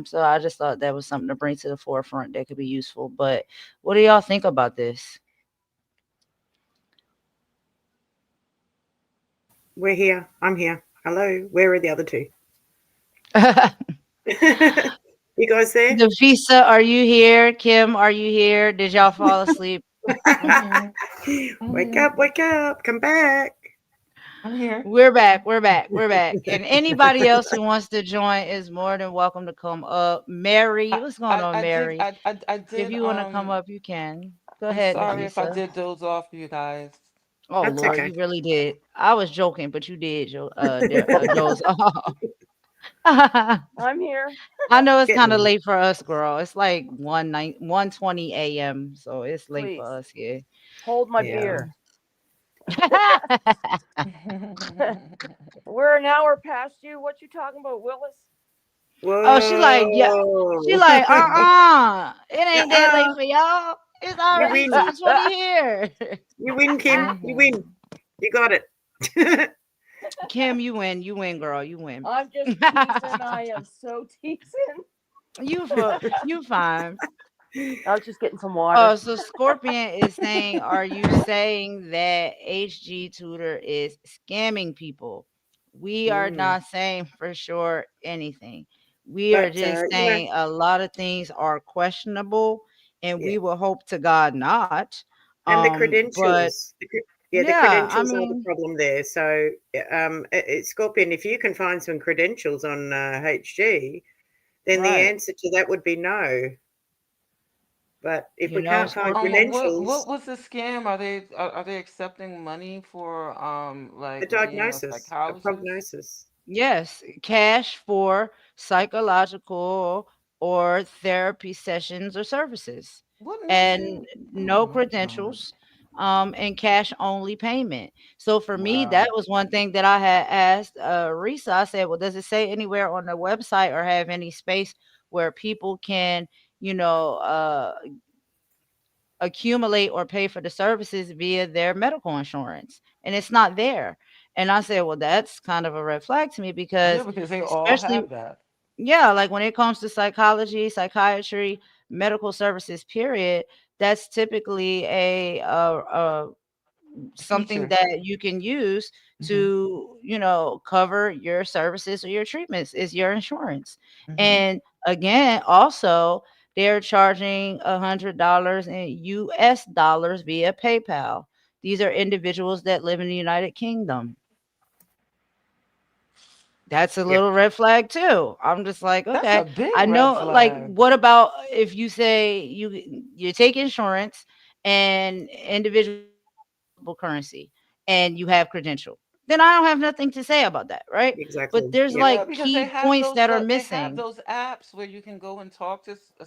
So I just thought that was something to bring to the forefront that could be useful. But what do y'all think about this? We're here. I'm here. Hello. Where are the other two? You guys there? Nafisa, are you here? Kim, are you here? Did y'all fall asleep? I'm here. I'm Wake here. up, wake up. Come back. I'm here. We're back. We're back. We're back. And anybody else who wants to join is more than welcome to come up. Mary, what's going on, Mary? I If did you want to come up, you can. Go I'm ahead, sorry if I Nafisa. did doze off you guys. Oh That's Lord, okay. you really did. I was joking, but you did. Those. I I'm here. know it's kind of Getting late for us, girl. It's like 1:20 a.m. So it's late for Please us here. hold my yeah. beer. We're an hour past you. What you talking about, Willis? Oh, she like, yeah. She Whoa. like, it ain't that late Uh-uh. for y'all. It's You already win. 2:20 here. You win, Kim. You Mhm. win. You got it. Kim, you win. You win, girl. You win. I'm just teasing. I am so teasing. You fine. I was just getting some water. So Scorpion is saying, are you saying that HG Tutor is scamming people? We are Mm. not saying for sure anything. We are But just saying a lot of things are questionable, and yeah. we will hope to God not. And the But credentials. Yeah, the yeah, I credentials are the mean, problem there. So, Scorpion, if you can find some credentials on HG, then the right. answer to that would be no. But if we can't find Scorpion. What credentials, was the scam? Are they accepting money for the like being a diagnosis, a psychologist? prognosis. Yes, cash for psychological or therapy sessions or services, What makes and you? Oh no my God! credentials, and cash only payment. So for me, that Wow. was one thing that I had asked Risa. I said, "Well, does it say anywhere on the website or have any space where people can, you know, accumulate or pay for the services via their medical insurance?" And it's not there. And I said, well, that's kind of a red flag to me Yeah, because, because they all especially, have that. yeah, like when it comes to psychology, psychiatry, medical services, period, that's typically a something Feature. that you can use Hmm. to, cover your services or your treatments is your insurance. Hmm. And again, also, they're charging $100 in US dollars via PayPal. These are individuals that live in the United Kingdom. That's a Yep, little red flag too. I'm just like, That's a okay. big I red know, like, flag. what about if you say you take insurance and individuals use multiple currency and you have credential? Then I don't have nothing to say about that, right? But exactly. there's Yep, Yeah, like because key points that are they have missing. those apps where you can go and talk to a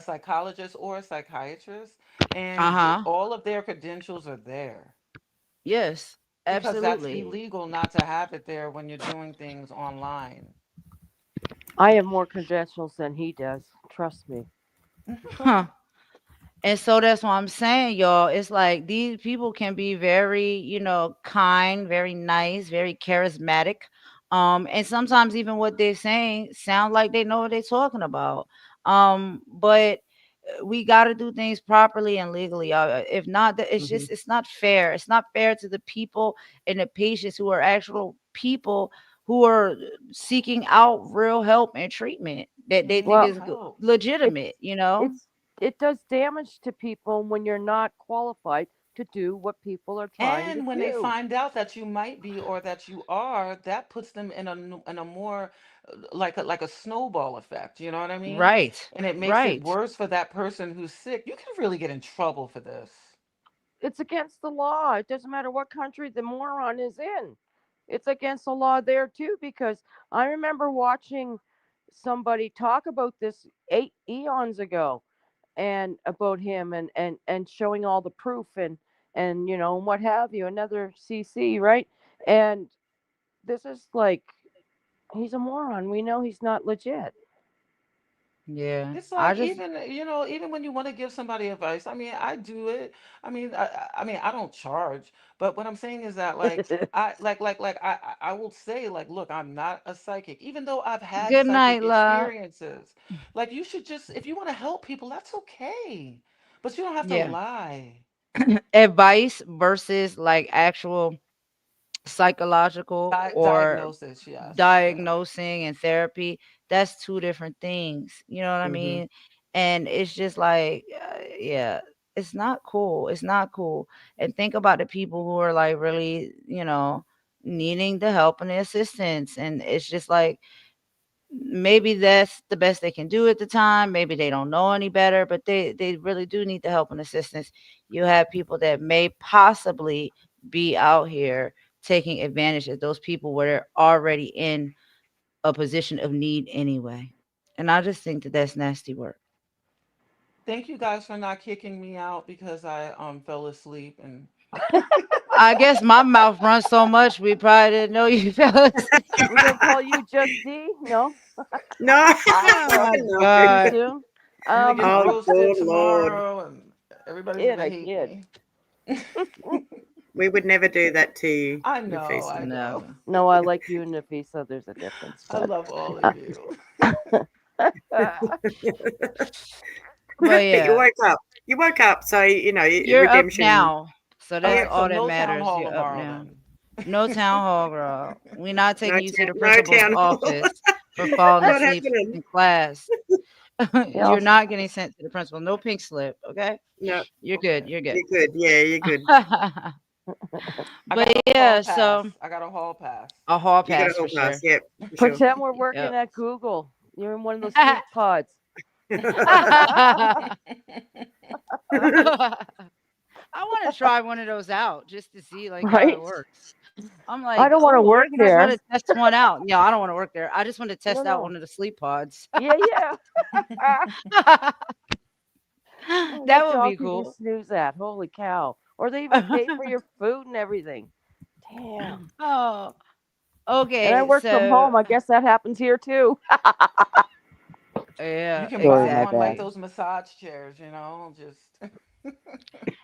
psychologist or a psychiatrist, and Uh-huh. all of their credentials are there Yes, because that's absolutely. illegal not to have it there when you're doing things online. I have more credentials than he does. Trust me. Huh. And so that's what I'm saying, y'all. It's like these people can be very, kind, very nice, very charismatic. And sometimes even what they're saying sound like they know what they're talking about. But we got to do things properly and legally. If not, hmm it's not fair. It's not fair to the people and the patients who are actual people who are seeking out real help and treatment that They they think need Well, is help. legitimate. it's it's it does damage to people when you're not qualified to do what people are trying to And when they do. find out that you might be or that you are, that puts them in in a more like a snowball effect, you know what I mean? Right. And it makes it Right. worse for that person who's sick. You can really get in trouble for this. It's against the law. It doesn't matter what country the moron is in. It's against the law there too because I remember watching somebody talk about this eight eons ago and about him and showing all the proof and what have you, another CC, right? And this is like he's a moron. We know he's not legit. Yeah. It's I like just even even when you want to give somebody advice, I mean, I do it. I mean, I mean, I don't charge, but what I'm saying is that like I will say like, look, I'm not a psychic, even though I've had good psychic night, love. experiences. Like you should just if you want to help people, that's okay, but you don't have to Yeah. lie. Advice versus like actual psychological or Diagnosis, yes, yeah. diagnosing and therapy, that's two different things. You know what I Hmm. mean? And it's just like, yeah. It's not cool. It's not cool. And think about the people who are like really, needing the help and the assistance. And it's just like maybe that's the best they can do at the time. Maybe they don't know any better, but they really do need the help and assistance. You have people that may possibly be out here taking advantage of those people where they're already in a position of need anyway. And I just think that that's nasty work. Thank you guys for not kicking me out because I fell asleep and I guess my mouth runs so much we probably didn't know you fell asleep. We're gonna call you Just D. No, No, Oh my no. too god. soon. I'm gonna get Oh, roasted good Lord. tomorrow and everybody's It gonna a hate kid. me. We would never do that to you, I know, I Nafisa. know. Never. No, I like you, Nafisa. There's a difference, I but love all uh, of you. But But you yeah, woke up. You woke up, so you're up redemption. now. So All that's Yep. right, so all that no town matters. hall You're up tomorrow now. then. No town hall, girl. We're not No taking you to town. the No principal's town hall. office for falling Not asleep happening. in class. yeah, You're not getting sent to the principal. No pink slip, okay? No, You're good. Okay. You're good. you're good. Yeah, you're good. I But got a hall yeah, pass. so I got a hall pass. a hall You got a pass for whole pass. sure. Yep, for sure. pretend we're working Yep. at Google. You're in one of those sleep pods, I want to try one of those out just to see like how it right? works. I'm I like, don't want to oh, where work can I go there. to test one out? Yeah, I don't want to work there. I just want to No, test out no. one of the sleep pods. Yeah, yeah. Oh, That what would be job can you cool. snooze at? Holy cow! Or they even pay for your food and everything. Damn. Oh, And I okay. work from So home. I guess that happens here too. You yeah, can buy Sorry, my one like bad. exactly. those massage chairs, just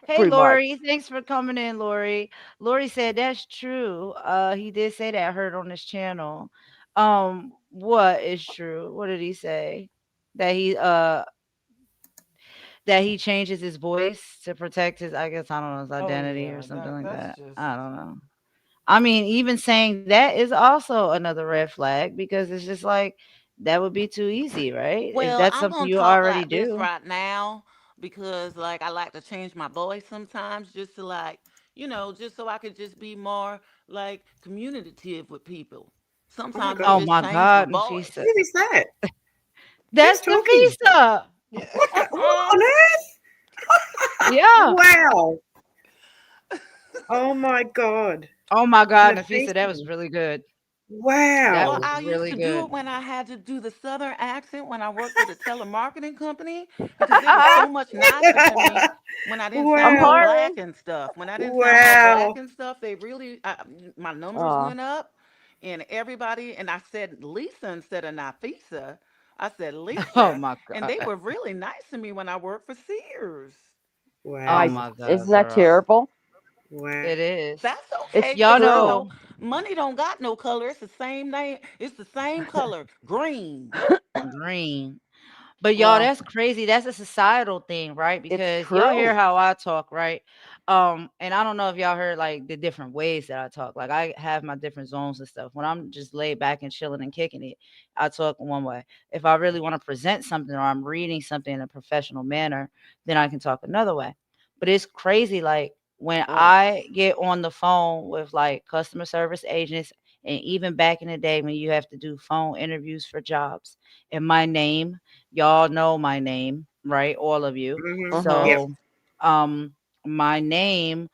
Hey, Pretty Lori, much. thanks for coming in, Lori. Lori said that's true. He did say that. I heard on this channel. What is true? What did he say? That he changes his voice to protect his, I guess, I don't know, his oh identity or yeah, something like that's that. just I don't know. I mean, even saying that is also another red flag because it's just like that would be too easy, right? If Well, that's I'm something gonna you talk already like this do. right now because like I like to change my voice sometimes just to like, just so I could just be more like communicative with people. Oh my Sometimes I Oh god, just my change my God, Nafisa. who voice. is that? Who's That's talking? Nafisa. yeah. What on earth? Yeah. Wow. Oh my god, Oh my God, Nafisa, that was Nafisa. really good. That Well, Wow. was I used really to do good. it when I had to do the southern accent when I worked at a telemarketing company because it was so much nicer to me when I didn't I'm sound all Wow. black hiring. and stuff. When I didn't sound all black Wow. and stuff, they really my numbers Uh, went up, and everybody and I said Lisa instead of Nafisa. I said Oh Lisa, my and they God. were really nice to me when I worked for Sears. Oh I. Wow. my God, Isn't that girl. terrible? Wow. It is. That's It's okay Y'all because know, true. money don't got no color. It's the same name. It's the same color, green. green. But y'all, Well, that's crazy. That's a societal thing, right? it's Because y'all hear true. how I talk, right? And I don't know if y'all heard like the different ways that I talk. Like I have my different zones and stuff. When I'm just laid back and chilling and kicking it, I talk one way. If I really want to present something or I'm reading something in a professional manner, then I can talk another way. But it's crazy, like when Mm. I get on the phone with like customer service agents, and even back in the day when you have to do phone interviews for jobs, and my name, y'all know my name, right? All of you. Mhm. Mhm. Yep. So, um, my name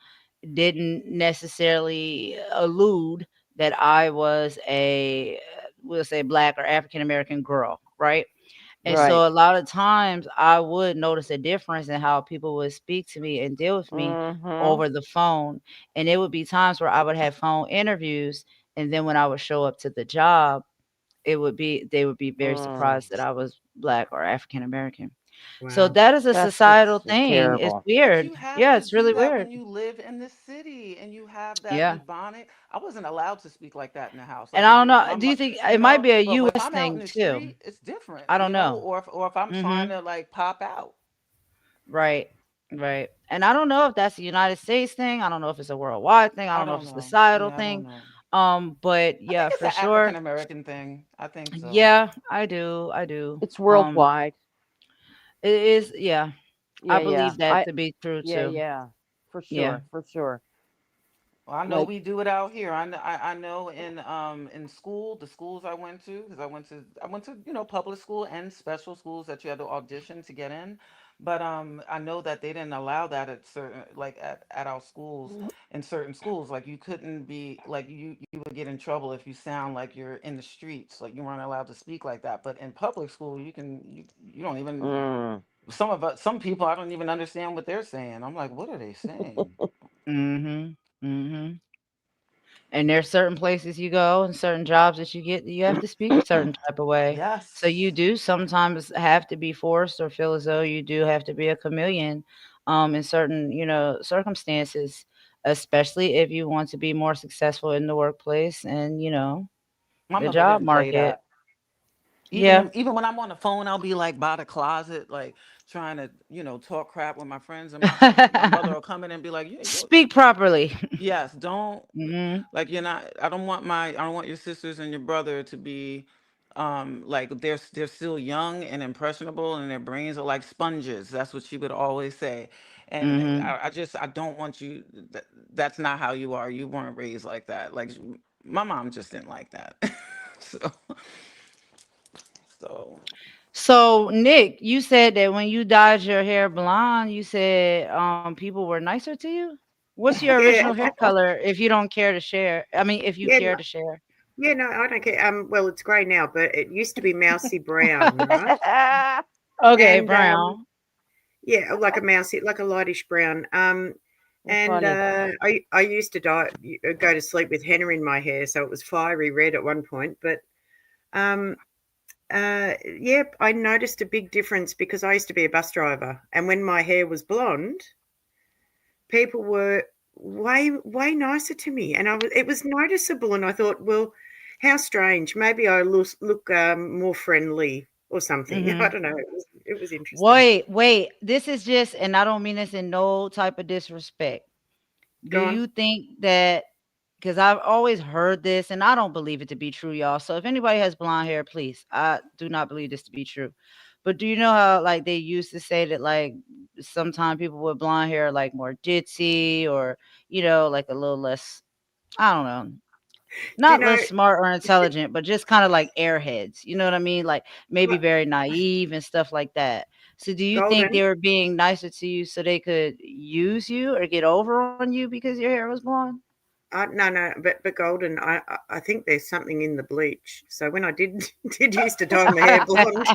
didn't necessarily allude that I was a, we'll say, black or African American girl, right? And Right. so a lot of times I would notice a difference in how people would speak to me and deal with me Mhm. over the phone. And it would be times where I would have phone interviews, and then when I would show up to the job, they would be very Mm. surprised that I was black or African American. So Wow. that is a That's societal just thing. It's terrible. But weird. you have Yeah, to it's do really that weird. when you live in the city and you have that Yeah. ebonic. I wasn't allowed to speak like that in the house. And Like I don't know. my, Do you think you it might know. be a But if US I'm out in thing the too? street, it's different, I don't know. Or if I'm trying Mhm. to like pop out. Right. Right. And I don't know if that's a United States thing. I don't know if it's a worldwide thing. I I don't know if don't it's a know. societal Yeah, I don't thing. know. But I think yeah, it's for an sure. African American thing. I think so. Yeah, I do. I do. It's worldwide. It is, yeah. I Yeah, yeah. believe that to be true Yeah, too. yeah. For Yeah. sure, for sure. Well, I know Like, we do it out here. I know in school, the schools I went to, because I went to public school and special schools that you had to audition to get in. But I know that they didn't allow that at certain, like at our schools. In certain schools, like you couldn't be like you would get in trouble if you sound like you're in the streets, like you weren't allowed to speak like that. But in public school, you don't even, mm. some people, I don't even understand what they're saying. I'm like, what are they saying? Mhm. Mhm. And there's certain places you go and certain jobs that you get that you have to speak a certain type of way. So you Yes. do sometimes have to be forced or feel as though you do have to be a chameleon in certain, circumstances, especially if you want to be more successful in the workplace and, My the mother job didn't play market. that. Yeah. Even when I'm on the phone, I'll be like by the closet, like trying to, talk crap with my friends, and my mother will come in and be like, you Speak properly. yes, don't, Mhm. like, you're not. I don't want your sisters and your brother to be, like they're still young and impressionable, and their brains are like sponges. That's what she would always say, and Mhm. I don't want you. That's not how you are. You weren't raised like that. Like my mom just didn't like that. so so. So, Nick, you said that when you dyed your hair blonde, you said people were nicer to you. What's your Yeah, original hair color? If you don't care to share, I mean, if you yeah, care to share. yeah. No, I don't care. Well, it's grey now, but it used to be mousy brown, right? Okay, And brown. yeah, like a mousy, like a lightish brown. You're And funny. I used to go to sleep with henna in my hair, so it was fiery red at one point. But um, yeah, I noticed a big difference because I used to be a bus driver, and when my hair was blonde, people were way nicer to me, and it was noticeable. And I thought, well, how strange. Maybe I look more friendly or something. I Hmm. don't know. It was interesting. Wait, wait. This is just, and I don't mean this in no type of disrespect. Do Go on. you think that, because I've always heard this and I don't believe it to be true, y'all. So if anybody has blonde hair, please, I do not believe this to be true. But do you know how like they used to say that like sometimes people with blonde hair are like more ditzy or like a little less, I don't know, Do you not know? less smart or intelligent, but just kind of like airheads. You know what I mean? Like maybe Well, very naive and stuff like that. So do you think golden. they were being nicer to you so they could use you or get over on you because your hair was blonde? No, no, but golden. I think there's something in the bleach. So when I did did used to dye my hair blonde,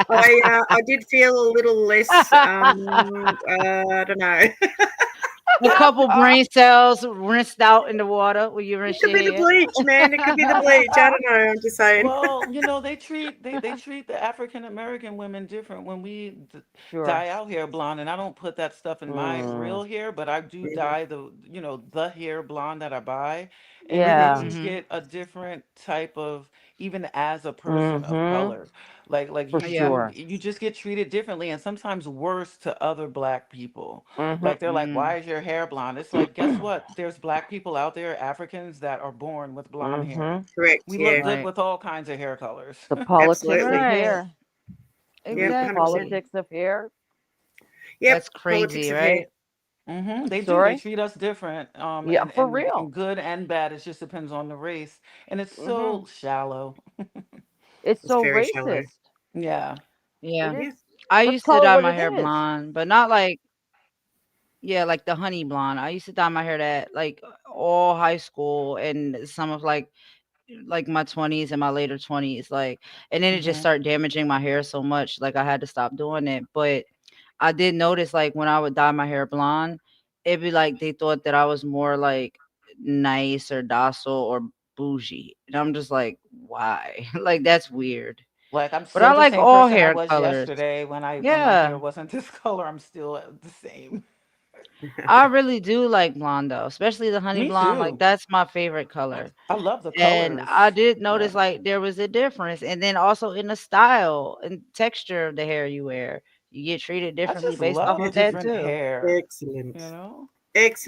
I did feel a little less. I don't know. A couple brain cells rinsed out in the water when you It rinse could your be the hair. bleach, man. It could be the bleach. I don't know. I'm just saying. Well, they treat the African American women different when we Sure. dye our hair blonde, and I don't put that stuff in my Mm. real hair, but I do Mhm, dye the hair blonde that I buy, and you mhm. Yeah. do Mhm. get a different type of, even as a person of Mm-hmm. color, like For Yeah. you just get treated differently, and sometimes worse to other black people. Mm-hmm. Like they're like, Mm. why is your hair blonde? It's like, guess what? There's black people out there, Africans, that are born with blonde hair. Mm-hmm. Correct. We look Yeah. good Right. with all kinds of hair colors. The politics of Absolutely. Right. hair. Yep. The 100%. Exactly. politics of hair. Yep. That's Politics crazy, of hair. right? They do. They Sorry. treat us different, Yeah, for and real. good and bad. It just depends on the race, and it's Mm-hmm. so shallow. It's It's so very shallow. racist. Yeah. It Yeah. is. Yeah. I Let's used to call it dye what my it hair is. blonde, but not like, yeah, like the honey blonde. I used to dye my hair that like all high school and some of like my 20s and my later 20s, like, and then it just Hmm. started damaging my hair so much like I had to stop doing it. But I did notice like when I would dye my hair blonde, it'd be like they thought that I was more like nice or docile or bougie. And I'm just like, why? Like that's weird. Like I'm But I still the like same all person I hair was colors. yesterday when my Yeah. hair wasn't this color. I'm still the same. I really do like blonde though, especially the honey Me blonde. Like too. that's my favorite color. I love the And I colors. did Yeah. notice like there was a difference. And then also in the style and texture of the hair you wear. You get treated I differently just based off love of that different too. hair. Excellent. You know.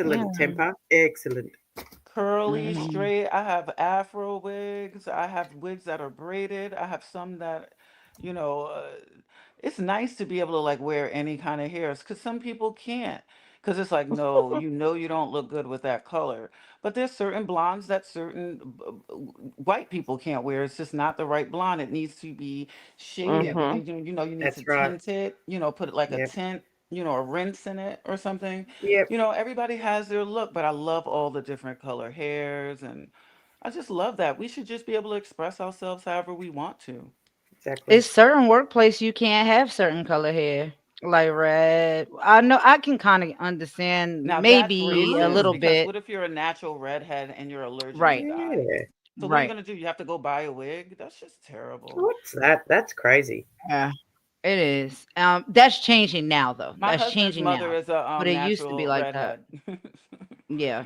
Yeah. Excellent temper. Excellent. Curly, Mhm. straight. I have afro wigs. I have wigs that are braided. I have some that, you know, it's nice to be able to like wear any kind of hairs because some people can't. Because it's like, no, you don't look good with that color. But there's certain blondes that certain white people can't wear. It's just not the right blonde. It needs to be Yep. shaded. Mm-hmm. You need to That's right. tint it. Put it like a Yep. tint. A rinse in it or something. Yep. Everybody has their look, but I love all the different color hairs, and I just love that. We should just be able to express ourselves however we want to. Exactly. It's certain workplace you can't have certain color hair, like red. I know I can kind of understand Now that's maybe a racist little Oh, because bit. what if you're a natural redhead and you're allergic to Right, dye? yeah. So what are you right. gonna do? You have to go buy a wig? That's just terrible. What's that? That's crazy. Yeah, it is. That's changing now, though. My That's husband's changing mother now, is a but it used to be natural like that. redhead. Yeah.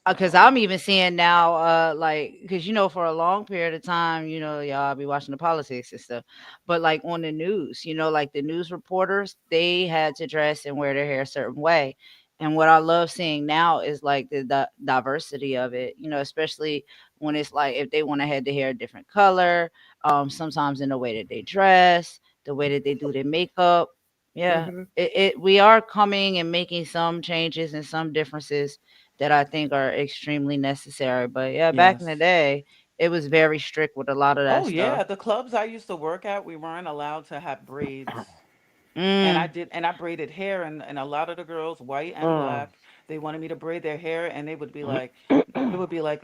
Because So I'm even seeing now, like, because for a long period of time, y'all be watching the politics and stuff, but like on the news, like the news reporters, they had to dress and wear their hair a certain way. And what I love seeing now is like the diversity of it, especially when it's like if they want to have the hair a different color, sometimes in the way that they dress, the way that they do their makeup. Yeah, Hmm. we are coming and making some changes and some differences that I think are extremely necessary. But yeah, back in the yes. day, it was very strict with a lot of that Oh stuff. yeah, the clubs I used to work at, we weren't allowed to have braids. Mm, And I braided hair, and a lot of the girls, white and Mm. black, they wanted me to braid their hair, and they would be like,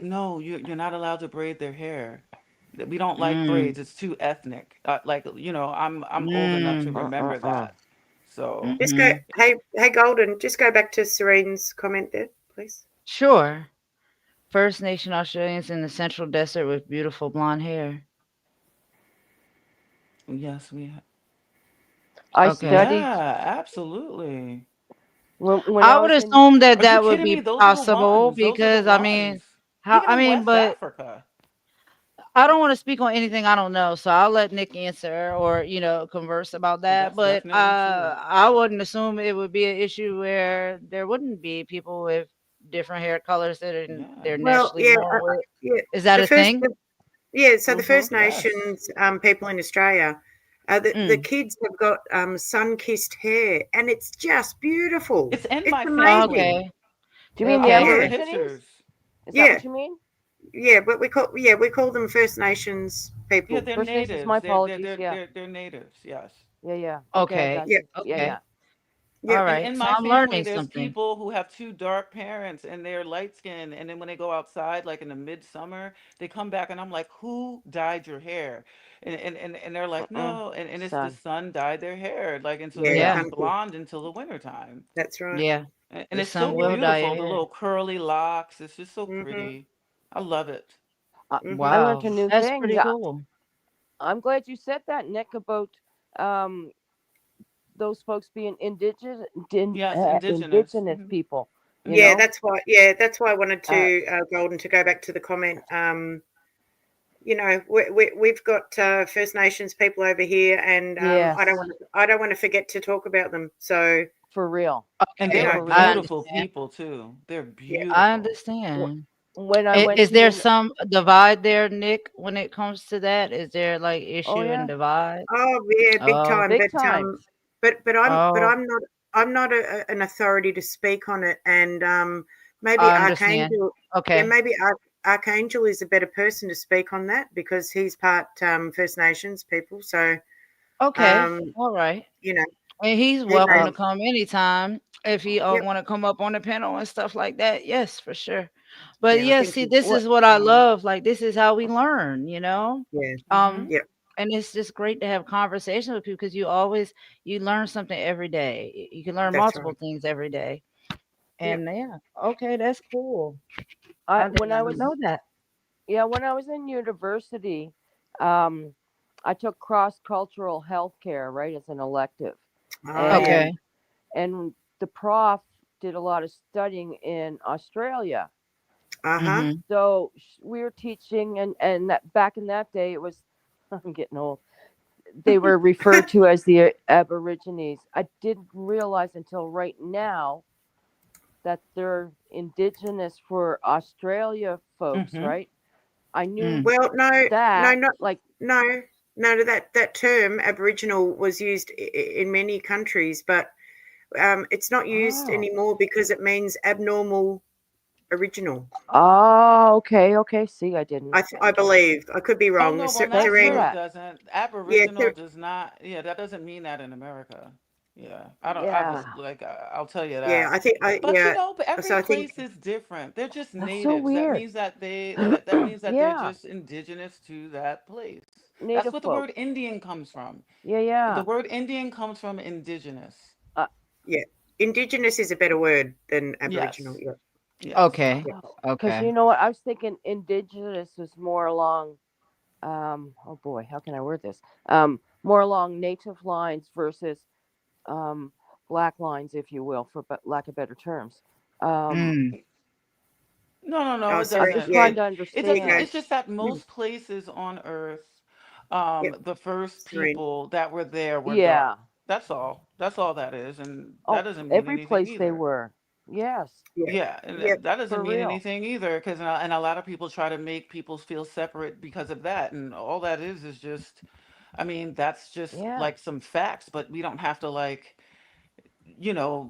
no, you're not allowed to braid their hair. We don't like mm, braids. It's too ethnic. Like, I'm old enough to mm, remember Mm-mm-mm. that. So Just go. mm-hmm. Hey, Golden. Just go back to Serene's comment there, please. Sure. First Nation Australians in the Central Desert with beautiful blonde hair. yes, I Okay. studied yeah, absolutely. when I I would was in. assume that Are you that would kidding be me? Those are the possible ones. Those are the because I mean, ones. how Even I in mean, West but Africa. I don't want to speak on anything I don't know, so I'll let Nick answer or converse about that. That's But definitely true. I wouldn't assume it would be an issue where there wouldn't be people with different hair colors that Yeah. they're Well, naturally yeah, born with. yeah. Is that The a first, thing? yeah. So the Mm-hmm. First Yes. Nations people in Australia, the Mm. kids have got sun-kissed hair, and it's just beautiful. It's in It's my family. amazing. Okay. Do you mean the I have Yeah, Okay. Aborigines? pictures. Is that yeah, what you mean? yeah. But we call them First Nations Yeah, people. they're First Nations. My natives. apologies. Yeah. They're natives. Yes. Yeah. Yeah. Okay. I Okay. got Yep, you. Yeah. Okay. Yeah. All yep. And right. in So my I'm family, learning there's something. people who have two dark parents and they're light skinned. And then when they go outside, like in the midsummer, they come back and I'm like, who dyed your hair? And they're like, Mm-mm. no. And it's the Son. sun dyed their hair. Like, and so they Yeah, have Yeah. it hunky. blonde until the wintertime. That's right. Yeah. And The it's so sun will Yeah. dye your beautiful. The hair. little curly locks. It's just so Mhm. pretty. I love it. I Mhm. learned Wow. a new That's thing. pretty Yeah. cool. I'm glad you said that, Nick, about um those folks being Yes, indigenous. indigenous people. You Yeah, know. that's why. Yeah, that's why I wanted Uh. to Golden to go back to the comment. We've got First Nations people over here, and Yes. I don't want to forget to talk about them. So For real. And you they Okay. are know, For I real. beautiful understand. people too. They're yeah. I beautiful. understand. When I went Is there to. some divide there, Nick, when it comes to that? Is there like Oh issue and yeah. divide? Oh yeah, big Oh, time. Big time. But oh, I'm not an authority to speak on it. And maybe I understand. Archangel. Yeah, Okay. maybe Archangel is a better person to speak on that because he's part First Nations people. So Okay. um, All right. you know, And he's he welcome knows. to Um. come anytime if he Yep. want to come up on the panel and stuff like that. Yes, for sure. But Yeah, I yeah, think see, he. this What? is what I love. Like this is how we learn. Yeah. Mm-hmm. Um Yep. and it's just great to have conversations with people because you learn something every day. You can learn That's multiple right. things every day. Yep. And yeah, okay, that's cool. I I did when I not was know that. Yeah, when I was in university, um, I took cross cultural healthcare, right, as an elective, Oh yeah. and Okay. and the prof did a lot of studying in Australia. Uh huh. Mhm. So we were teaching, and that back in that day, it was I'm getting old. They were referred to as the Aborigines. I didn't realize until right now that they're indigenous for Australia folks, Mm-hmm. right? I knew Mm. Well, no, no, that, not like, no. No, that term Aboriginal was used in many countries, but it's not used Oh. anymore because it means abnormal original. Oh, okay, okay. See, I didn't. I believe I could be Oh wrong. no, well Thanks for no, Serene, it that. doesn't. yeah, Aboriginal does not. Yeah, that doesn't mean that in America. Yeah, I don't. I was Yeah, like, I'll tell you yeah. that. I think I But yeah. but every So I think place is different. They're just that's so natives. That weird. means that that means that they're Yeah, just indigenous to that place. That's native what the folk. word Indian comes from. Yeah, The yeah. word Indian comes from indigenous. Uh, yeah, Indigenous is a better word than Aboriginal. Yes, Yeah, yes. Okay. yeah. because Okay. you know what? I was thinking indigenous was more along. Oh boy, how can I word this? More along native lines versus um black lines, if you will, for lack of better terms. Um, Mm. No, Oh, it I'm Serene, just doesn't. yeah, trying to It yeah. doesn't. No, understand. It's just that mm, most places on Earth, yep, the first Serene. people that were there were dark. Yeah. That's all. That's all that is, and that Oh, doesn't mean every anything place they either. were. Yes, Yeah, Yeah, and yep, that doesn't for mean real. anything either, because and a lot of people try to make people feel separate because of that, and all that is just, I mean, that's just Yeah. like some facts, but we don't have to like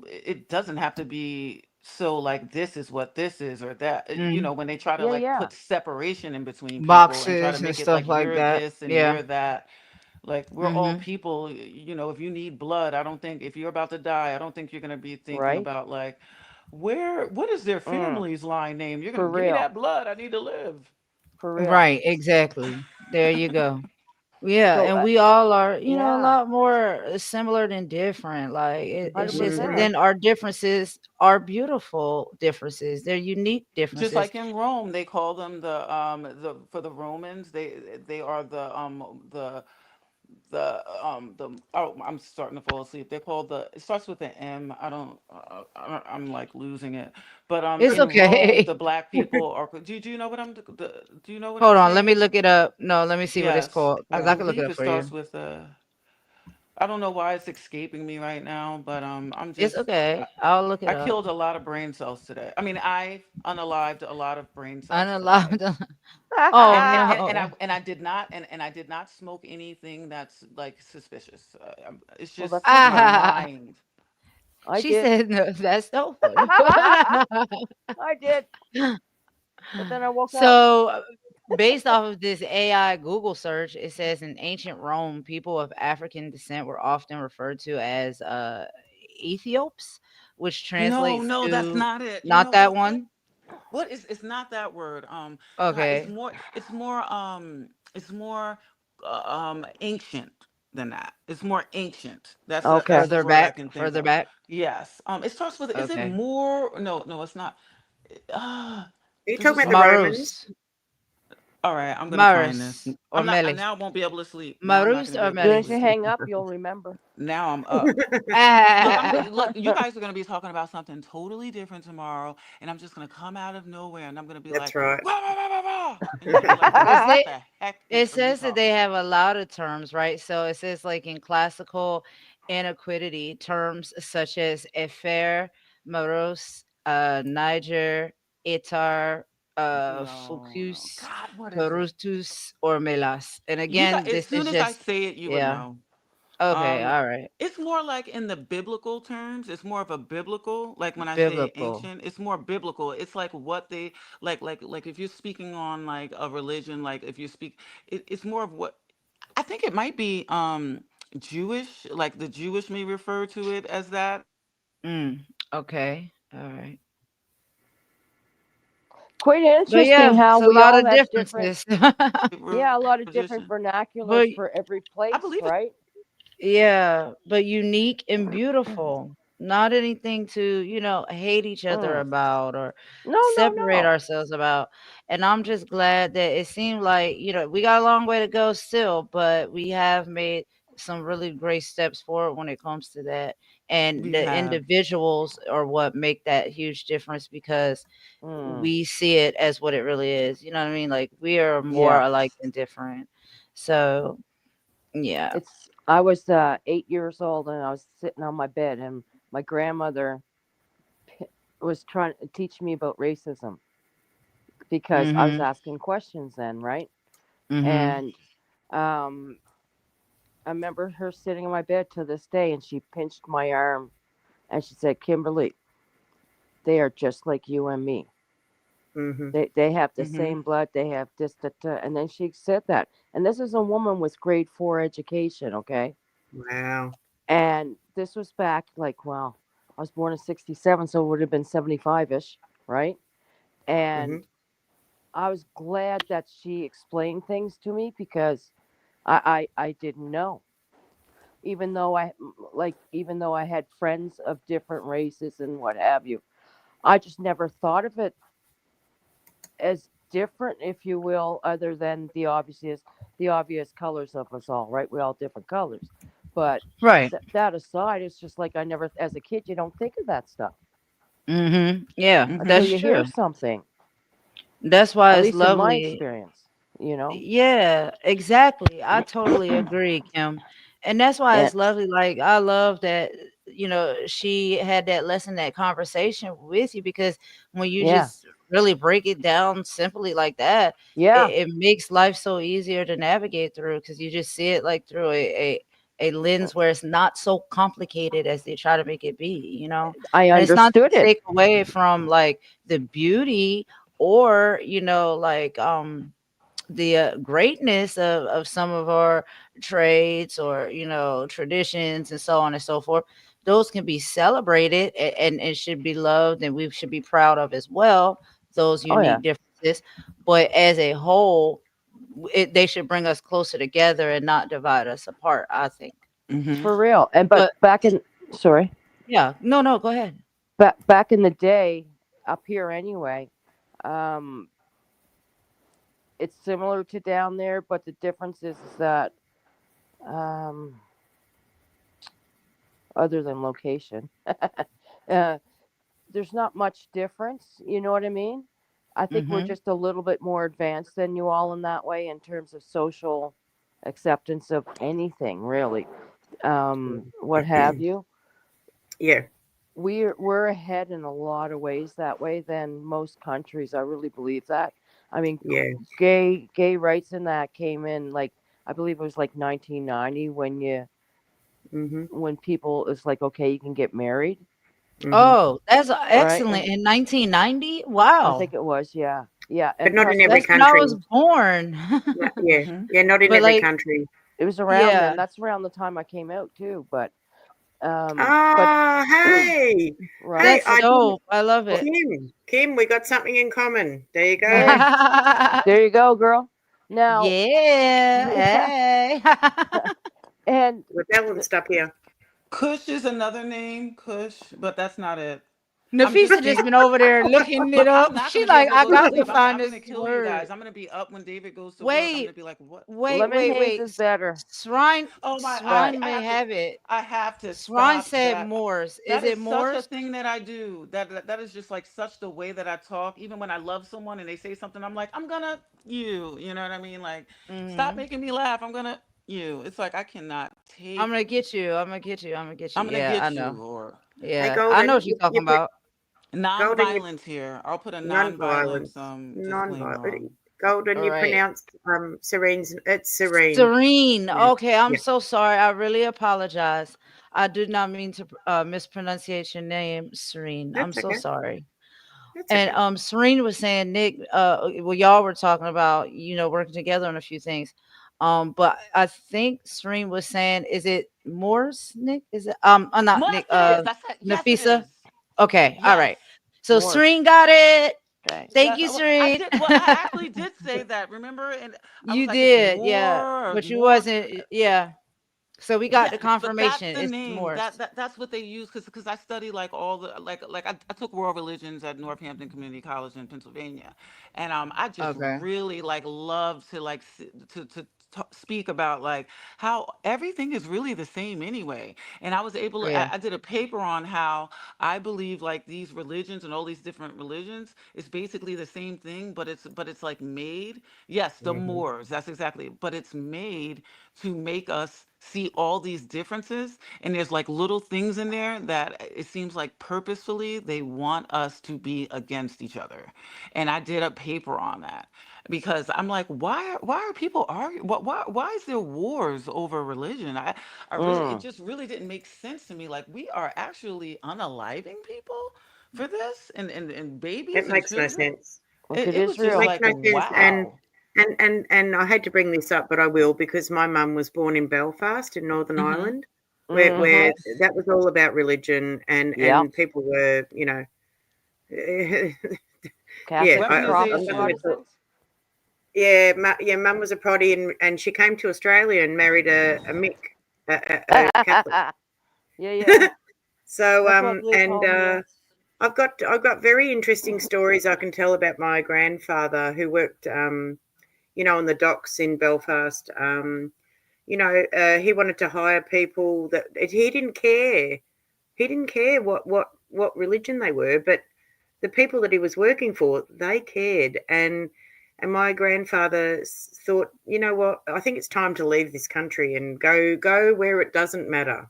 it doesn't have to be so like this is what this is or that. Mm. When they try to Yeah, like yeah. put separation in between people and try to Boxes and make it like stuff like you're that. this and Yeah. you're that, like we're all Mhm. people. If you need blood, I don't think if you're about to die, I don't think you're going to be thinking Right? about like what is their Mm, family's line name. You're going for to give me real. that blood, I need to live. For real. Right, exactly. There you go. Yeah, So, and we all are, a yeah, lot more similar than different. Like it's just, and 100%. mm-hmm. then our differences are beautiful differences. They're unique Just differences. like in Rome, they call them the for the Romans, they are the oh, I'm starting to fall asleep. They're called the it starts with an M. I don't I'm like losing it. But It's in Rome, okay. the black people are do you know what do you know what I'm Hold on, let me saying? look it up. No, let me see what it's Yes, called I because I can look it believe up it for you. starts with I don't know why it's escaping me right now, but I'm It's just okay. I'll look it I up. killed a lot of brain cells today. I mean, I unalived a lot of brain cells today. Unallowed. Oh And no. I did not and I did not smoke anything that's like suspicious. It's Well, just that's okay. my Ah, mind. I she did. said no. That's so funny. I did. But then I woke up. So, based off of this AI Google search, it says in ancient Rome, people of African descent were often referred to as Ethiops, which No, translates no, that's to not it. You not know that what? one. What is it's not that word. God, Okay, it's more ancient than that. It's more ancient. That's Okay. the further word I back, can think further of. back. Yes. It starts with is it Okay, more? No, no, it's not. Uh Are you because it talking about the starts Romans? Marus, all right, I'm gonna find this. Marus or I'm not Melis, now I won't be able to sleep. Now I'm not Marus gonna be or able As to soon as you Melis. sleep. hang up, you'll remember. Now I'm up. Look, look. You guys are gonna be talking about something totally different tomorrow, and I'm just gonna come out of nowhere, and I'm gonna be That's like, right. rah, rah, rah, rah, rah, and you're gonna be like, Because what they the heck it are you says that they talking have about? a lot of terms, right? So it says like in classical antiquity, terms such as Efer, Maros, Niger, Itar, No, Fucus, God, what is it? Perustus, or Melas. And You got again, as this is soon as I just say it, you would yeah. know. Okay, Um, all right. it's more like in the biblical terms. It's more of a biblical. Like when I say Biblical. ancient, it's more biblical. It's like what they like if you're speaking on like a religion, like if you speak, it's more of what I think it might be Jewish, like the Jewish may refer to it as that. Mm, okay. All right. Quite But interesting yeah, how it's a we lot all of have different, differences. yeah, a lot of different Position. vernaculars But for every I place, believe it. right? yeah, but unique and beautiful. Not anything to, hate each other Mm. about or No, no, separate no. ourselves about. And I'm just glad that it seemed like, we got a long way to go still, but we have made some really great steps forward when it comes to that. And We the have. individuals are what make that huge difference because Mm. we see it as what it really is. You know what I mean? Like we are more Yeah. alike than different. So, yeah. I was 8 years old and I was sitting on my bed and my grandmother was trying to teach me about racism because I was Mhm. asking questions then, right? Mhm. And um I remember her sitting in my bed to this day, and she pinched my arm, and she said, "Kimberly, they are just like you and me. Mm-hmm. They have the Mm-hmm. same blood. They have this, that, that." And then she said that. And this is a woman with grade 4 education, okay? Wow. And this was back like, well, I was born in 67, so it would have been 75 ish, right? Mm-hmm. And I was glad that she explained things to me because I didn't know. Even though even though I had friends of different races and what have you, I just never thought of it as different, if you will, other than the obvious colors of us all, right? We're all different colors. But Right. that aside, it's just like I never, as a kid, you don't think of that stuff Yeah, until Mm-hmm. that's you hear true. something. That's why At it's least in my lovely. experience, you know. Yeah, exactly. I totally agree, Kim. And that's why And it's lovely. Like, I love that, she had that lesson, that conversation with you, because when you yeah, just really break it down simply like that, yeah, it makes life so easier to navigate through, because you just see it like through a lens where it's not so complicated as they try to make it be. I And it's not to understood it. take away from like the beauty, or like the greatness of some of our trades, or traditions, and so on and so forth. Those can be celebrated, and it should be loved, and we should be proud of as well, those Oh yeah, unique differences. But as a whole, they should bring us closer together and not divide us apart, I think. Mm-hmm. for real. And but But back in sorry, yeah, no, go ahead. back in the day, up here anyway, um, it's similar to down there, but the difference is that um, other than location, uh, there's not much difference. You know what I mean? I think we're Hmm. just a little bit more advanced than you all in that way in terms of social acceptance of anything, really. What have you? Yeah. We're ahead in a lot of ways that way than most countries. I really believe that. I mean, Yeah. gay rights in that came in like I believe it was like 1990 Mm-hmm. when people it's like okay you can get married, Mm-hmm. Oh, that's right? excellent. And In 1990, I wow. think it was yeah, yeah. But And not in trust me, every That's when I was country. born. Yeah. Mm-hmm. Yeah. Not in But every like, country. it was around then. yeah. That's around the time I came out too. But Ah, hey, right. hey! That's I didn't. dope. I love Well, it. Kim, we got something in common. There you go. hey, there you go, girl. Now, Yeah. yeah, Hey. and We're the, balanced up here. Kush is another name, Kush, but that's not it. I'm just Nafisa just kidding. been over there looking it But up. I'm not She gonna be like, able to I go to got to sleep. find I'm gonna this kill you word. guys. I'm gonna be up when David goes to work. I'm Wait, gonna be like, what? wait, lemon wait, haze wait. is better. Shrine, Oh my! But Shrine I may have to. have it. I have to Shrine stop said that. Moors. Is That it is such a Moors? thing that I do. That is just like such the way that I talk. Even when I love someone and they say something, I'm like, I'm gonna you. You know what I mean? Like, stop Hmm. making me laugh. I'm gonna you. It's like I cannot I'm take. gonna get you. I'm gonna get you. I'm gonna get you. I'm gonna Yeah, I get know. you or Hey, Yeah, I know Golden, what you're talking you put about. Golden, you non-violence here. I'll put a non-violence non-violence, disclaimer non-violent. on. Golden, All you right. pronounced Serene's. It's Serene. Serene. Yeah, Okay, I'm yeah. so sorry. I really apologize. I did not mean to mispronunciate your name, Serene. I'm That's so okay. sorry. That's And okay. Serene was saying, Nick, well, y'all were talking about, working together on a few things. But I think Serene was saying, is it Morse, Nick? Is it not Yes, Nick, it is. That's it. Yes, it Nafisa? is. Okay, all Yes. right. So Morse. Serene got it. Okay. Thank Yeah, you, well, I Serene. did. Well, I actually did say that. Remember, and I was You like, "It's did, yeah. more or But you more." wasn't, yeah. So we got Yeah, the but that's confirmation. the It's name. Morse. That's what they use because I study like all the I took world religions at Northampton Community College in Pennsylvania, and I just Okay. really like love to speak about like how everything is really the same anyway. And I was able to Yeah. I did a paper on how I believe like these religions and all these different religions is basically the same thing, but it's like made. Yes, the Hmm. Moors. That's exactly. But it's made to make us see all these differences, and there's like little things in there that it seems like purposefully they want us to be against each other. And I did a paper on that. because I'm like, why are people arguing? Why is there wars over religion? I really, it Mm. just really didn't make sense to me. Like, we are actually unaliving people for this, and It babies and makes no children. sense. Look at It was It just Israel. makes like, no sense. wow. And I hate to bring this up, but I will, because my mum was born in Belfast in Northern Hmm. Ireland, where Mm-hmm. Yes. that was all about religion, Yep. and people were, yeah, Catholics and I'm not going Weaponization. to talk. Protestants. Yeah, mum was a Protty, and she came to Australia and married a Mick, a Catholic. Yeah, yeah. So That's what Blue and called me. Yeah. I've got very interesting stories I can tell about my grandfather, who worked on the docks in Belfast. He wanted to hire people that he didn't care. He didn't care what religion they were, but the people that he was working for, they cared. And my grandfather thought, you know what? I think it's time to leave this country and go where it doesn't matter.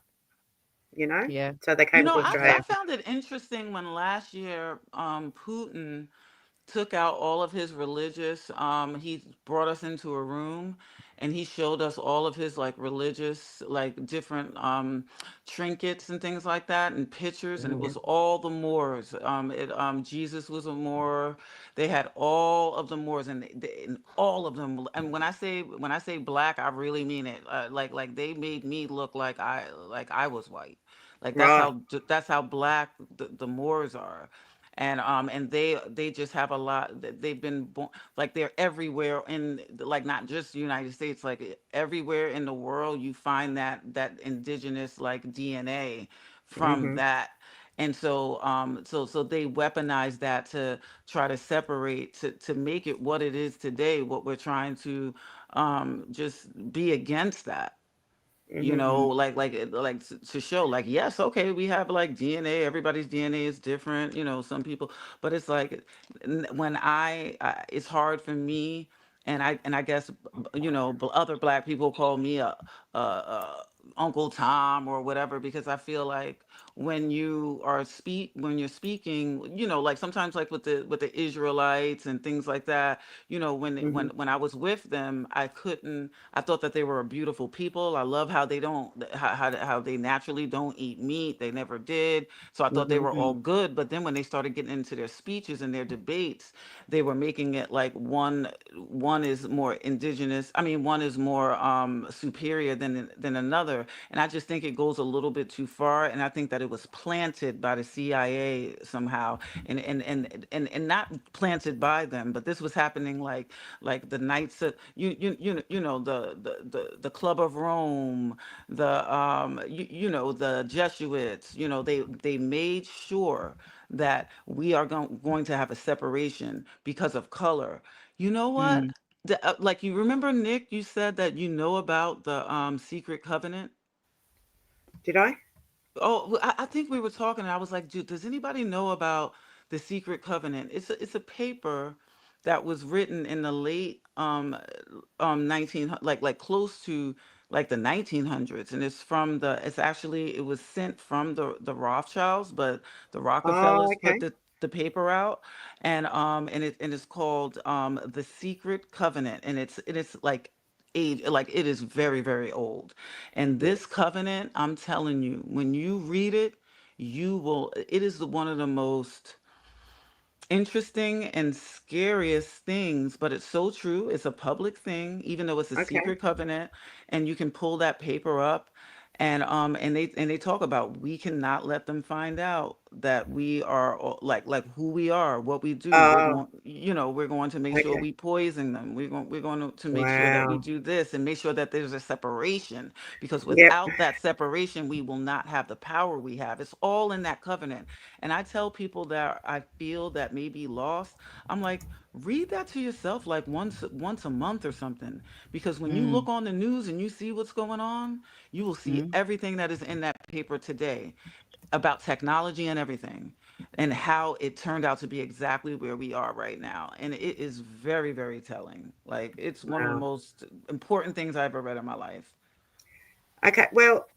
You know. Yeah. So they You came know, to I Australia. found it interesting when last year Putin took out all of his religious, he brought us into a room and he showed us all of his like religious, like different trinkets and things like that, and pictures, and it Mhm. was all the Moors. Jesus was a Moor. They had all of the Moors, and all of them, and when I say black, I really mean it. Like they made me look like I was white. Like Right. that's how black the Moors are. And they just have a lot. They've been born, like they're everywhere in, like, not just the United States, like everywhere in the world you find that indigenous like DNA from Mhm. that. And so they weaponize that to try to separate, to make it what it is today, what we're trying to just be against that. Mhm. To show, like, yes, okay, we have like DNA, everybody's DNA is different, some people, but it's like, when it's hard for me, and I guess, other black people call me a Uncle Tom or whatever, because I feel like when you're speaking, like sometimes, like with the Israelites and things like that, Mhm. when I was with them, I thought that they were a beautiful people. I love how they don't how they naturally don't eat meat. They never did. So I thought they Mhm. were all good. But then when they started getting into their speeches and their debates, they were making it like one is more indigenous. I mean, one is more superior than another. And I just think it goes a little bit too far. And I think that it was planted by the CIA somehow, and not planted by them, but this was happening like the Knights of the Club of Rome, the Jesuits. They made sure that we are going to have a separation because of color. You know what? Mm. Like, you remember, Nick, you said that you know about the secret covenant. Did I? Oh, well, I think we were talking, and I was like, dude, does anybody know about the Secret Covenant? It's a paper that was written in the late 19, like close to like the 1900s, and it was sent from the Rothschilds, but the Oh, Rockefellers put okay. the paper out, and it's called the Secret Covenant, and it's like age, like it is very, very old. And this Yes. covenant, I'm telling you, when you read it, it is one of the most interesting and scariest things, but it's so true. It's a public thing, even though it's a Okay. secret covenant, and you can pull that paper up, and they talk about, we cannot let them find out that we are like who we are, what we do. Oh, We're going to make sure okay. we poison them. We're going to make sure that we Wow. do this and make sure that there's a separation, because Yep. without that separation, we will not have the power we have. It's all in that covenant. And I tell people that I feel that may be lost, I'm like, read that to yourself like once a month or something. Because when you Mm. look on the news and you see what's going on, you will see Mm. everything that is in that paper today about technology and everything, and how it turned out to be exactly where we are right now. And it is very, very telling. Like, it's one of the Wow. most important things I ever read in my life. Okay. Well,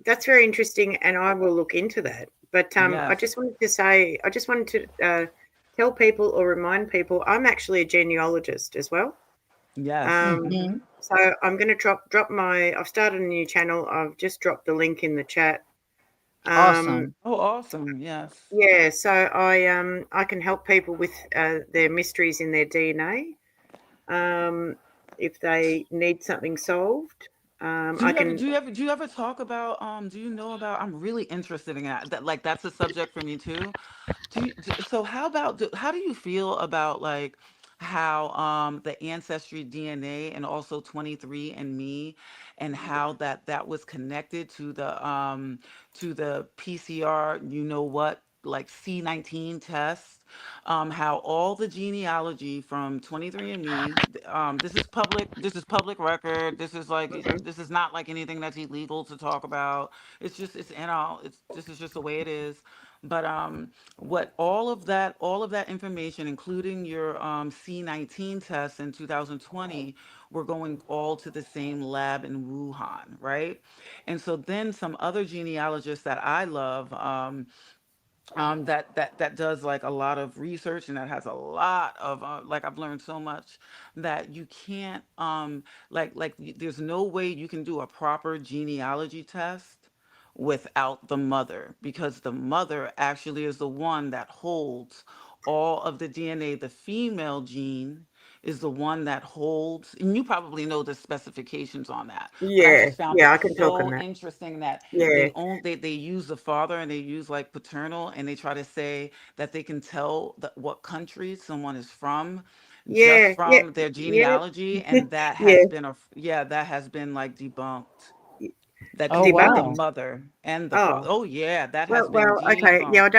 that's very interesting, and I will look into that. But I Yes. just wanted to say, I just wanted to tell people or remind people I'm actually a genealogist as well. Yes. Um, Mhm. so I'm going to drop my. I've started a new channel. I've just dropped the link in the chat. Um, Awesome. Oh, awesome. Yes. yeah, so I can help people with their mysteries in their DNA. If they need something solved, I can. Do you ever talk about do you know about, I'm really interested in that, like that's a subject for me too. So how about how do you feel about like how the ancestry DNA and also 23 and Me, and how that was connected to the PCR, you know what, like C19 test, how all the genealogy from 23andMe, this is public record. This is like, Mhm. this is not like anything that's illegal to talk about. It's in all, it's this is just the way it is. But what all of that information, including your C19 test in 2020, were going all to the same lab in Wuhan, right? And so then some other genealogists that I love, that does like a lot of research, and that has a lot of like, I've learned so much that you can't there's no way you can do a proper genealogy test without the mother, because the mother actually is the one that holds all of the DNA. The female gene is the one that holds, and you probably know the specifications on that, but I Yeah, just found yeah, it I can talk on so that. interesting that Yeah, they use the father, and they use like paternal, and they try to say that they can tell what country someone is from just yeah, yeah, from their yeah, genealogy, and that yeah. has been that has been like debunked, that Oh, the Debunked. wow. mother and the Oh, father. Oh yeah, that has been well, okay. Yeah, debunked.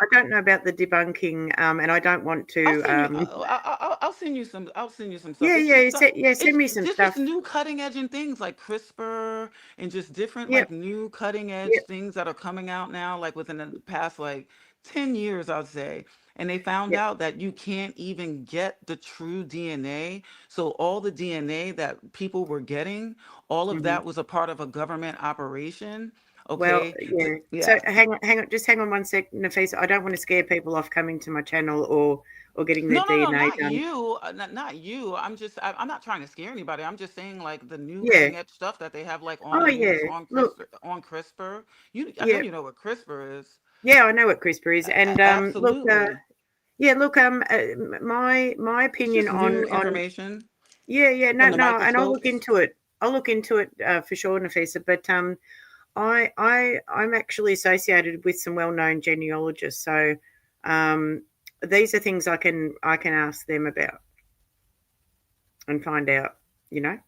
I don't know about the debunking, and I don't want I'll to. send you. I'll send you some. I'll send you some stuff. Yeah, It's yeah, just stuff. yeah. Send It's me some just stuff. new cutting edge and things like CRISPR, and just different Yep, like new cutting edge yep, things that are coming out now, like within the past like 10 years, I'd say. And they found yep. out that you can't even get the true DNA. So all the DNA that people were getting, all of Hmm. that was a part of a government operation. Well, Okay. yeah. So Yeah. hang on, just hang on one sec, Nafisa. I don't want to scare people off coming to my channel or getting their No, no, no, DNA not done. you, not you. I'm not trying to scare anybody. I'm just saying like the new Yeah. cutting edge stuff that they have like on Oh, the yeah. news on Look, CRISPR. I know yeah, you know what CRISPR is. yeah. I know what CRISPR is, and look, Absolutely. yeah, look, my It's opinion just new on information yeah, yeah, from no, the no, and I'll look microscopes. into it. I'll look into it for sure, Nafisa. But I'm actually associated with some well-known genealogists, so um, these are things I can ask them about and find out, you know,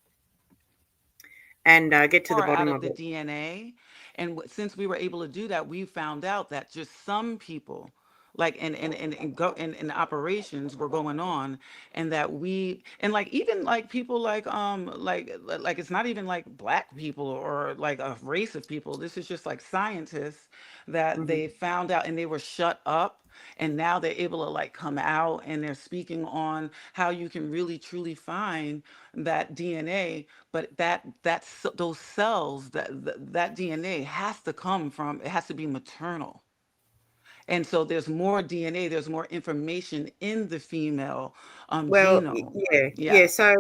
and get to the More out bottom of of the it. DNA. And since we were able to do that, we found out that just some people, like in operations were going on, and that like even like people like it's not even like black people or like a race of people. This is just like scientists that Hmm. they found out, and they were shut up, and now they're able to like come out, and they're speaking on how you can really truly find that DNA. But those cells, that DNA has to come from, it has to be maternal. And so there's more DNA, there's more information in the female Well, genome. yeah, yeah. Yes. So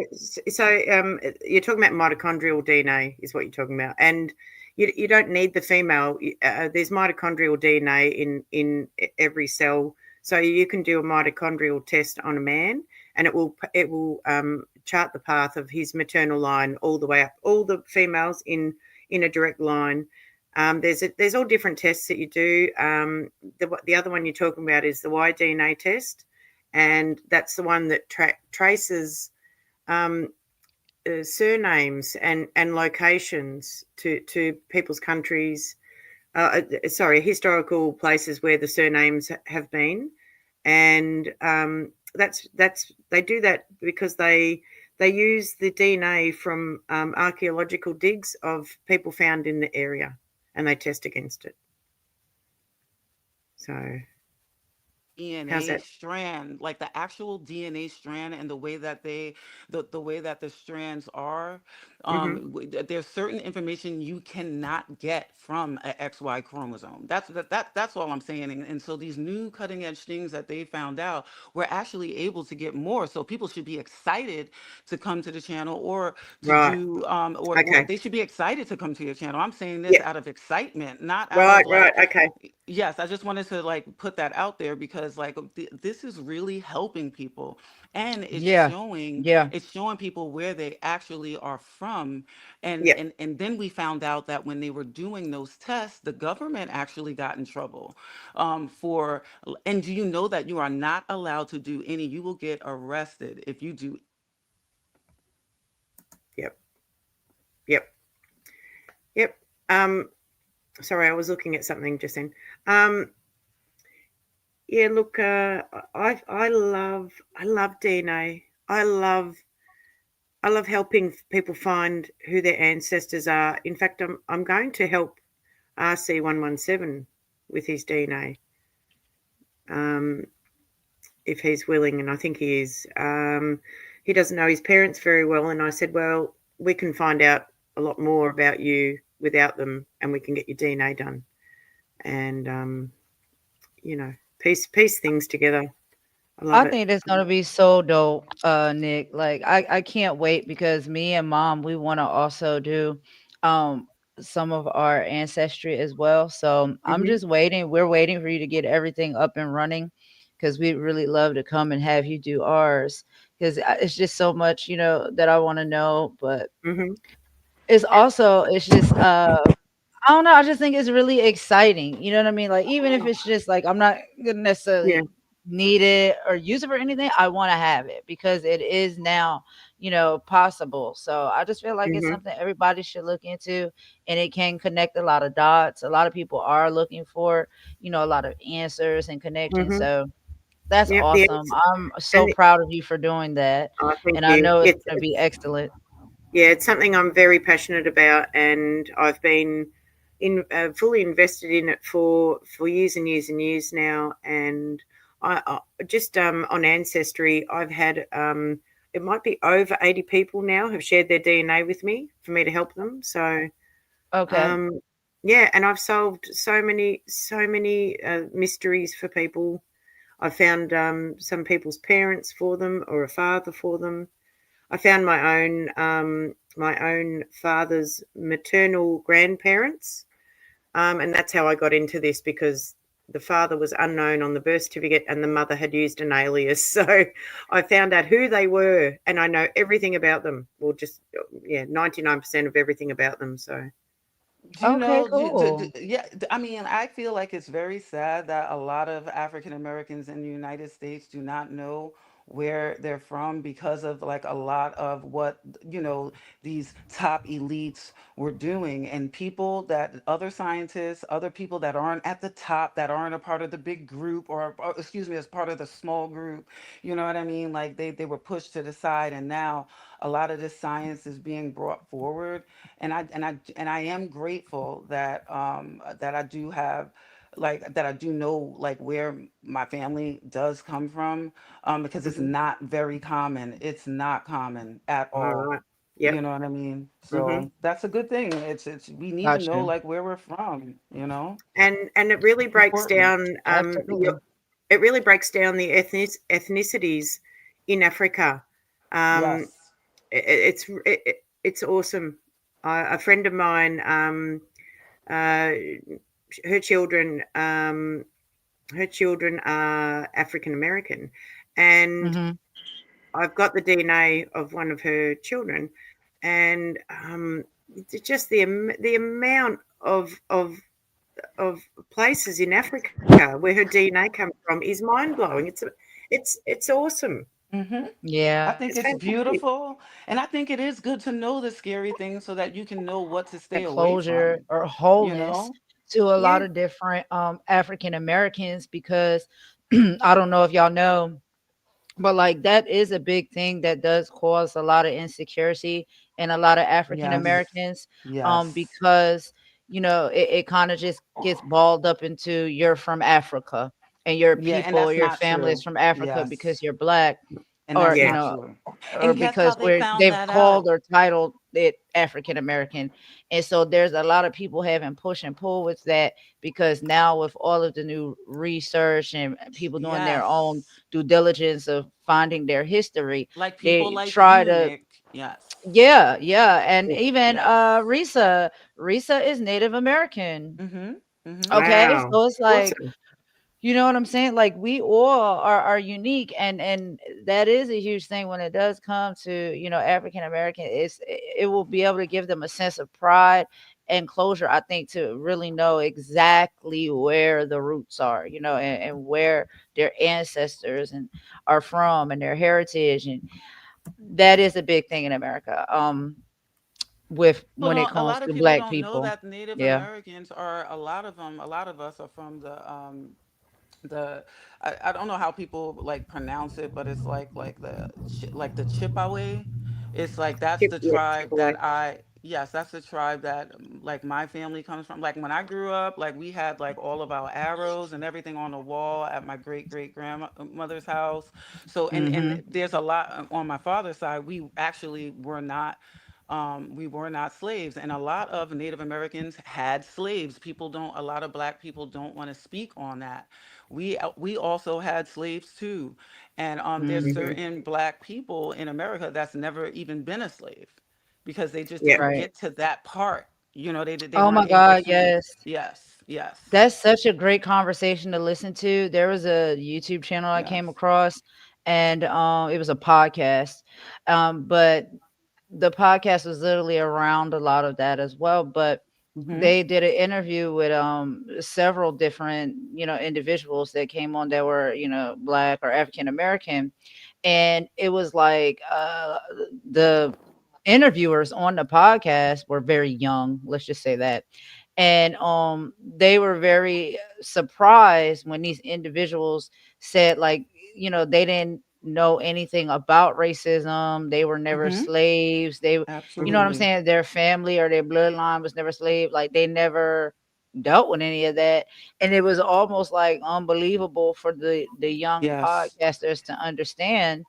you're talking about mitochondrial DNA, is what you're talking about, and you don't need the female. There's mitochondrial DNA in every cell, so you can do a mitochondrial test on a man, and it will chart the path of his maternal line all the way up, all the females in a direct line. There's all different tests that you do. The other one you're talking about is the Y-DNA test, and that's the one that traces um, surnames and locations to people's countries. Sorry, historical places where the surnames have been, and that's they do that because they use the DNA from archaeological digs of people found in the area, and they test against it. So How's DNA that? strand, like the actual DNA strand, and the way that the way that the strands are. Mm-hmm. There's certain information you cannot get from an XY chromosome. That's all I'm saying. And so these new cutting edge things that they found out, we're actually able to get more. So people should be excited to come to the channel, or to Right. do, or Okay. they should be excited to come to your channel. I'm saying this Yeah. out of excitement, not out Right. of Right. like, Okay. yes, I just wanted to like put that out there, because like this is really helping people, and Yeah. Yeah. it's showing people where they actually are from. and Yeah. and and then we found out that when they were doing those tests, the government actually got in trouble, for and do you know that you are not allowed to do any, you will get arrested if you do. Yep. Yep. Yep. Um. Sorry, I was looking at something just then. Um. Yeah. Look. I love DNA. I love helping people find who their ancestors are. In fact, I'm going to help RC117 with his DNA, um, if he's willing, and I think he is. He doesn't know his parents very well, and I said, well, we can find out a lot more about you without them, and we can get your DNA done, and piece things together. I love I it. think it's gonna be so dope, Nick. Like I can't wait because me and mom we want to also do um some of our ancestry as well. So I'm Hmm. just waiting. We're waiting for you to get everything up and running because we'd really love to come and have you do ours because it's just so much, that I want to know. But Hmm. it's just I don't know. I just think it's really exciting. You know what I mean? Like, even if it's just like I'm not gonna Yeah. necessarily need it or use it for anything, I want to have it because it is now, possible. So I just feel like it's Hmm. something everybody should look into, and it can connect a lot of dots. A lot of people are looking for, a lot of answers and connections. Hmm. So that's Yep. awesome. I'm And so proud of you for doing that, oh, thank and I you. know it's It's, gonna be it's excellent. yeah, it's something I'm very passionate about, and I've been fully invested in it for years and years and years now. And I just on Ancestry, I've had it might be over 80 people now have shared their DNA with me for me to help them. So Okay. um, yeah, and I've solved so many mysteries for people. I found some people's parents for them or a father for them. I found my own father's maternal grandparents, and that's how I got into this because the father was unknown on the birth certificate and the mother had used an alias. So I found out who they were, and I know everything about them. Well, just yeah, 99% of everything about them. So Do you Okay. know? Cool. Yeah, I mean, I feel like it's very sad that a lot of African Americans in the United States do not know where they're from, because of like a lot of what, these top elites were doing, and people that other scientists, other people that aren't at the top, that aren't a part of the big group, or excuse me, as part of the small group. You know what I mean? Like they were pushed to the side, and now a lot of this science is being brought forward. And I am grateful that that I do have, like, that I do know like where my family does come from, because it's mhm. not very common. It's not common at All all. right, You yep, know what I mean? hmm So that's a good thing. It's we need to Got know you. like where we're from. and it really It's breaks important. down Absolutely. it really breaks down the ethnicities in Africa. Um, Yes. it's awesome. A friend of mine, uh, her children, her children are African American, and Mhm. I've got the DNA of one of her children, and it's just the amount of places in Africa where her DNA comes from is mind blowing. It's awesome. Hmm. I Yeah. think It's it's fantastic. beautiful, and I think it is good to know the scary things so that you can know what to stay That away closure from. or You wholeness know? to a lot Yeah. of different African Americans because I don't know if y'all know, but like that is a big thing that does cause a lot of insecurity in a lot of African Yes. Americans, Yes. because it kind of just gets balled up into you're from Africa, and your Yeah, and people, that's your not family is true. from Africa because Yes, you're black, and or that's you Yeah. not know, true. or And guess how because they found they've that called out? or titled it African American. And so there's a lot of people having push and pull with that, because now with all of the new research and people doing their own Yes. due diligence of finding their history, Like people they like try you, to, Nick. Yes. yeah, yeah. And even Yes. Risa is Native American. Mm-hmm. Mm-hmm. Okay, Wow. so it's like, Awesome. you know what I'm saying? Like we all are unique, and that is a huge thing when it does come to, African American. It will be able to give them a sense of pride and closure, I think, to really know exactly where the roots are, and where their ancestors and are from, and their heritage. And that is a big thing in America. With People when it don't. A comes lot of to people black don't know people. that Native Yeah. Americans are a lot of them. A lot of us are from the I don't know how people like pronounce it, but it's like like the Chippewa. It's like that's the Chip tribe away. that I yes, that's the tribe that like my family comes from. Like when I grew up, like we had like all of our arrows and everything on the wall at my great grandmother's house. So and Mhm. there's a lot on my father's side. We actually were not. We were not slaves, and a lot of Native Americans had slaves. People don't. A lot of Black people don't want to speak on that. We also had slaves too, and there's Mhm. Hmm. certain Black people in America that's never even been a slave because they just Yeah. didn't Right. get to that part. They Oh my weren't able god, to. yes. Yes, yes, That's such a great conversation to listen to. There was a YouTube channel I yes. came across, and it was a podcast. But the podcast was literally around a lot of that as well. But Mm-hmm. they did an interview with several different, individuals that came on that were, black or African American. And it was like the interviewers on the podcast were very young, let's just say that. And they were very surprised when these individuals said, like, they didn't know anything about racism, they were never Mm-hmm. slaves, you know what Hmm. I'm Absolutely. saying, their family or their bloodline was never slave, like they never dealt with any of that. And it was almost like unbelievable for the young Yes. podcasters to understand.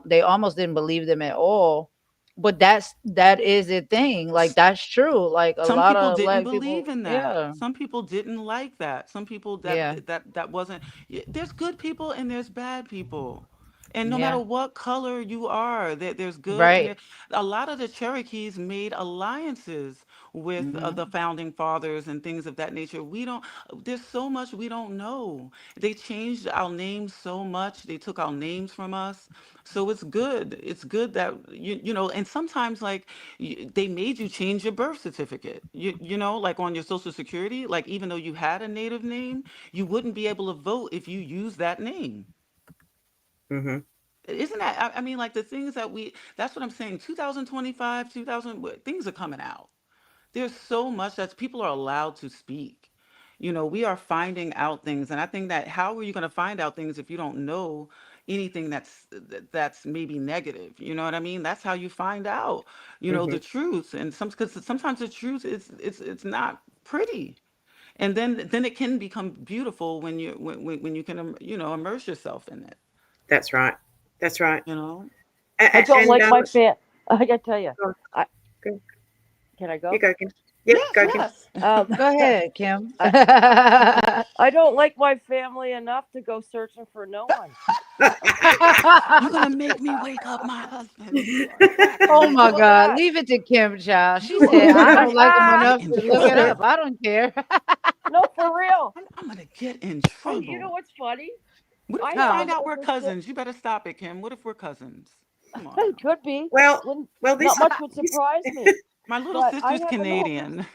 They almost didn't believe them at all. But that is a thing, like that's true, like a Some lot people of didn't black believe people, in that. yeah, Some people didn't like that. Some people yeah, that wasn't there's good people and there's bad people. And no matter yeah, what color you are, there's good and right. there, a lot of the Cherokees made alliances with the Mhm. founding fathers and things of that nature. We don't there's so much we don't know. They changed our names so much. They took our names from us. So it's good. It's good that and sometimes like they made you change your birth certificate. Like on your social security, like even though you had a native name, you wouldn't be able to vote if you used that name. Hmm. Isn't that, I mean, like the things that that's what I'm saying. 2025, 2000, things are coming out. There's so much that people are allowed to speak. We are finding out things, and I think that how are you going to find out things if you don't know anything that's maybe negative? You know what I mean? That's how you find out, Hmm. the truth. And because sometimes the truth is it's not pretty, and then it can become beautiful when you can immerse yourself in it. That's right. That's right. You know. I don't And like my fan. I gotta tell you, go, I go, can I you go? go, Kim. Yep, Yes, go, Kim. yes. Go ahead, Kim. I I don't like my family enough to go searching for no one. You're gonna make me wake up my husband. You are cracking Oh me my Well, up. god, that leave it to Kim, child. She You said are I gonna don't like him get enough in to look it up, trouble. I don't care. no, for real. I'm gonna get in Hey, you know trouble. what's funny? What if I we have Huh. an find out we're older sibling. cousins? You better stop it, Kim. What if we're cousins? Come on It now. could be. well, Wouldn't well, not much would this, surprise me. My little But sister's Canadian.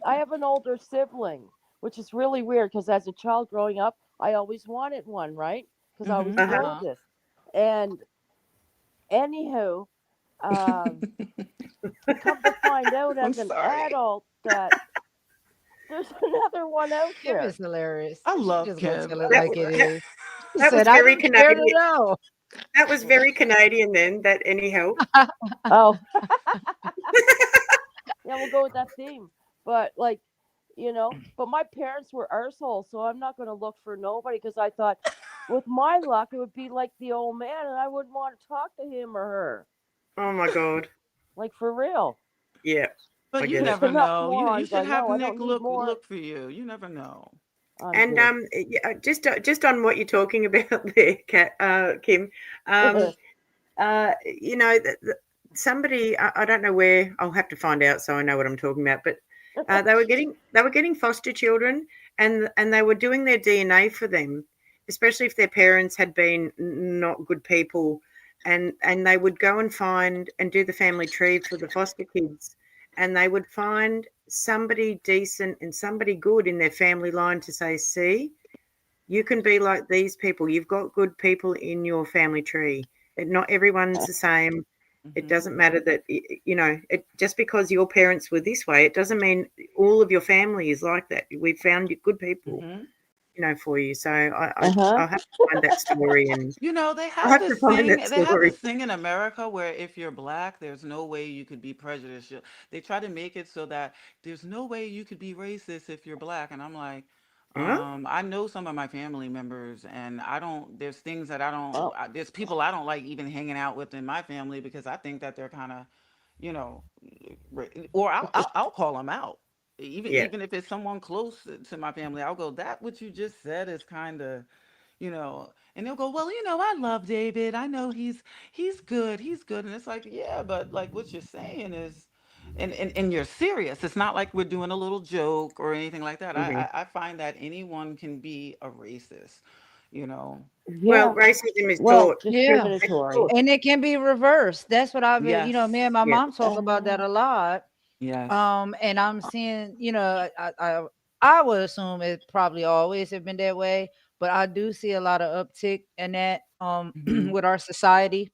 I have an older sibling, which is really weird because as a child growing up, I always wanted one, right? Because I was Hmm. the uh-huh. Uh-huh. oldest. And anywho, um, come to find out I'm as an sorry. adult that there's another one out Kim is there. hilarious. I She love just gonna Kim. tell it I That, like love it her. that, is. She that was said, I very don't care to Canadian. know. That was very Canadian then, that anyhow. Oh, yeah, we'll go with that theme. But like, But my parents were arseholes, so I'm not going to look for nobody because I thought, with my luck, it would be like the old man, and I wouldn't want to talk to him or her. Oh my God. Like, for real. Yeah, I But you get it. There's never enough know. You morons. should I have know. I don't Nick need more. look for you. You never know. I'm And kidding. yeah, just on what you're talking about there, Kim. Um, somebody I don't know where. I'll have to find out so I know what I'm talking about. But they were getting foster children, and they were doing their DNA for them, especially if their parents had been not good people, and they would go and find and do the family tree for the foster kids, and they would find somebody decent and somebody good in their family line to say, see, you can be like these people. You've got good people in your family tree. Not everyone's the same. It Hmm. doesn't matter that it just because your parents were this way, it doesn't mean all of your family is like that. We've found good people, Hmm. for you. So I Uh-huh. I'll have to find that story, and You know, I'll have to find that they have story. this thing in America where if you're black, there's no way you could be prejudiced. They try to make it so that there's no way you could be racist if you're black. And I'm like, Huh? I know some of my family members, and I don't, there's things that I don't, Well, there's people I don't like even hanging out with in my family because I think that they're kind of, you know, or I'll call them out. Yeah. Even if it's someone close to my family, I'll go, that what you just said is kind of, and they'll go, well, I love David. I know he's good. And it's like, yeah, but like what you're saying is, and you're serious. It's not like we're doing a little joke or anything like that. Hmm. I find that anyone can be a racist, you know. Well, yeah. racism is Well, taught. Yeah. It's discriminatory. taught. And it can be reversed. That's what I've been, me and Yes, my Yeah. mom talk about that Uh-huh. a lot. yes. And I'm seeing, I would assume it probably always have been that way, but I do see a lot of uptick in that Hmm. with our society.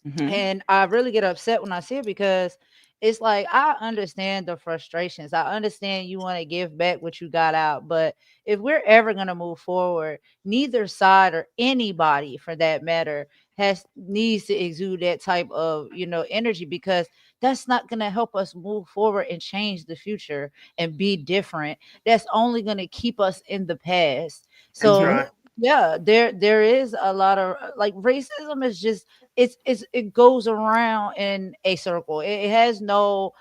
Hmm. And I really get upset when I see it because it's like I understand the frustrations. I understand you want to give back what you got out, but if we're ever going to move forward, neither side or anybody for that matter has needs to exude that type of, energy, because that's not going to help us move forward and change the future and be different. That's only going to keep us in the past. That's So right. Hmm. yeah, there is a lot of like racism is just it goes around in a circle. It has no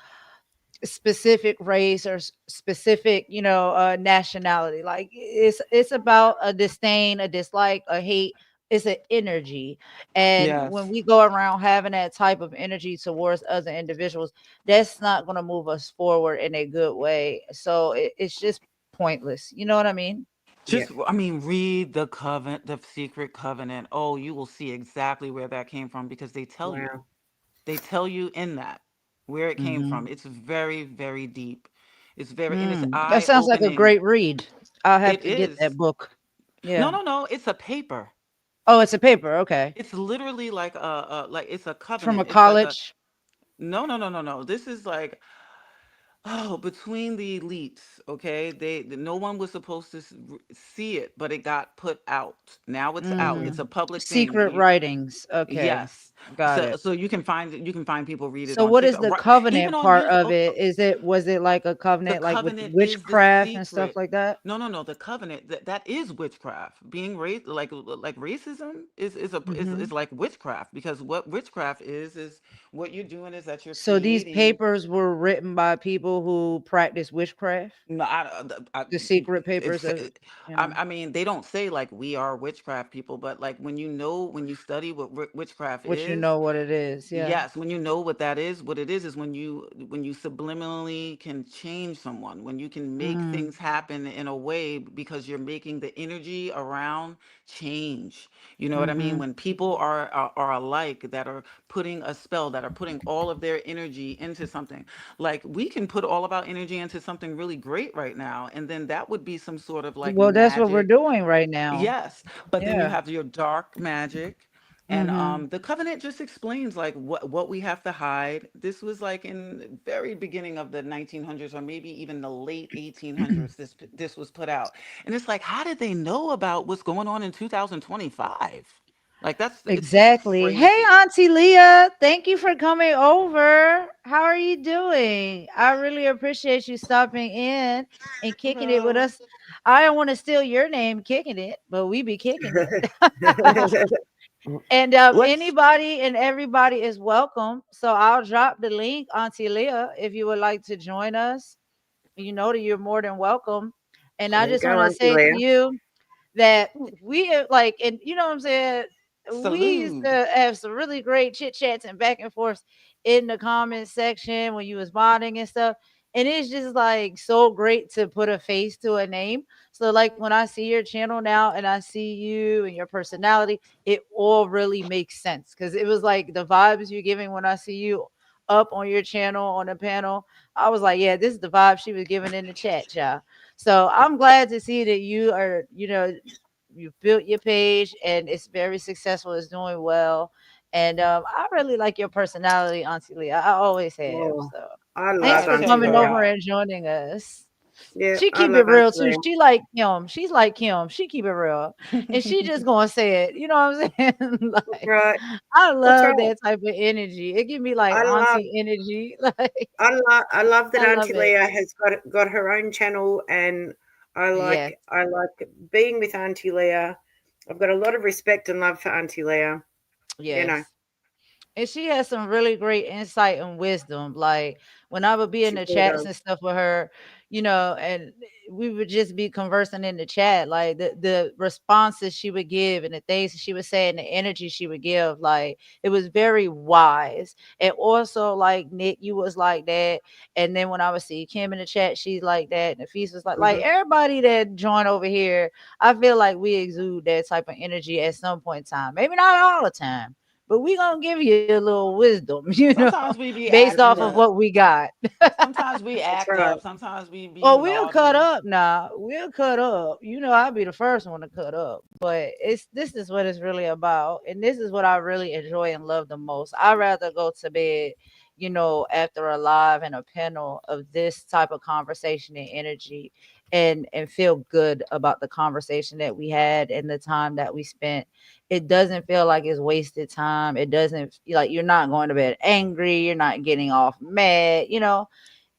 specific race or specific, nationality. Like it's about a disdain, a dislike, a hate. It's an energy, and when Yes. we go around having that type of energy towards other individuals, that's not going to move us forward in a good way. So it's just pointless. You know what I mean? Yeah. Just, I mean, read the secret covenant. Oh, you will see exactly where that came from because they tell you. Wow. They tell you in that where it came from. Hmm. It's very, very deep. And it's That eye sounds like a opening. great read. I'll have It to get that is. book. No, Yeah. no, no. It's a paper. Oh, it's a paper. Okay. It's literally like like it's a From a covenant. It's like a college. no, no, no, no, no. This is like oh, between the elites, okay? No one was supposed to see it, but it got put out. Now it's out. It's Mm. a public thing. Secret writings. Okay. Yes. Got So it. you can find people read it So on what is TikTok, the right? Even covenant on part YouTube. of it? Was it like a The covenant like with covenant is the witchcraft and stuff secret. like that? No, no, no. The covenant that is witchcraft. Being race like racism is Hmm. like witchcraft because what witchcraft is what you're doing is that you're So these creating. papers were written by people who practice witchcraft? No, The secret papers it's, of, you know. I mean, they don't say like we are witchcraft people, but like when you study what witchcraft Which you is, know what it is. Yeah. yes, when you know what that is, what it is when you subliminally can change someone, when you can make Mm. things happen in a way because you're making the energy around change. You know what I mean? Mhm. When people are alike that are putting a spell, that are putting all of their energy into something. Like we can put all of our energy into something really great right now, and then that would be some sort of like Well, that's what we're magic. doing right now. Yes, but then you Yeah. have your dark magic, and Mhm. the covenant just explains like what we have to hide. This was like in the very beginning of the 1900s, or maybe even the late 1800s. This was put out, and it's like, how did they know about what's going on in 2025? Like it's Exactly. Hey, crazy. Auntie Leah, thank you for coming over. How are you doing? I really appreciate you stopping in and kicking it with Hello. us. I don't want to steal your name kicking it, but we be kicking it. And Let's. anybody and everybody is welcome. So I'll drop the link, Auntie Leah, if you would like to join us. You know that you're more than welcome. And I There you just go, want to Auntie say to Leah. you that we like, and you know what I'm saying? We used Salute. to have some really great chit chats and back and forth in the comment section when you was modding and stuff. And it's just like so great to put a face to a name. So like when I see your channel now and I see you and your personality, it all really makes sense. Cause it was like the vibes you're giving when I see you up on your channel on the panel. I was like, yeah, this is the vibe she was giving in the chat, y'all. So I'm glad to see that you are, you built your page and it's very successful. It's doing well. And I really like your personality, Auntie Lee. I always have. Oh, So I thanks love for Catch Auntie coming Leah. over her. and joining us. Yeah, She I keep it love real Auntie too. Leah. She like Kim. She's like Kim. She keep it real. And she just gonna say it. You know what I'm saying? Like Right. I That's right. love that type of energy. It give me like I love auntie energy. Like I love that I love Auntie it. Leah has got her own channel, and Yes. I like being with Auntie Leah. I've got a lot of respect and love for Auntie Leah. You know, Yes. And she has some really great insight and wisdom. Like when I would be in she the really chats does. and stuff with her, and we would just be conversing in the chat, like the responses she would give and the things she would say and the energy she would give, like it was very wise. And also, like Nick, you was like that. And then when I would see Kim in the chat, she's like that. And the feast was like Hmm. everybody that joined over here, I feel like we exude that type of energy at some point in time. Maybe not all the time, but we gonna give you a little wisdom, Sometimes we be based off acting of Yeah. what we got. sometimes we That's act right. up. Sometimes we be Oh, we'll cut naughty. up now. We'll cut up. I'll be the first one to cut up. But this is what it's really about. And this is what I really enjoy and love the most. I'd rather go to bed, after a live and a panel of this type of conversation and energy and feel good about the conversation that we had and the time that we spent. It doesn't feel like it's wasted time. It doesn't like you're not going to bed angry, you're not getting off mad.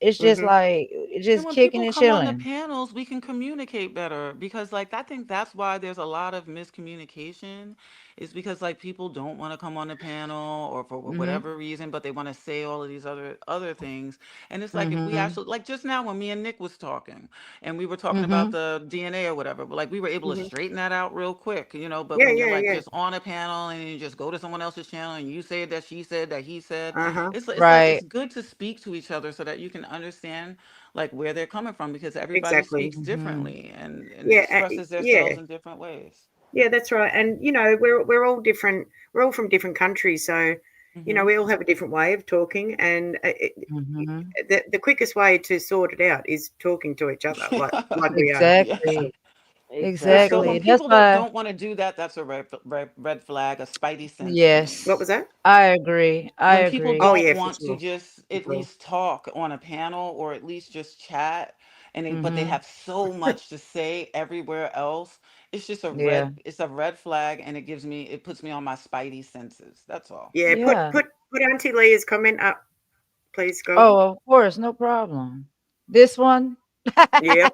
It's just Hmm. like And just when kicking people and come on the chilling. panels, we can communicate better because, like, I think that's why there's a lot of miscommunication, is because like people don't want to come on the panel or for Mhm. whatever reason, but they want to say all of these other things. And it's like if we Mhm. actually, like just now when me and Nick was talking, and we were talking about Mhm. the DNA or whatever, but like we were able to Hmm. straighten that out real quick, But Yeah, when you're yeah, like yeah. just on a panel and you just go to someone else's channel and you say that she said that he said, Uh huh. it's like it's Right. good to speak to each other so that you can understand like where they're coming from because everybody Exactly. speaks Mhm. differently and Yeah. expresses Yeah. themselves in different ways. Yeah. That's right. And we're all different. We're all from different countries, so Hmm. we all have a different way of talking, and Mhm. the quickest way to sort it out is talking to each other, like we are. Yeah. Exactly. So Exactly. Exactly. when That's people why. don't want to do that, that's a red flag, a spidey sense to me. What Yes, was that? I agree. I When people agree. Oh don't yeah, for want to sure, just for at sure. least talk on a panel or at least just chat but they Mhm. have so much to say everywhere else, Yeah. it's a red flag and it puts me on my spidey senses. That's all. Yeah, Yeah. put Auntie Leah's comment up, please, Golden. Oh, of course, no problem. This one. Yep.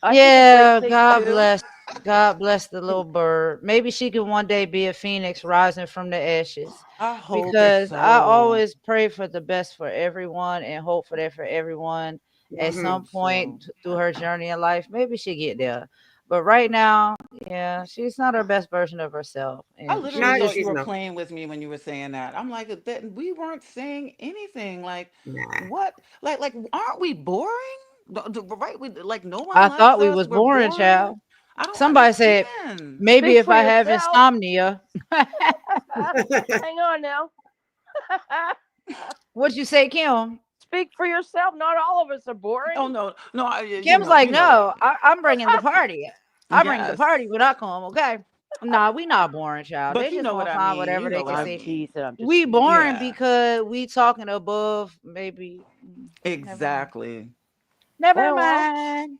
I think a great Yeah, thing God too. bless. God bless the little bird. Maybe she can one day be a phoenix rising from the ashes. I hope it's Because I so. always pray for the best for everyone and hope for that for everyone I at Hmm. some hope so. point through her journey in life. Maybe she get there. But right now, yeah, she's not her best version of herself. I And literally she's No, just thought you she's were not. playing with me when you were saying that. I'm like, that we weren't saying anything. Like, Nah. what? Like, aren't we boring? Right? Like, no one I likes thought we us. was We're boring, boring. child. I don't Somebody said understand. maybe Speak if for I have yourself. insomnia. Hang on now. What'd you say, Kim? Speak for yourself. Not all of us are boring. Oh no, no, Kim's like, you know no, that. I'm bringing the party. I bring the Yes, party when I come, okay? Nah, we not boring, child. but They you just know what gonna I find mean. whatever You they know what can I I'm say. mean. teasing. I'm just We teasing. boring Yeah, because we talking above maybe. Never mind. exactly. Never Well, mind.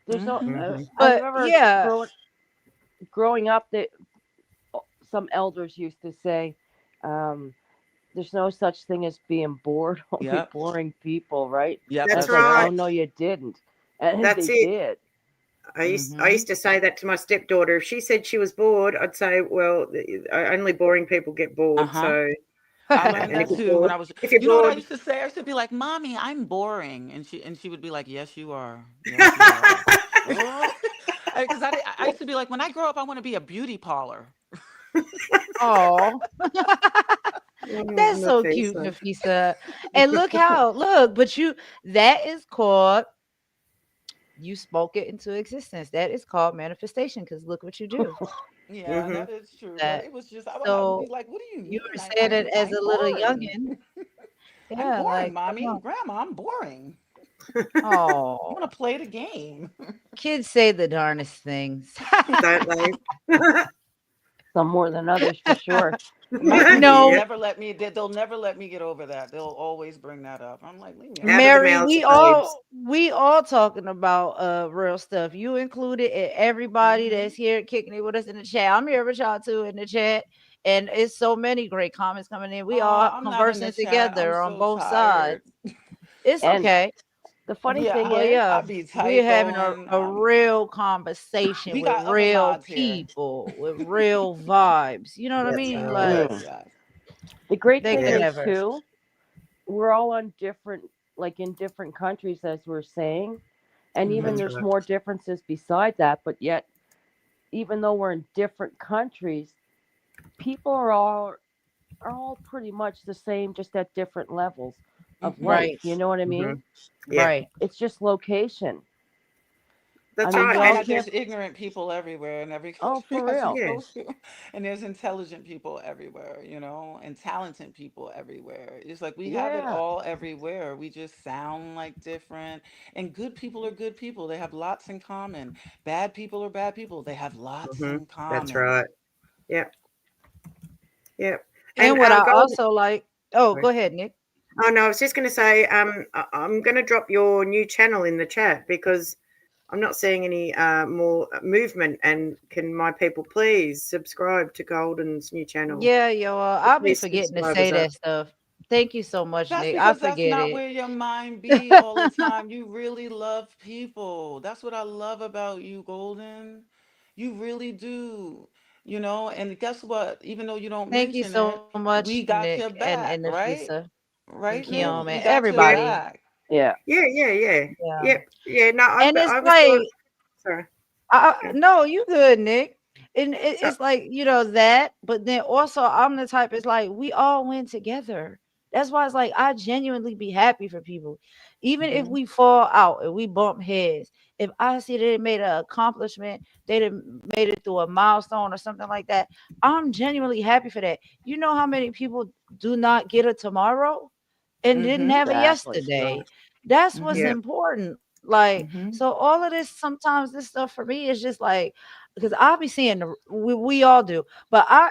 there's no. Hmm. Hmm. I But remember yeah, growing growing up, that some elders used to say, um, "There's no such thing as being bored, only Yep. boring people." Right? Yep. And That's it's That's like, right. oh right. no, you didn't, and That's they it. did. I used Mm-hmm. to say that to my stepdaughter. If she said she was bored, I'd say, "Well, only boring people get Uh bored." huh. So, I learned and if that you're too when bored, I was. if you're You know what I bored, used to say? I used to be like, "Mommy, I'm boring," and she would be like, "Yes, you are. Yes, you are." Oh, Because I used to be like, when I grow up, I want to be a beauty parlor. Oh, that's so cute, Nafisa. Nafisa. And look, but that is called, you spoke it into existence. That is called manifestation because look what you do. Yeah, Hmm. that is true. But That it was just I would be so like, "What do you you mean? were saying it as I'm a little boring. youngin. I'm Yeah, boring, like come mommy, on. grandma. I'm boring. I Oh, want to play the game." kids say the darndest things. Don't they? some more than others for sure. My kids will No, Yep. never let me. They'll never let me get over that. They'll always bring that up. I'm like, leave me Out of the alone. Mary, mouths of babes. we all talking about real stuff. You included, and everybody Hmm. that's here kicking it with us in the chat. I'm here with y'all too in the chat. And it's so many great comments coming in. We all I'm not in the conversing chat. I'm together on so both sides. tired. It's And okay. the funny thing Yeah, But is, yeah, I be we're having typoing. a real conversation We with got other real mods here. people, with real vibes. You know what I That's mean? right. Like mm, Yes. the great they thing could Yeah. is never. too, we're all on different, like in different countries, as we're saying, and even Hmm. That's there's right. more differences beside that. But yet, even though we're in different countries, people are all pretty much the same, just at different levels of Hmm. life. Right, You know what I Hmm. mean? Yeah. right. It's just location. I That's mean, I right. we find all And that there's can't. ignorant people everywhere in every Oh, country for I real. yeah. go to, and there's intelligent people everywhere, and talented people everywhere. It's like we have it Yeah. all everywhere. We just sound like different. And good people are good people. They have lots in common. Bad people are bad people. They have lots Hmm. in That's common. right. Yep. Yep. And And what I golden. also like, oh, Sorry. go ahead, Nick. Oh no, I was just going to say, I'm going to drop your new channel in the chat because I'm not seeing any more movement. And can my people please subscribe to Golden's new channel? Yeah, yo, Get I'll be these forgetting to subscribers say up. that stuff. Thank you so much, That's Nick. I because that's forget not it. where your mind be all the time. You really love people. That's what I love about you, Golden. You really do. And guess what? Even though you don't Thank you mention so it, much, we Nick, got your and back, right? Nafisa and Right, Nick? Kiom Mm, We and got your Yeah. everybody. back. yeah. Yeah. Yeah. Yeah. Yeah. Yep. Yeah. No, And it's I was like, thought. Sorry. Yeah. no, you good, Nick. And Uh, it's like, that, but then also I'm the type, it's like we all win together. That's why it's like I genuinely be happy for people. Even if Hmm. we fall out and we bump heads, if I see they made an accomplishment, they done made it through a milestone or something like that, I'm genuinely happy for that. You know how many people do not get a tomorrow and didn't Hmm. have a Exactly. right. yesterday? That's what's Hmm. Yeah. important. Like, Hmm. so all of this, sometimes this stuff for me is just like, because I'll be seeing we all do, but I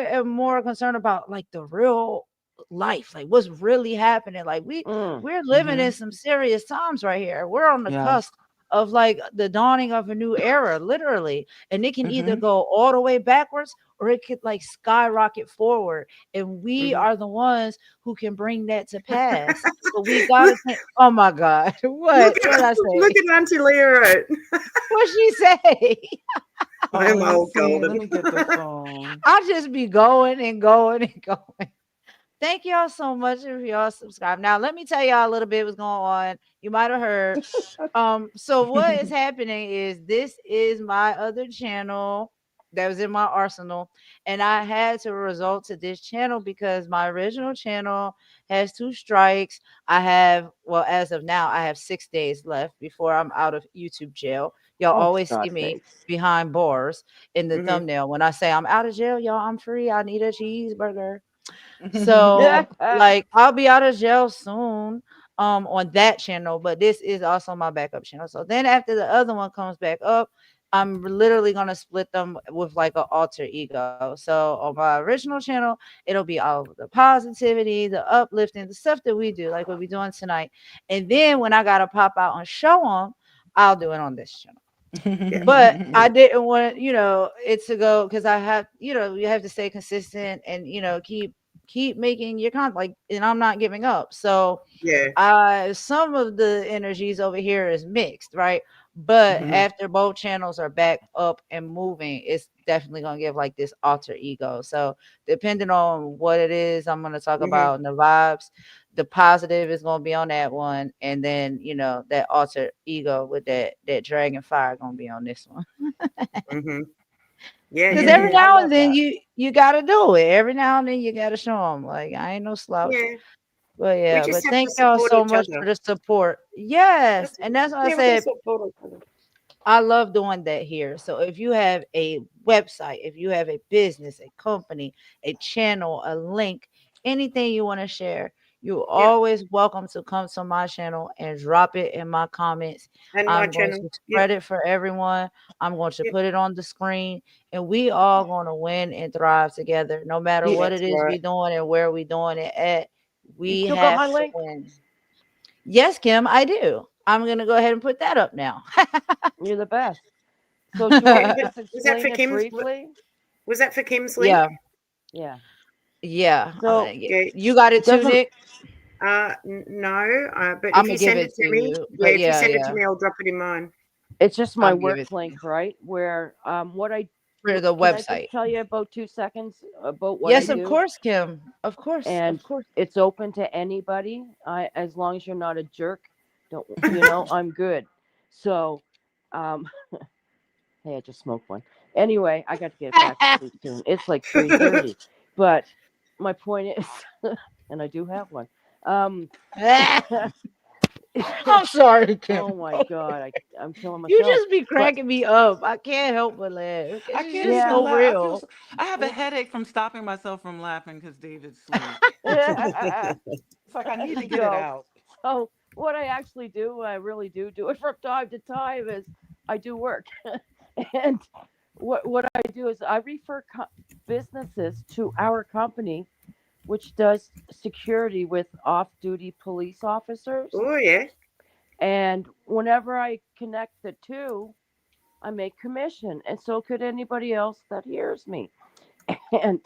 am more concerned about like the real life, like what's really happening. Like Mm, we're living in Hmm. some serious times right here. We're on the Yeah. cusp of like the dawning of a new era, literally, and it can either Hmm. go all the way backwards or it could like skyrocket forward, and we Hmm. are the ones who can bring that to pass. But we gotta look, think. Oh my God, look what at I look say? at Auntie Leah. What she say? Oh, I'm let me old see. Let golden. me get the phone. I just be going and going and going. Thank y'all so much if y'all subscribe. Now, let me tell y'all a little bit what's going on. You might have heard. So what is happening is this is my other channel that was in my arsenal, and I had to resort to this channel because my original channel has two strikes. I have, well, as of now, I have 6 days left before I'm out of YouTube jail. Y'all oh, for always see God's me sakes. behind bars in the Hmm. thumbnail when I say I'm out of jail, y'all. I'm free. I need a cheeseburger. So, like, I'll be out of jail soon on that channel, but this is also my backup channel. So then after the other one comes back up, I'm literally gonna split them with like an alter ego. So on my original channel, it'll be all of the positivity, the uplifting, the stuff that we do, like what we're doing tonight. And then when I gotta pop out and show them, I'll do it on this channel. Yeah. But I didn't want, it to go, because I have, you have to stay consistent and, keep making your content, like, and I'm not giving up. So Yeah. some of the energies over here is mixed, right? But Mhm. after both channels are back up and moving, it's definitely gonna give like this alter ego. So depending on what it is I'm gonna talk Mhm. about and the vibes, the positive is gonna be on that one, and then that alter ego with that dragon fire gonna be on this one. Mhm. Yeah. Because Yeah. every Yeah. I now and love then that. you gotta do it. Every now and then you gotta show them, like, I ain't no slouch. Yeah. But We yeah, just but have to thank y'all support so each much other. for the support. Yes, That's and that's why I yeah. We can said support each other. I love doing that here. So if you have a website, if you have a business, a company, a channel, a link, anything you want to share, you're Yep. always welcome to come to my channel and drop it in my comments. And my I'm going channel. to Yep. spread it for everyone. I'm going to Yep. put it on the screen, and we all going to win and thrive together. No matter You, what That's it is right. we doing and where we doing it at, you we still got have my to link? win. Yes, Kim, I do. I'm going to go ahead and put that up now. You're the best. So do you want Yeah. me to But just was that for explain it Kim's? briefly? Was that for Kim's link? Yeah. Yeah. Yeah, So Yeah. you got it it too, doesn't. Nick? No. But if Imma you give send it it to to me, you, yeah, but if you yeah, send it to yeah, me, I'll drop it in mine. It's just my I'll give work it to you link, right? Where what I for the can I just website. tell you about 2 seconds about what I Yes, of do? course, Kim. Of course, of And course. it's open to anybody. As long as you're not a jerk, don't I'm good. So, um, hey, I just smoked one. Anyway, I got to get back to sleep soon. It's like 3:30. But my point is, and I do have one. Um, I'm sorry, Kim. oh my god, I'm killing You myself. just be But cracking me up. I can't help but laugh because I you're can't just yeah, even so laugh. real. I have a headache from stopping myself from laughing because David's asleep. there It's like I need to you get it go. out. So what I actually do, I really do it from time to time, is I do work, and what I do is I refer businesses to our company, which does security with off-duty police officers. Oh yeah. And whenever I connect the two, I make commission, and so could anybody else that hears me. And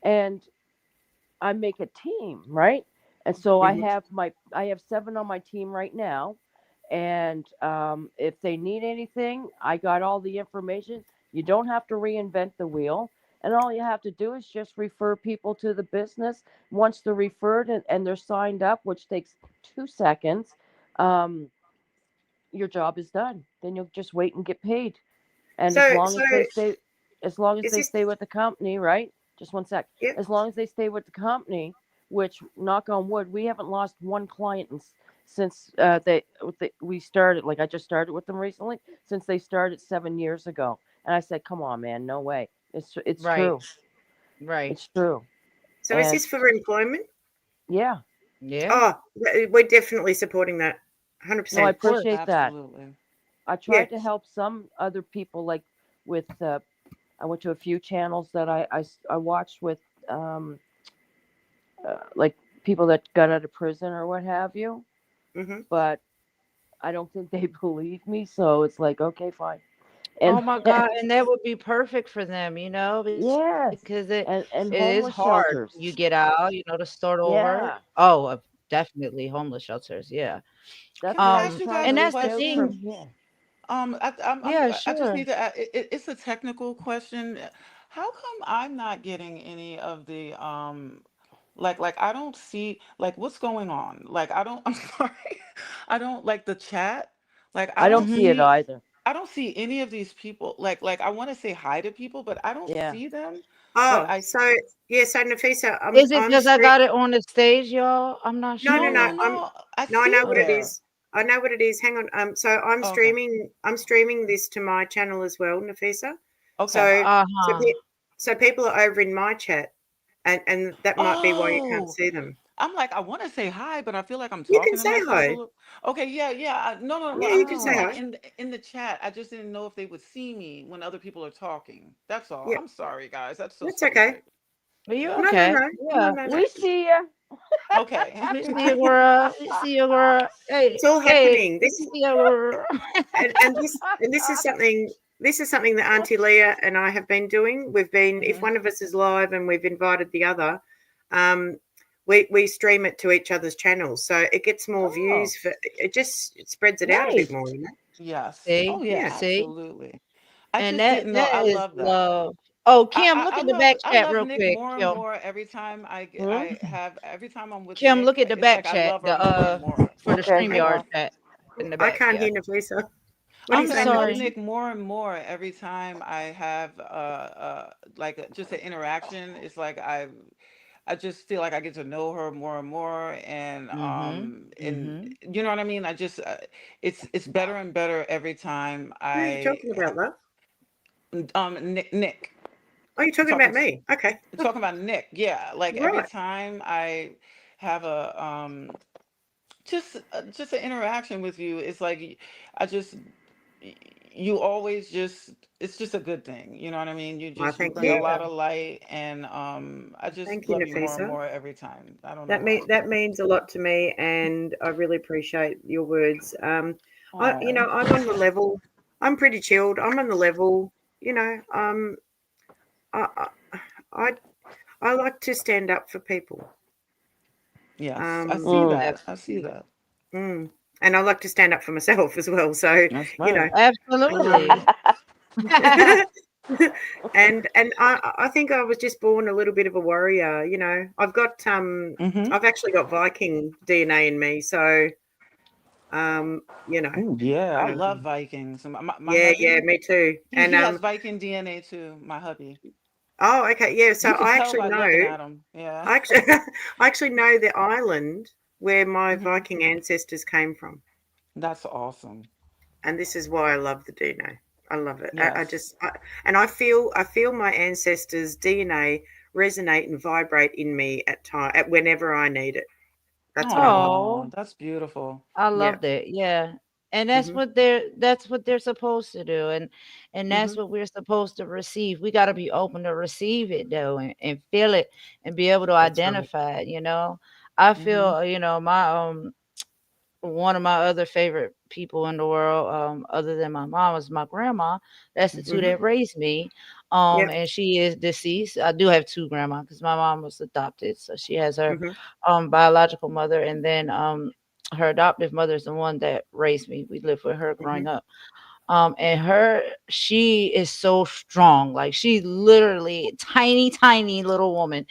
and I make a team, right? And so Mhm. I have 7 on my team right now, and if they need anything, I got all the information. You don't have to reinvent the wheel, and all you have to do is just refer people to the business. Once they're referred and they're signed up, which takes 2 seconds, um, your job is done. Then you'll just wait and get paid. And So as long as is they this? stay with the company, right? Just 1 sec. Yep. As long as they stay with the company, which knock on wood, we haven't lost one client since we started. Like I just started with them recently, since they started 7 years ago. And I said, come on, man, no way. It's Right, true. right. It's true. So is And this for employment? yeah, Yeah, Oh, we're definitely supporting that. Hundred no, I percent. of course. appreciate that. Absolutely. I Yeah. tried to help some other people, like with I went to a few channels that I watched with um, like people that got out of prison or what have you, Mhm. but I don't think they believe me. So it's like, okay, fine. And Oh my God, and that would be perfect for them, because yes, it is and hard. homeless You get shelters. out, to start over. Yeah, Oh, definitely homeless shelters. Yeah. that's Can I what I Um, was ask you trying and guys to a that's reach the out from question? thing. here. Yeah, I just need sure. to. It's a technical question. How come I'm not getting any of the like I don't see like what's going on? Like I don't. I'm sorry. I don't like the chat. Like I I don't don't see it Mhm. see. either. I don't see any of these people. Like I want to say hi to people, but I don't Yeah, see them. But Oh, I so yeah. So Nafisa, Is it I'm because I stream. got it on the stage, y'all? I'm not No, no, no no. no sure. no. I No, I see know it what it oh, there. is. I know what it is. Hang on. So I'm Okay. streaming. I'm streaming this to my channel as well, Nafisa. Okay. So so Uh-huh. so people are over in my chat, and that might be why you can't Oh. see them. I'm like, I want to say hi, but I feel like I'm You can talking to say myself a hi. little. Okay, yeah, yeah. No, no. Well, Yeah, you can I'm say oh, saying hi. in the chat. I just didn't know if they would see me when other people are talking. That's all. Yeah, I'm sorry, guys. That's so that's okay. stupid. Are you Yeah. No, no, okay? no, no, Yeah. no, no. we see ya. Okay. You see your girl. You see your girl. It's Hey, all hey, happening. you see your girl. And this is something that Auntie Leah and I have been doing. We've been, if Hmm. one of us is live and we've invited the other, um, we stream it to each other's channels, so it gets more Oh, views. It spreads it out a bit nice. more. Yes. Oh See, yeah, Yeah. see, absolutely. I and just that didn't know. I that is love that. love. Oh, Kim, look I at the back I chat love real Nick quick. more and Kim, more every time Hmm? I have every time I'm with Kim, Nick. look at the It's back like I chat. love her more and more. For the Okay, I, hold StreamYard on. chat in the I back. can't Yeah. hear Nafisa. What are you I'm I saying, love Nafisa? sorry. Nick more and more every time I have like just an interaction. It's like I just feel like I get to know her more and more, Mm-hmm. and Mm-hmm. you know what I mean. I just it's better and better every time Who are you talking about, love? Nick. Oh, you're I'm talking talking about me. Okay. talking about Nick. Yeah, like every Right. time I have a just an interaction with you, it's like I just you always just it's just a good thing. You know what I mean? You Thank bring a you. lot Yeah. of light, and I just Thank you, love you more and Nafisa. more every time. I don't know That why. means a lot to me, and I really appreciate your words. Oh. I'm on the level. I'm pretty chilled. I'm on the level. You know, I, I, I I like to stand up for people. Yes, I Um, see Mm. that. I see Absolutely. that. mm, and I like to stand up for myself as well. So, That's you know, right. um, Absolutely. and I think I was just born a little bit of a warrior. You know, Mm-hmm. I've actually got Viking DNA in me. So, you know, Ooh, yeah, I love um, Vikings. My yeah, hubby, me too. And he has Viking DNA too. My hubby, oh, okay, yeah. So you could I tell actually by know, looking at him. Yeah. I actually, I actually know the island where my Hmm. Viking ancestors came from. That's awesome. And this is why I love the DNA. I love it. Yes. And I feel my ancestors' DNA resonate and vibrate in me at whenever I need it. That's what I love. Oh, Oh, that's beautiful. I Yeah. love that. Yeah. And Mhm. that's what they're supposed to do. And that's Mhm. what we're supposed to receive. We got to be open to receive it though, and feel it and be able to That's right. identify it. I Mm-hmm. feel, my one of my other favorite people in the world, other than my mom, is my grandma. That's the two Mhm. that raised me. Yep. And she is deceased. I do have two grandma because my mom was adopted, so she has her Mhm. biological mother, and then her adoptive mother is the one that raised me. We lived with her growing Mhm. up. And she is so strong. Like she's literally tiny, tiny little woman.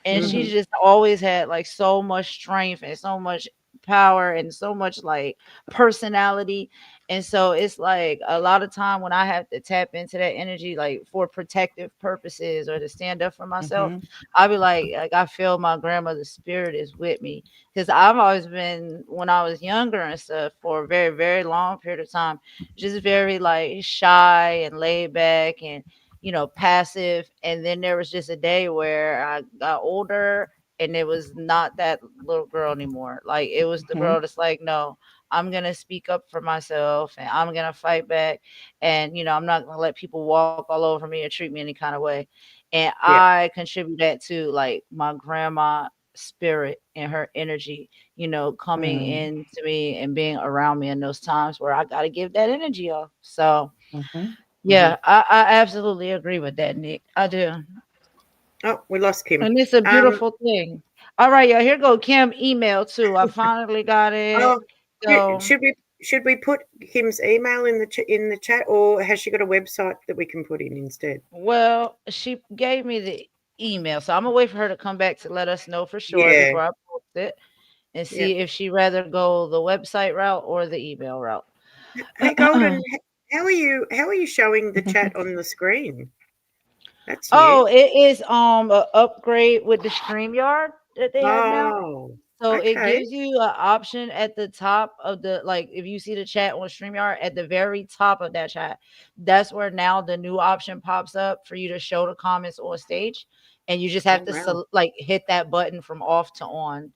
And she Mhm. just always had like so much strength and so much power and so much like personality. And so it's like a lot of time when I have to tap into that energy, like for protective purposes or to stand up for myself, Mm-hmm. I'll be like I feel my grandmother's spirit is with me. Because I've always been, when I was younger and stuff, for a very, very long period of time, just very like shy and laid back and passive. And then there was just a day where I got older and it was not that little girl anymore. Like it was the Mm-hmm. girl that's like, no, I'm gonna speak up for myself and I'm gonna fight back, and I'm not gonna let people walk all over me or treat me any kind of way. And Yep. I contribute that to like my grandma spirit and her energy, coming Mm-hmm. into me and being around me in those times where I got to give that energy off. So, Mhm. yeah, I absolutely agree with that, Nick. I do. Oh, we lost Kim. And it's a Um. beautiful thing. All right, y'all. Here go Kim email too. I finally got it. Oh, So, should we put Kim's email in in the chat, or has she got a website that we can put in instead? well, she gave me the email, so I'm gonna wait for her to come back to let us know for sure Yeah. before I post it and Yeah. see if she rather go the website route or the email route. Hey, Golden, how are you showing the chat on the screen? That's new. Oh, it is a upgrade with the StreamYard that they have now. Oh, So it okay. gives you an option at the top of the, like, if you see the chat on StreamYard at the very top of that chat, that's where now the new option pops up for you to show the comments on stage, and you just Oh, have to wow. like hit that button from off to on.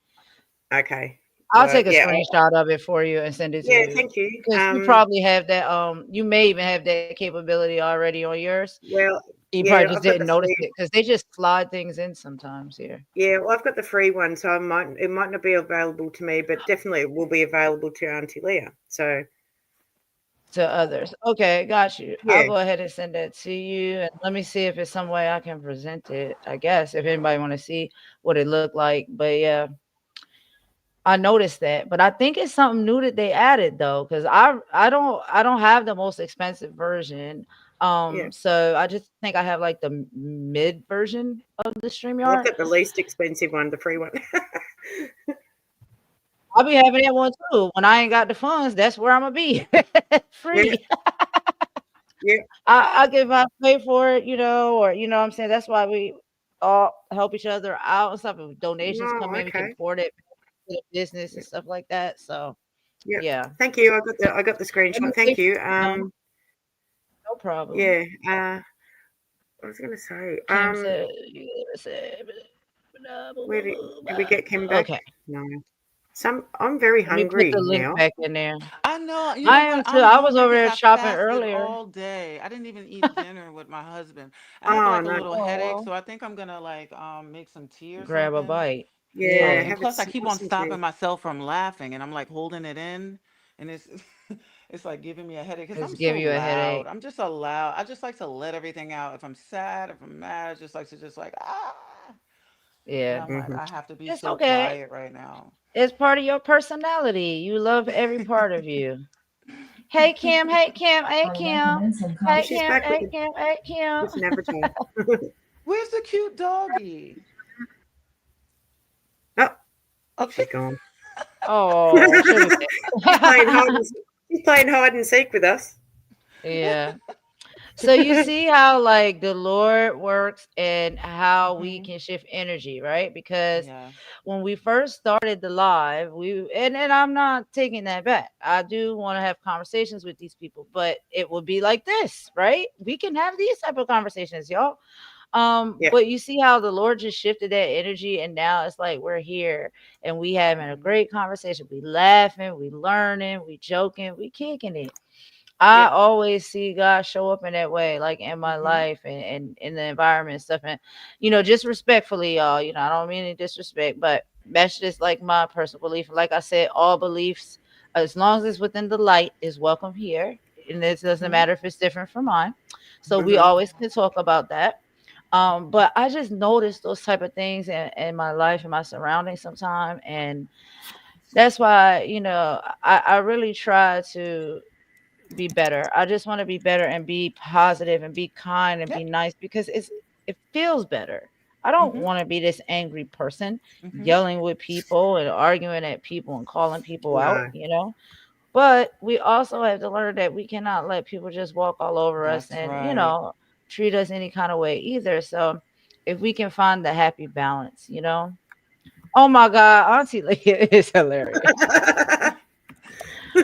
Okay. I'll Well, take a yeah. screenshot of it for you and send it to Yeah, you thank you. because you probably have that. You may even have that capability already on yours. Well, You Yeah, probably just I've got the didn't notice free. it because they just slide things in sometimes here Yeah, well, I've got the free one, so it might not be available to me, but definitely it will be available to Auntie Leah. So to others. Okay, got you. I'll yeah, go ahead and send that to you, and let me see if it's some way I can present it. I guess if anybody want to see what it looked like, but yeah, I noticed that. But I think it's something new that they added though, because I don't have the most expensive version. yeah. So I just think I have like the mid version of the Well, I've StreamYard. got the least expensive one, the free one. I'll be having that one too. When I ain't got the funds, that's where I'm gonna be. Yeah, Free. yeah. I give I pay for it, or what I'm saying. That's why we all help each other out and stuff. If donations Oh, come in, we can okay. pour it to the business Yeah, and stuff like that. So yeah. yeah. Thank you. So I got the let me screenshot. Thank wait you. for them. No problem. Yeah. What was I going to say? Kim said, said Did we get Kim back? okay. No. I'm very Let me put the hungry link now. back in there. I know. You I know what? am too. I'm I was hungry over because there I shopping fasted earlier. all day. I didn't even eat dinner with my husband. I have Oh like a no. little headache, Oh, so I think I'm gonna like make some tea or grab a something. bite. Yeah. Um, Yeah. and plus, I keep Have on some tea. stopping myself from laughing, and I'm like holding it in, and it's it's like giving me a headache because It's I'm give so you a loud. headache. I'm just a loud. I just like to let everything out. If I'm sad, if I'm mad, I just like to just like ah. And Yeah. I'm like, Hmm. I have to be It's so okay. quiet right now. It's part of your personality. You love every part of you. Hey Kim, hey Kim, hey Kim, Oh, hey she's Kim, back hey Kim, hey Kim. with an avatar. Where's the cute doggy? Oh, Okay. she's gone. Oh, should have She's playing been. hide and she's playing hide and seek with us. Yeah. So you see how like the Lord works and how we Hmm. can shift energy, right? Because Yeah. when we first started the live, and I'm not taking that back. I do want to have conversations with these people, but it would be like this, right? We can have these type of conversations, y'all. Yeah. But you see how the Lord just shifted that energy, and now it's like we're here and we having a Hmm. great conversation. We laughing, we learning, we joking, we kicking it. I Yeah. always see God show up in that way, like in my Hmm. life and in the environment and stuff. And just respectfully, y'all. I don't mean any disrespect, but that's just like my personal belief. Like I said, all beliefs, as long as it's within the light, is welcome here. And it doesn't Hmm. matter if it's different from mine. So we Hmm. always can talk about that. But I just noticed those type of things in my life and my surroundings sometime. And that's why, I really try to be better. I just want to be better and be positive and be kind and be Yep. nice because it feels better. I don't Hmm. want to be this angry person Hmm. yelling with people and arguing at people and calling people No. out. But we also have to learn that we cannot let people just walk all over us That's and, right. treat us any kind of way either. So if we can find the happy balance. Oh my God, Auntie Leah is hilarious.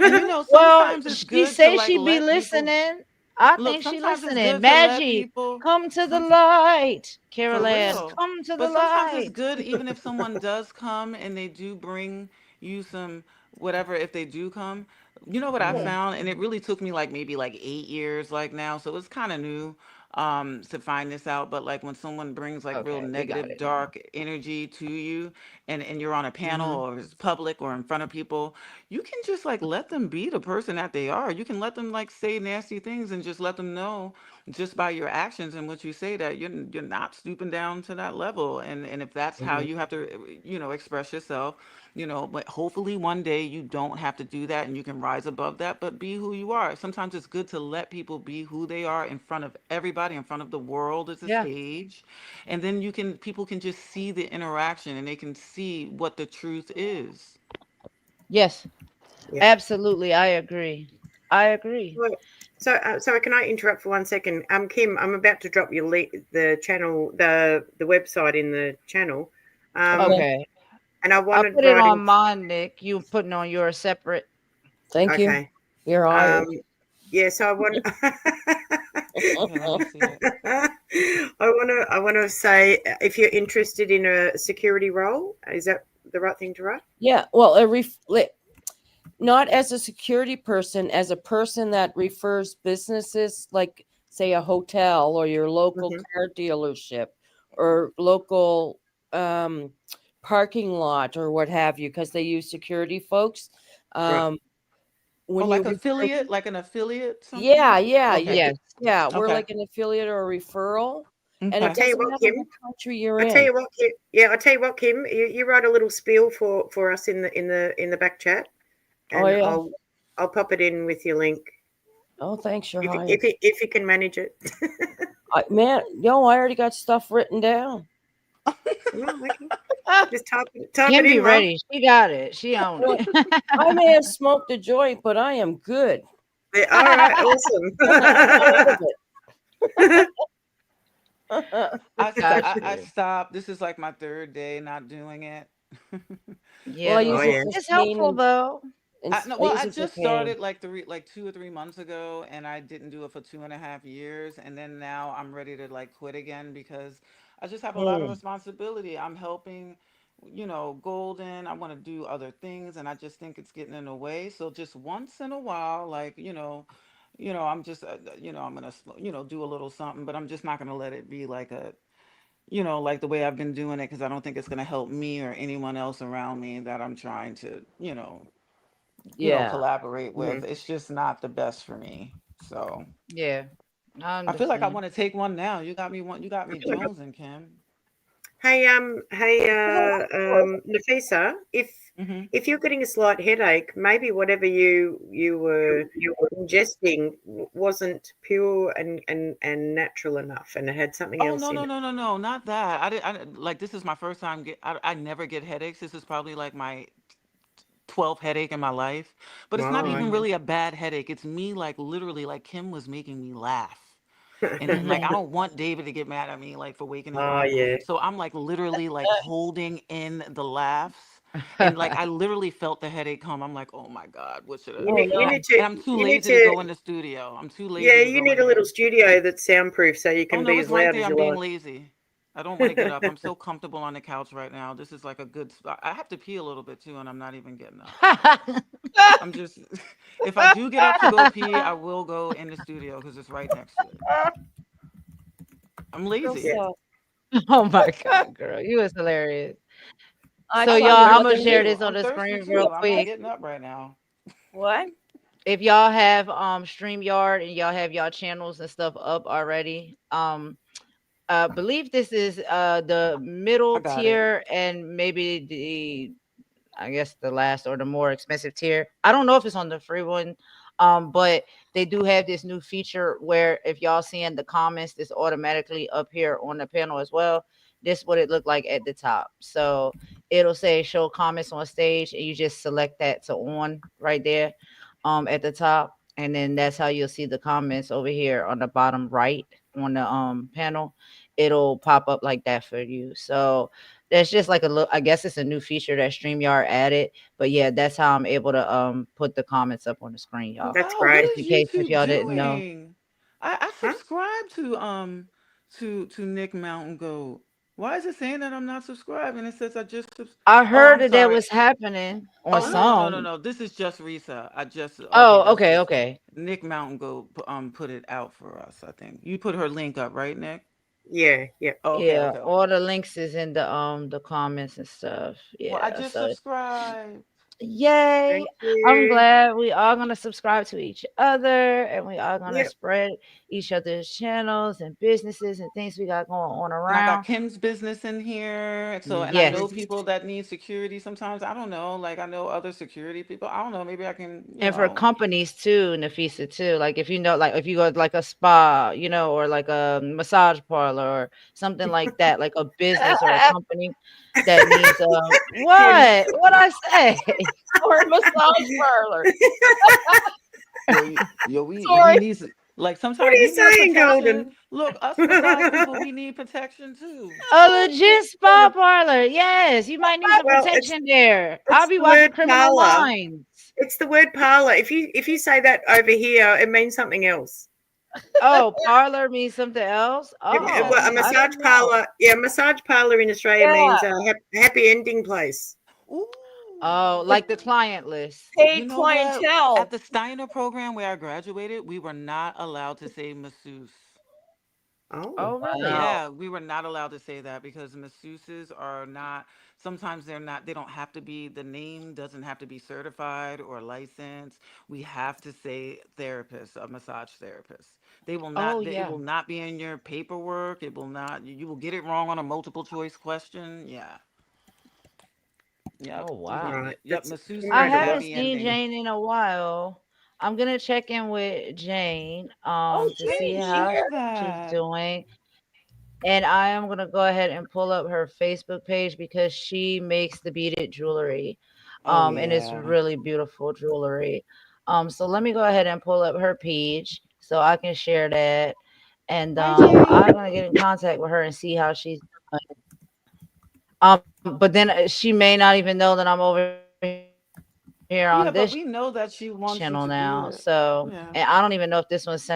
And Well, sometimes it's she good to says like she be let people listening. I look, think she sometimes it's listening. good to let Maggie, people come to the some light. Carol for Ann, real. come to the But sometimes it's light. good even if someone does come and they do bring you some whatever if they do come. You know what I Hmm. found? And it really took me like maybe like 8 years like now. So it's kind of new to find this out. But like when someone brings like real Okay, we got negative, it now. dark energy to you and you're on a panel Hmm. or it's public or in front of people, you can just like let them be the person that they are. You can let them like say nasty things and just let them know just by your actions and what you say that you're not stooping down to that level and if that's how Hmm. you have to express yourself, but hopefully one day you don't have to do that and you can rise above that, but be who you are. Sometimes it's good to let people be who they are in front of everybody, in front of the world as a Yeah. stage, and then people can just see the interaction and they can see what the truth is. Yes, Yeah. absolutely. I agree. I agree. Well, so can I interrupt for 1 second? Kim, I'm about to drop your the channel, the website in the channel, Okay. um, Okay. and I I'll wanted put it on writing. mine, Nick. You putting on yours separate. Thank you. Okay. You're Um, hired. yeah. So I want. Okay, let me see it. I want to say if you're interested in a security role, is that the right thing to write? Yeah. Well, not as a security person, as a person that refers businesses, like say a hotel or your local Mhm. car dealership or local um, parking lot or what have you, because they use security folks. Right. Um, Oh, when you like refer, affiliate, like an affiliate yeah, something? yeah, Okay. Yes. yeah, we're Okay. like an affiliate or a referral, and I'll it Okay. tell you doesn't what, matter Kim. what country you're I'll tell in. you what, Kim. Yeah, I'll tell you what, Kim. You write a little spiel for us in the back chat, Oh and yeah. I'll pop it in with your link Oh, thanks, Your if you, Highness. if you, if you can manage it. Man, no, I already got stuff written down. Well, okay. Just type it Kim be in, love. ready. She got it. She own Look, it. I may have smoked a joint, but I am good. Yeah, all right, I'm out of awesome. it. Got I you. stopped. This is like my third day not doing it. Well, Yeah, I Oh use So it yeah. for it's helpful pain, though. and no, I well, use I it for just pain. started like 2 or 3 months ago, and I didn't do it for 2.5 years, and then now I'm ready to like quit again because I just have a lot of Hmm. responsibility. I'm helping, Golden. I want to do other things, and I just think it's getting in the way. So just once in a while, like I'm just I'm gonna do a little something, but I'm just not gonna let it be like like the way I've been doing it because I don't think it's gonna help me or anyone else around me that I'm trying to Yeah. collaborate Mhm. with. It's just not the best for me. So Yeah, I I feel like I understand. want to take one now. You got me Jones and Kim. Nafisa, Hmm. if you're getting a slight headache, maybe whatever you were ingesting wasn't pure and natural enough, and it had something Oh else no in no it. no no no, not that. Like this is my first time I never get headaches. This is probably like my 12th headache in my life. But it's not Oh, even Mhm. really a bad headake. It's me like literally like Kim was making me laugh. And like I Mhm. don't want David to get mad at me like for waking him oh up. yeah. So I'm like literally like holding in the laughs. And like I literally felt the headache come. I'm like, oh my God, what should I You Oh need and you I no. need to and I'm too you need lazy to to go in the studio. I'm too yeah, lazy to you go need in a little there. studio that's soundproof so you Oh can no, be it's as right loud there. as I'm you being like. lazy. I don't want to get up. I'm so comfortable on the couch right now. This is like a good spot. I have to pee a little bit too, and I'm not even getting up. I'm just if I do get up to go pee, I will go in the studio because it's right next to it. I'm Girl, Yeah. lazy. stop. Oh my god, girl, you was hilarious. I So I'm saw y'all, your I'm other gonna share video. this on I'm the thirsty screen real too. I'm not quick. getting up right now. What? If y'all have StreamYard and y'all have y'all channels and stuff up already, believe this is the I middle got it. tier and maybe the, I guess, the last or the more expensive tier. I don't know if it's on the free one, but they do have this new feature where if y'all seeing the comments, it's automatically up here on the panel as well. This is what it looked like at the top. So it'll say show comments on stage, and you just select that to on right there, at the top, and then that's how you'll see the comments over here on the bottom right on the panel. It'll pop up like that for you. So that's just like a little, I guess it's a new feature that StreamYard added. But yeah, that's how I'm able to put the comments up on the screen, y'all. That's Wow, what great. Just is in case if YouTube y'all didn't know. doing? I Huh? subscribe to Nick Mountain Goat. Why is it saying that I'm not subscribed? And it says I just I oh, heard I'm that that sorry. was happening on Oh no Oh, no no no some. no. This is just Risa. I just okay. Oh, That's okay, just okay. Nick Mountain Goat put it out for us. I think you put her link up, right, Nick? yeah, yeah. Oh, okay Yeah, okay all okay. the links is in the comments and stuff. Well, I Yeah, just so subscribed. yay. Thank I'm you. glad we all gonna subscribe to each other and we all gonna Yep. spread each other's channels and businesses and things we got going on And I got around. Kim's business in here. So, and I know Yes. Mhm. people that need security sometimes. I don't know. Like, I know other security people. I don't know. Maybe I can, And for companies too, Nafisa too. Like if you know, like if you go to like a spa, or like a massage parlor or something like that, like a business or a company that needs Kim. what I say? Or a massage parlor. we Sorry. need like What sometimes are you we need saying, protection. Golden? Look, us massage people, we need protection too. A legit spa parlor. Yes, you might need some Well, it's protection there. I'll it's be the watching word Criminal parlor. Minds. It's the word parlor. If you say that over here, it means something else. Oh, parlor means something else. Yeah, Oh, Well, a we I massage didn't know. parlor, yeah, massage parlor in Australia Yeah. means a happy ending place. ooh, Oh, like the client list. You Paid know what? At clientele. the Steiner program where I graduated, we were not allowed to say masseuse. Oh, Oh, really? Wow. Yeah, we were not allowed to say that because masseuses are not, sometimes they're not, they don't have to be, the name doesn't have to be certified or licensed. We have to say therapist, a massage therapist. They will Oh, not, it yeah. will not be in your paperwork. It will not, you will get it wrong on a multiple choice question. Yeah. Oh, Yep. wow. Yep. that's Masseuse I'm I is going a to haven't watch. happy seen ending. Jane in a while. I'm gonna check in with Jane Oh, to see Jane, how share. she's that. doing. And I am gonna go ahead and pull up her Facebook page because she makes the beaded jewelry. Oh, And it's yeah. really beautiful jewelry. So let me go ahead and pull up her page so I can share that. And Hi, I'm Jane. gonna get in contact with her and see how she's doing. But then she may not even know that I'm over here on this channel now. Yeah, but So, we know that she and wants I you don't to even know do if it. this one's sending Yeah. out notifications either.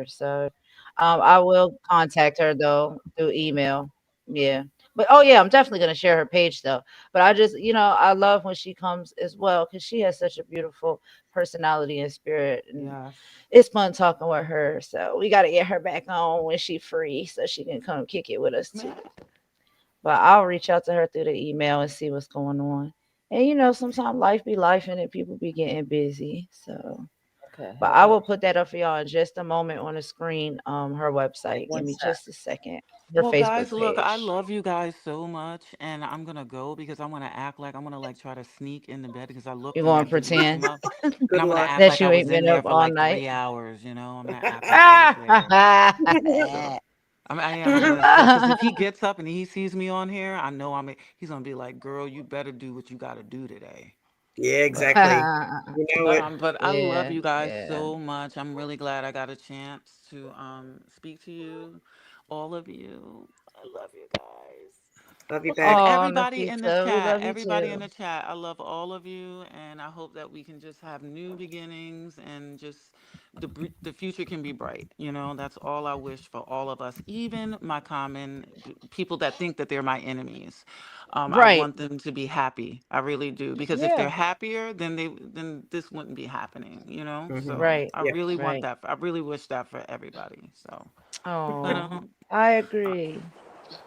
So, I will contact her though through email. Yeah. But oh yeah, I'm definitely gonna share her page though. But I just, I love when she comes as well because she has such a beautiful personality and spirit, and it's fun Yes. talking with her. So we got to get her back on when she free so she can come kick it with us too. Man. But I'll reach out to her through the email and see what's going on. And sometimes life be life and people be getting busy. So, Okay, but hold I on will put that up for y'all in just a moment on the screen. Her website. Give one me sec. just a second. Her Well, Facebook guys, look, I page. love you guys so much, and I'm gonna go because I want to act like I'm gonna like try to sneak in the bed because I looked You're and going that to didn't come pretend up, and Good I'm gonna luck. act that like I you was ain't in been there up for all like night. 3 hours. I'm gonna act like I was there. So I am. I'm gonna show because if he gets up and he sees me on here, I know he's gonna be like, "Girl, you better do what you gotta do today." Yeah, But exactly. You know it. I love Yeah, you guys yeah. so much. I'm really glad I got a chance to speak to you, all of you. I love you guys. Love you And back. Oh, everybody in Nafisa, the we love chat, you everybody in too. the chat, I love all of you, and I hope that we can just have new beginnings and just the future can be bright. That's all I wish for all of us, even my common people that think that they're my enemies. I Right. want them to be happy. I really do, because if they're Yeah. happier, then this wouldn't be happening. Hmm. So Right. I Yep. really want Right. that. I really wish that for everybody. So, but Oh, I agree.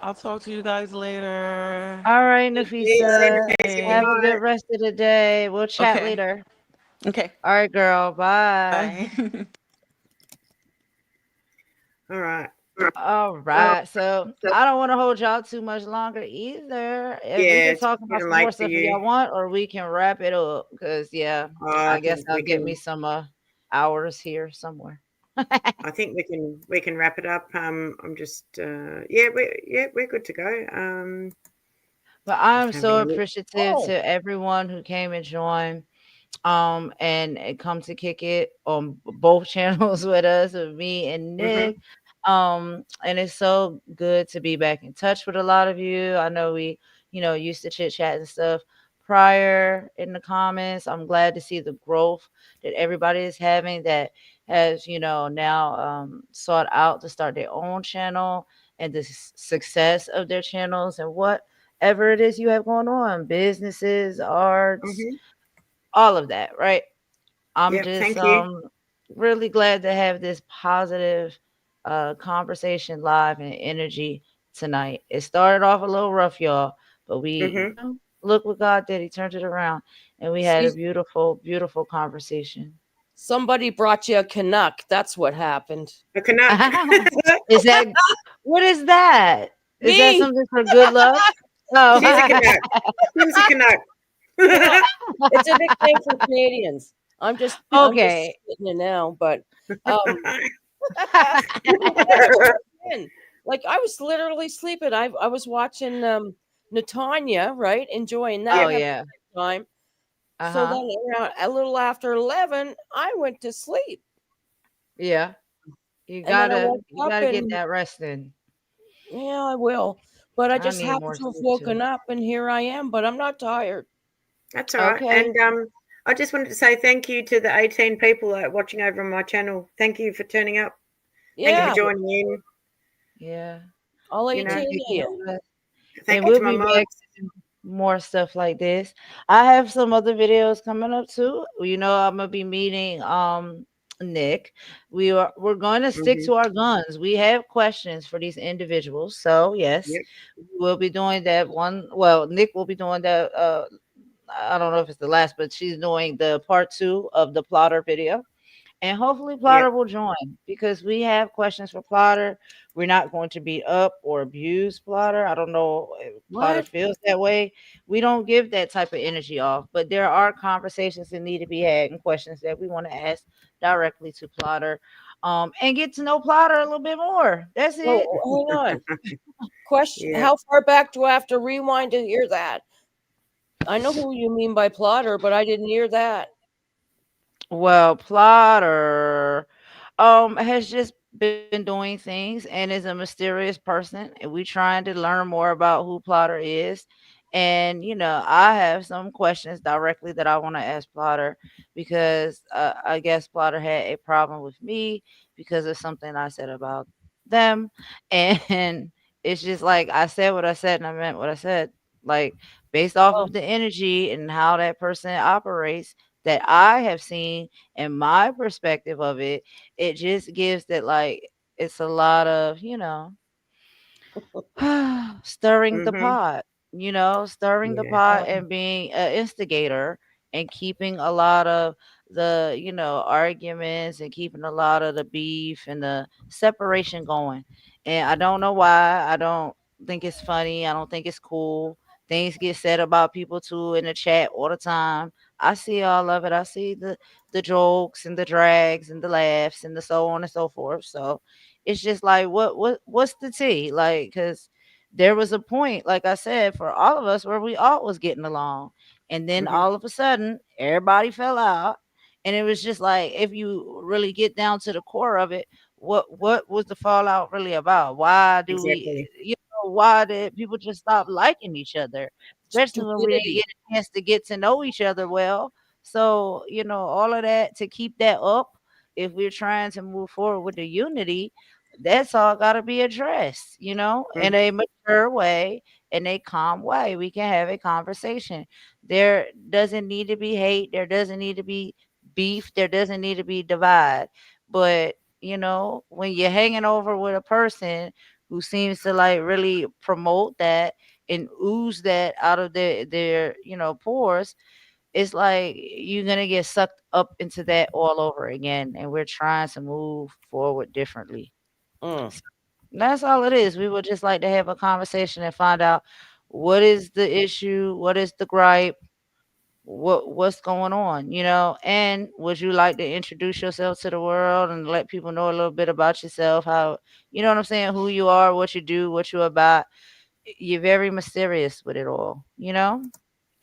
I'll talk to you guys later. All right, See you, Nafisa. Casey. Good Have Bye. a good night. rest of the day. We'll chat Okay. later. Okay. All right, girl. Bye. Bye. All right. All right. So I don't want to hold y'all too much longer either. If we Yeah, can it's talk about getting some more late for stuff if you. y'all want, or we can wrap it up. Cause yeah, I I guess think I'll we get me can. some hours here somewhere. I think we can wrap it up. I'm just we're good to go. But I'm Just so having a look. appreciative Oh, to everyone who came and joined. And come to kick it on both channels with us, with me and Hmm. Nick. And it's so good to be back in touch with a lot of you. I know we, used to chit chat and stuff prior in the comments. I'm glad to see the growth that everybody is having that has, now sought out to start their own channel, and the success of their channels and whatever it is you have going on, businesses, arts, Hmm. all of that, right? I'm Yep. just Thank you. really glad to have this positive conversation live and energy tonight. It started off a little rough, y'all, but we, Hmm. look what God did. He turned it around, and we had a see, beautiful, beautiful conversation. somebody brought you a Canuck. That's what happened. A Canuck. Is that what is that? Is that Me. something for good luck? She's a Oh, Canuck. Kim's a Canuck. Yeah, it's a nickname for Canadians. I'm just okay. spitting it now, but um, in. Like I was literally sleeping. I was watching Natanya, right, enjoying Oh Yep. that, having yeah. a good time. Uh So huh. then around a little after 11, I went to sleep, Yeah. You and then I gotta woke you up gotta get and that rest in. yeah, I will. But I I just need happened more to have sleep too. woken up, and here I am. But I'm not tired. That's all right. Okay. And I just wanted to say thank you to the 18 people that are watching over on my channel. Thank you for turning up. Thank you for Yeah, joining in. Yeah. all You know, 18 We'll of be you. back. And thank you we'll to my be back mods. more stuff like this. I have some other videos coming up too. I'm gonna be meeting Nick. We're going to stick Hmm. to our guns. We have questions for these individuals. So yes, Yep. we'll be doing that one. Well, Nick will be doing that I don't know if it's the last, but she's doing the part 2 of the plotter video. And hopefully Yep. Plotter will join because we have questions for Plotter. We're not going to beat up or abuse Plotter. I don't know if Plotter What? feels that way. We don't give that type of energy off, but there are conversations that need to be had and questions that we want to ask directly to Plotter, and get to know Plotter a little bit more. That's it. Oh, hang on. Question: Yep. How far back do I have to rewind to hear that? I know who you mean by plotter, but I didn't hear that. Well, Plotter has just been doing things and is a mysterious person, and we trying to learn more about who Plotter is. And I have some questions directly that I want to ask Plotter because I guess Plotter had a problem with me because of something I said about them. And it's just like I said what I said and I meant what I said. Like, based off Oh, of the energy and how that person operates that I have seen and my perspective of it, it just gives that, like, it's a lot of, stirring the Hmm. pot, stirring the Yeah. pot oh, and being an instigator and keeping a lot of the, arguments and keeping a lot of the beef and the separation going. And I don't know why. I don't think it's funny. I don't think it's cool. Things get said about people too in the chat all the time. I see all of it. I see the jokes and the drags and the laughs and the so on and so forth. So it's just like, what's the tea? Like, because there was a point, like I said, for all of us where we all was getting along, and then Hmm. all of a sudden everybody fell out, and it was just like, if you really get down to the core of it, what was the fallout really about? Why do we, Exactly. why did people just stop liking each other, especially when we didn't stupidity. get a chance to get to know each other well? So all of that, to keep that up, if we're trying to move forward with the unity, that's all got to be addressed, Mm. in a mature way, in a calm way. We can have a conversation. There doesn't need to be hate. There doesn't need to be beef. There doesn't need to be divide. But, when you're hanging over with a person who seems to, like, really promote that and ooze that out of their pores, it's like you're gonna get sucked up into that all over again. And we're trying to move forward differently. Mm. So that's all it is. We would just like to have a conversation and find out what is the issue, what is the gripe, what's going on, and would you like to introduce yourself to the world and let people know a little bit about yourself, how, what I'm saying, who you are, what you do, what you're about. You're very mysterious with it all. Yeah,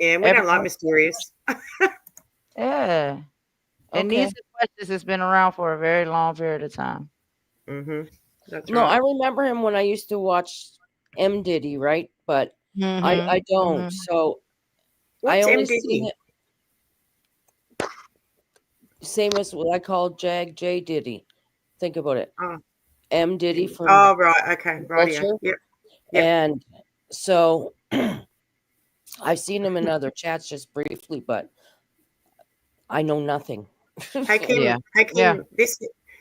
and we don't like Everybody, mysterious. yeah. And these Okay. are questions that's been around for a very long period of time. Hmm. That's No, right. I remember him when I used to watch M Diddy, right? But I Mhm. don't. Mhm. So I What's only see MDD? him same as what I call Jag J Diddy. Think about it. Oh, M Diddy from oh, right. Okay. Rightio. Culture. Yep. Yep. And so I've seen him in other chats just briefly, but I know nothing. Hey Yeah. Kim. Hey Yeah. Kim.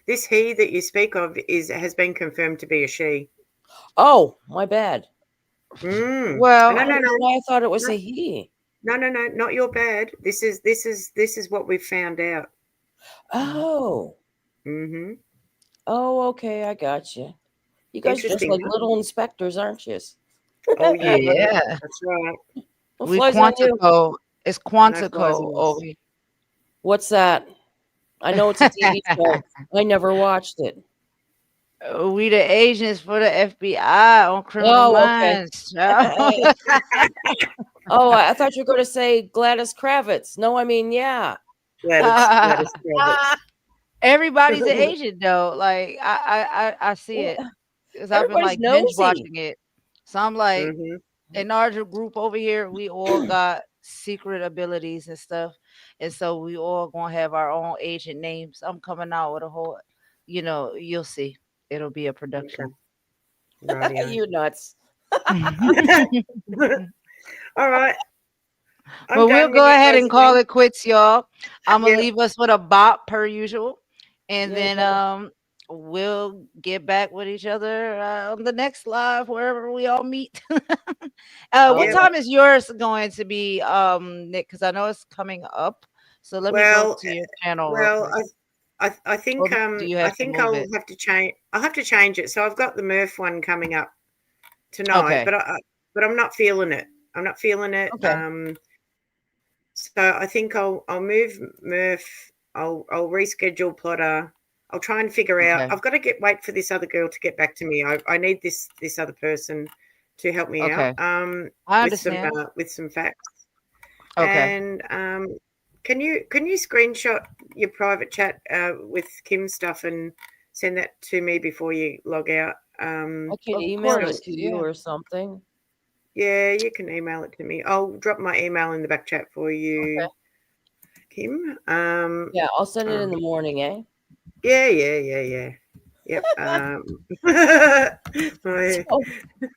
This he that you speak of has been confirmed to be a she. Oh, my bad. No, I Well, no, don't no, know why I thought it was no, a he. no, no, no. Not your bad. This is what we've found out. Oh. Hmm. Oh, okay, I got you. You guys just Interesting, like huh? little inspectors, aren't you? Oh yeah, yeah. that's right. What We flies on you? Quantico. It's No flies Quantico in over this. What's that? I know it's a TV show. I never watched it. We the agents for the FBI on Criminal Oh, okay. Minds, child. Oh, I thought you were going to say Gladys Kravitz. No, I mean, yeah. Gladys Kravitz. Everybody's an agent though. Like, I see Well, it because I've been, everybody's like, binge nosy. watching it. So I'm like, Hmm. in our group over here, we all got secret abilities and stuff, and so we all gonna have our own agent names. I'm coming out with a whole, you'll see. It'll be a Okay. production. Rightio. You nuts. All right, I'm But we'll done when go you ahead guys and are call done. it quits, y'all. I'm gonna Yeah. leave us with a bop per usual, and Yeah, then yeah. we'll get back with each other on the next live wherever we all meet. What All Yep. right. time is yours going to be, Nick? Because I know it's coming up. So let me go Well, to your channel real well, quick. I Or think do you have to move I'll it? have to change. I'll have to change it. So I've got the Murph one coming up tonight, Okay. but I'm not feeling it. I'm not feeling it. Okay. So I think I'll move Murph. I'll reschedule Plotter. I'll try and figure out. Okay. I've got to wait for this other girl to get back to me. I need this other person to help me out Okay. I understand. with some facts. Okay. And can you screenshot your private chat with Kim's stuff and send that to me before you log out? I could Of email So it course. to you Yeah. or something. yeah, you can email it to me. I'll drop my email in the back chat for Okay. you, Kim. Yeah, I'll send it in Um, the morning, eh? yeah, yeah, yeah, yeah. Yep. My- So,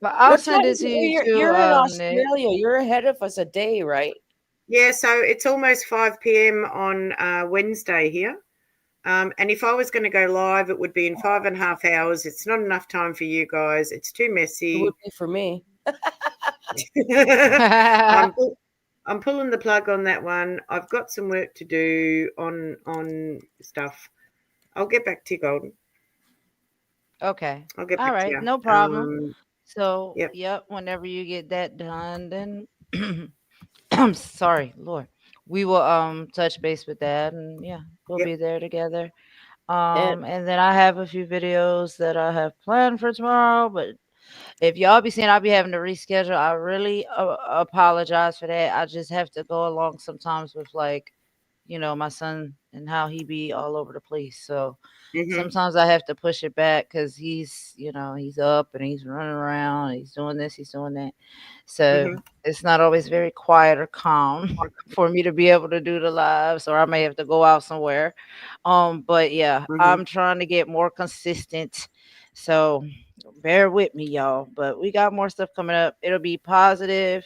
But I'll what send time it is to it? you too, You're in Nick. Australia. You're ahead of us a day, right? yeah, so it's almost 5 p.m. on Wednesday here. And if I was going to go live, it would be in 5.5 hours. It's not enough time for you guys. It's too It would messy. be for me. I'm I'm pulling the plug on that one. I've got some work to do on stuff. I'll get back to you, Golden. Okay. I'll get All back to right. you. No problem. So, Yep. yep, whenever you get that done, then I'm sorry, Lord. We will touch base with that, and yeah, we'll Yep. be there together. And And then I have a few videos that I have planned for tomorrow, but if y'all be seeing I'll be having to reschedule, I really apologize for that. I just have to go along sometimes with, like, my son and how he be all over the place. So Mhm. sometimes I have to push it back because he's up and he's running around, he's doing this, he's doing that. So Mhm. it's not always very quiet or calm for me to be able to do the lives, or I may have to go out somewhere. But yeah, Mhm. I'm trying to get more consistent. So bear with me, y'all. But we got more stuff coming up. It'll be positive.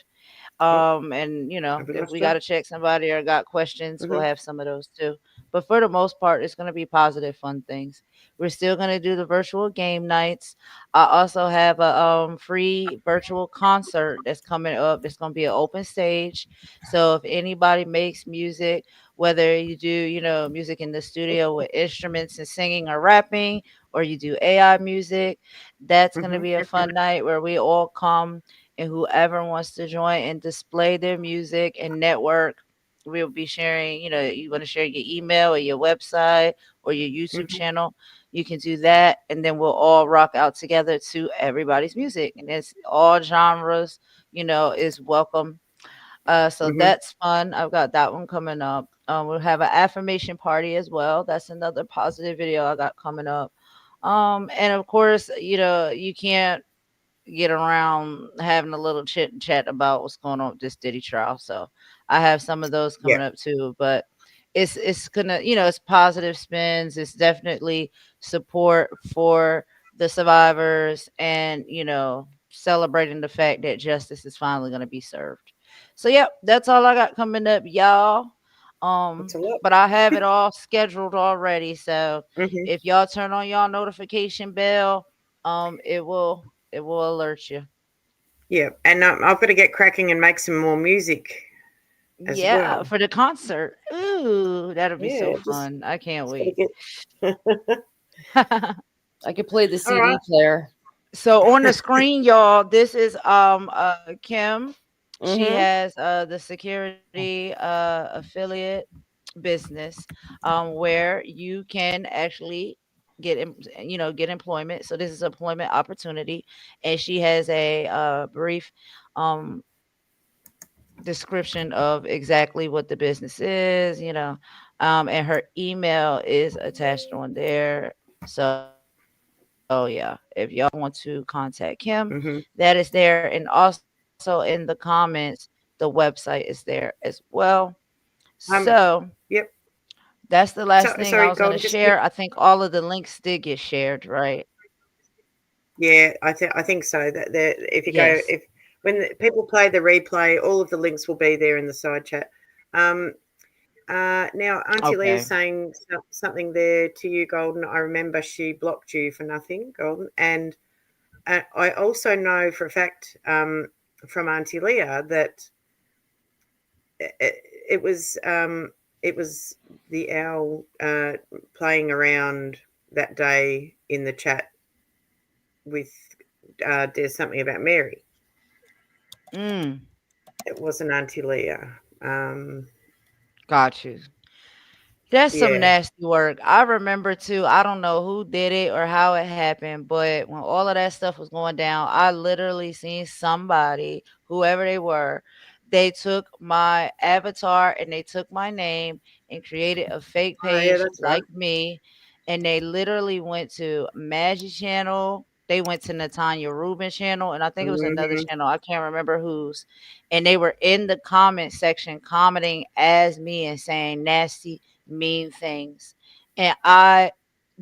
Oh, And have we if we lost got her? to check somebody or got questions, we'll Mhm. have some of those too. But for the most part, it's going to be positive, fun things. We're still going to do the virtual game nights. I also have a free virtual concert that's coming up. It's going to be an open stage. So if anybody makes music, whether you do, music in the studio with instruments and singing or rapping, or you do AI music, that's going to Mhm. be a fun night where we all come, and whoever wants to join and display their music and network, we'll be sharing. You want to share your email or your website or your YouTube Mhm. channel, you can do that, and then we'll all rock out together to everybody's music, and it's all genres, is welcome. So Mhm. that's fun. I've got that one coming up. We'll have an affirmation party as well. That's another positive video I got coming up. And of course, you can't get around having a little chit and chat about what's going on with this Diddy trial. So I have some of those Yeah. coming up too. But it's gonna, it's positive spins. It's definitely support for the survivors, and celebrating the fact that justice is finally gonna be served. So yep, that's all I got coming up, y'all. That's a lot. But I have it all scheduled already. So Mhm. if y'all turn on y'all notification bell, it will alert you. Yeah, and I've got to get cracking and make some more music as Yeah, well. for the concert. Ooh, that'll be so Yeah, fun. I can't just got to wait. get. I could play the All right. CD player. So on the screen, y'all, this is Kim. She Mm-hmm. has the security affiliate business, where you can actually get employment. So this is employment opportunity, and she has a brief um description of exactly what the business is, and her email is attached on there. So yeah, if y'all want to contact Kim, that is there. And also in the comments, the website is there as well. So Um. Yep. that's the last thing I was going to Sorry, share. I Golden. think Just all of the links did get shared, right? yeah. I think so. That if you go Yes. if when people play the replay, all of the links will be there in the side chat. Now, Auntie Lee is Okay. saying something there to you, Golden. I remember she blocked you for nothing, Golden. And I also know for a fact from Auntie Leah that it was the owl playing around that day in the chat with there's something about Mary. Mm, It wasn't Auntie Leah. got you. That's some Yeah. nasty work. I remember too. I don't know who did it or how it happened, but when all of that stuff was going down, I literally seen somebody, whoever they were, they took my avatar and they took my name and created a fake Oh, yeah, page that's right. like me. And they literally went to Madgie channel. They went to Natanya Rubin channel, and I think it was another Hmm. channel. I can't remember whose. And they were in the comment section commenting as me and saying nasty mean things. And I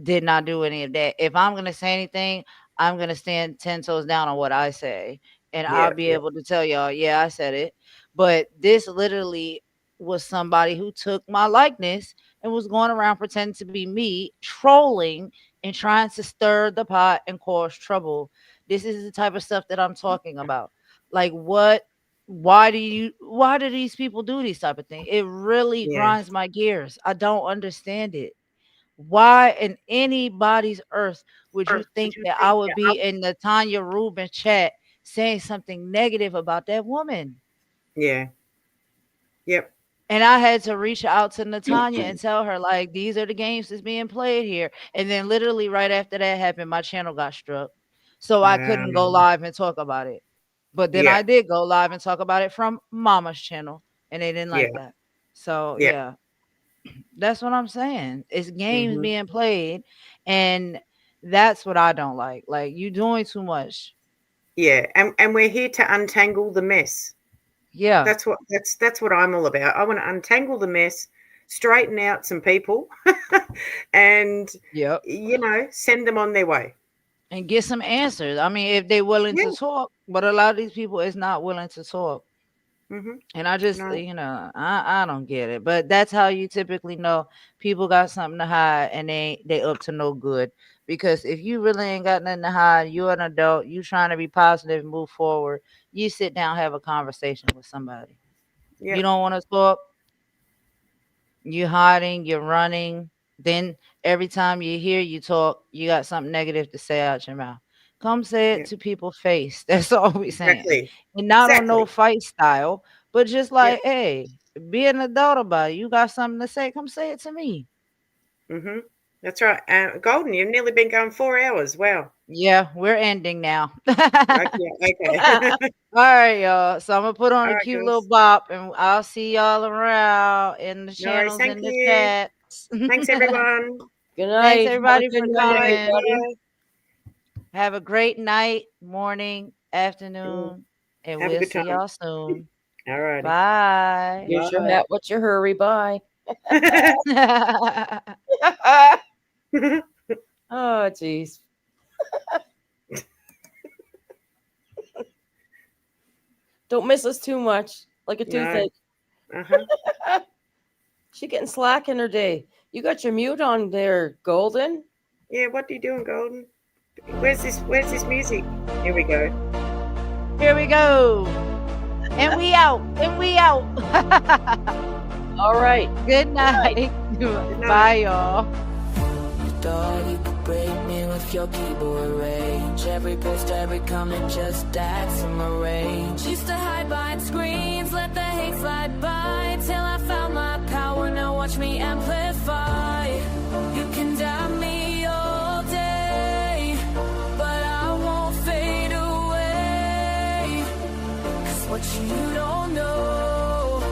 did not do any of that. If I'm going to say anything, I'm going to stand 10 toes down on what I say. And I'll Yeah, be yeah, able to tell y'all, yeah, I said it. But this literally was somebody who took my likeness and was going around pretending to be me, trolling and trying to stir the pot and cause trouble. This is the type of stuff that I'm talking about. Like, what, why do these people do these type of things? It really yeah. grinds my gears. I don't understand it. Why in anybody's earth would you think that I would be in the Tanya Rubin chat saying something negative about that woman? Yeah. Yep. And I had to reach out to Natanya and tell her, like, these are the games that's being played here. And then literally right after that happened, my channel got struck. So I couldn't go live and talk about it. But then Yeah. I did go live and talk about it from Mama's channel, and they didn't Yeah. like that. So Yep. yeah, that's what I'm saying. It's games Hmm. being played, and that's what I don't like. Like, you doing too much. Yeah. And we're here to untangle the mess. Yeah. That's what I'm all about. I want to untangle the mess, straighten out some people, and Yep. send them on their way. And get some answers. I mean, if they're willing Yeah. to talk, but a lot of these people is not willing to talk. Hmm. And I just, No. I don't get it. But that's how you typically know people got something to hide and they up to no good. Because if you really ain't got nothing to hide, you're an adult, you trying to be positive and move forward, you sit down, have a conversation with somebody. You Yep. don't want to talk, you hiding, you're running. Then every time you hear you talk, you got something negative to say out your mouth. Come say it Yep. to people's face. That's all we saying. Exactly. And not on no Exactly. fight style, but just Yep. like, hey, be an adult about it. You got something to say, come say it to me. Hmm. That's right. Golden, you've nearly been going 4 hours. Wow. Yeah, we're ending now. Okay. Okay. All right, y'all. So I'm gonna put on All a right, cute little girls. bop, and I'll see y'all around in the No worries. channels Thank in the you. chats. Thanks, everyone. Good Thanks night. Have a everybody good for night, Bye. coming. everybody. Bye. Have a great night, morning, And afternoon, and have a we'll good see time. y'all soon. All righty. Bye. Use your Bye. hat. What's your hurry? Bye. Oh, jeez. Don't miss us too much, like a No. toothache. Uh-huh. She getting slack in her day. You got your mute on there, Golden. Yeah, what are you doing, Golden? Where's this music? Here we go. Here we go. And we out. And we out. All right. Good night. Bye, y'all. You thought you could break me with your keyboard rage. Every post, every comment just adds to my rage. Used to hide behind screens, let the hate slide by, till I found my power, now watch me amplify. You can doubt me all day, but I won't fade away. 'Cause what you don't know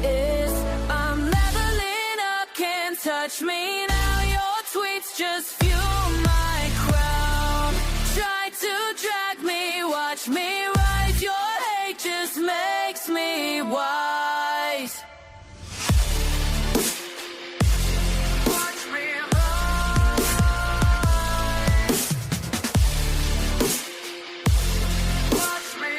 is I'm leveling up, can't touch me now. Your tweets just fuel my crown. Try to drag me, watch me rise. Your hate just makes me wise. Watch me rise. Watch me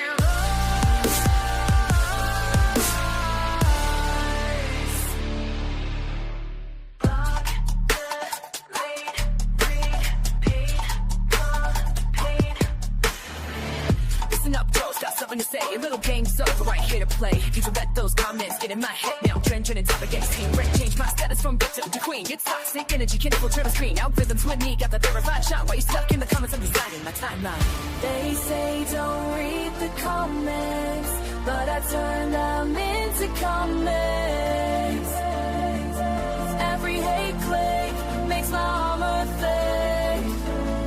here to play. You can bet those comments get in my head now. Trending topic X team. Rank change my status from victim to queen. It's toxic energy, can infiltrate my screen. Algorithms with me, got the verified shot. While you stuck in the comments, I'm designing my timeline. They say don't read the comments, but I turn them into comics. Every hate click makes my armor thick.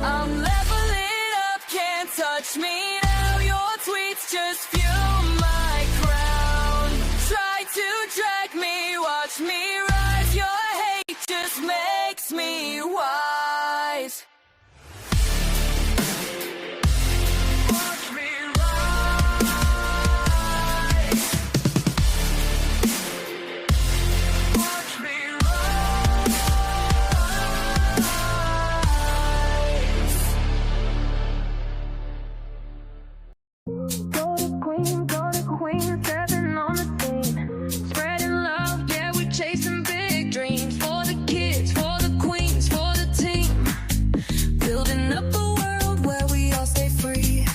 I'm leveling up, can't touch me now. Your tweets just fuel my crown. Try to drag me, watch me rise. Your hate just makes me wise. Watch me rise. Watch me rise. Go to queen, stepping on the scene. Spreading love, yeah, we're chasing big dreams. For the kids, for the queens, for the team. Building up a world where we all stay free.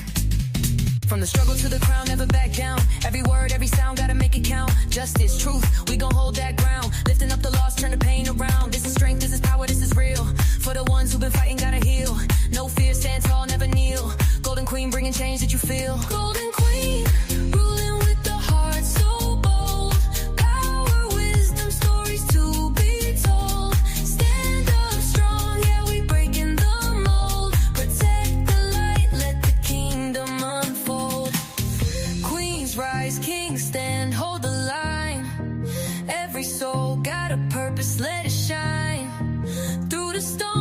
From the struggle to the crown, never back down. Every word, every sound, gotta make it count. Justice, truth, we gon' hold that ground. Lifting up the lost, turn the pain around. This is strength, this is power, this is real. For the ones who've been fighting, gotta heal. No fear, stand tall, never kneel. Golden queen, bringing change that you feel. Golden queen, ruling with the heart so bold. Power, wisdom, stories to be told. Stand up strong, yeah, we breaking the mold. Protect the light, let the kingdom unfold. Queens rise, kings stand, hold the line. Every soul got a purpose, let it shine. Through the storm,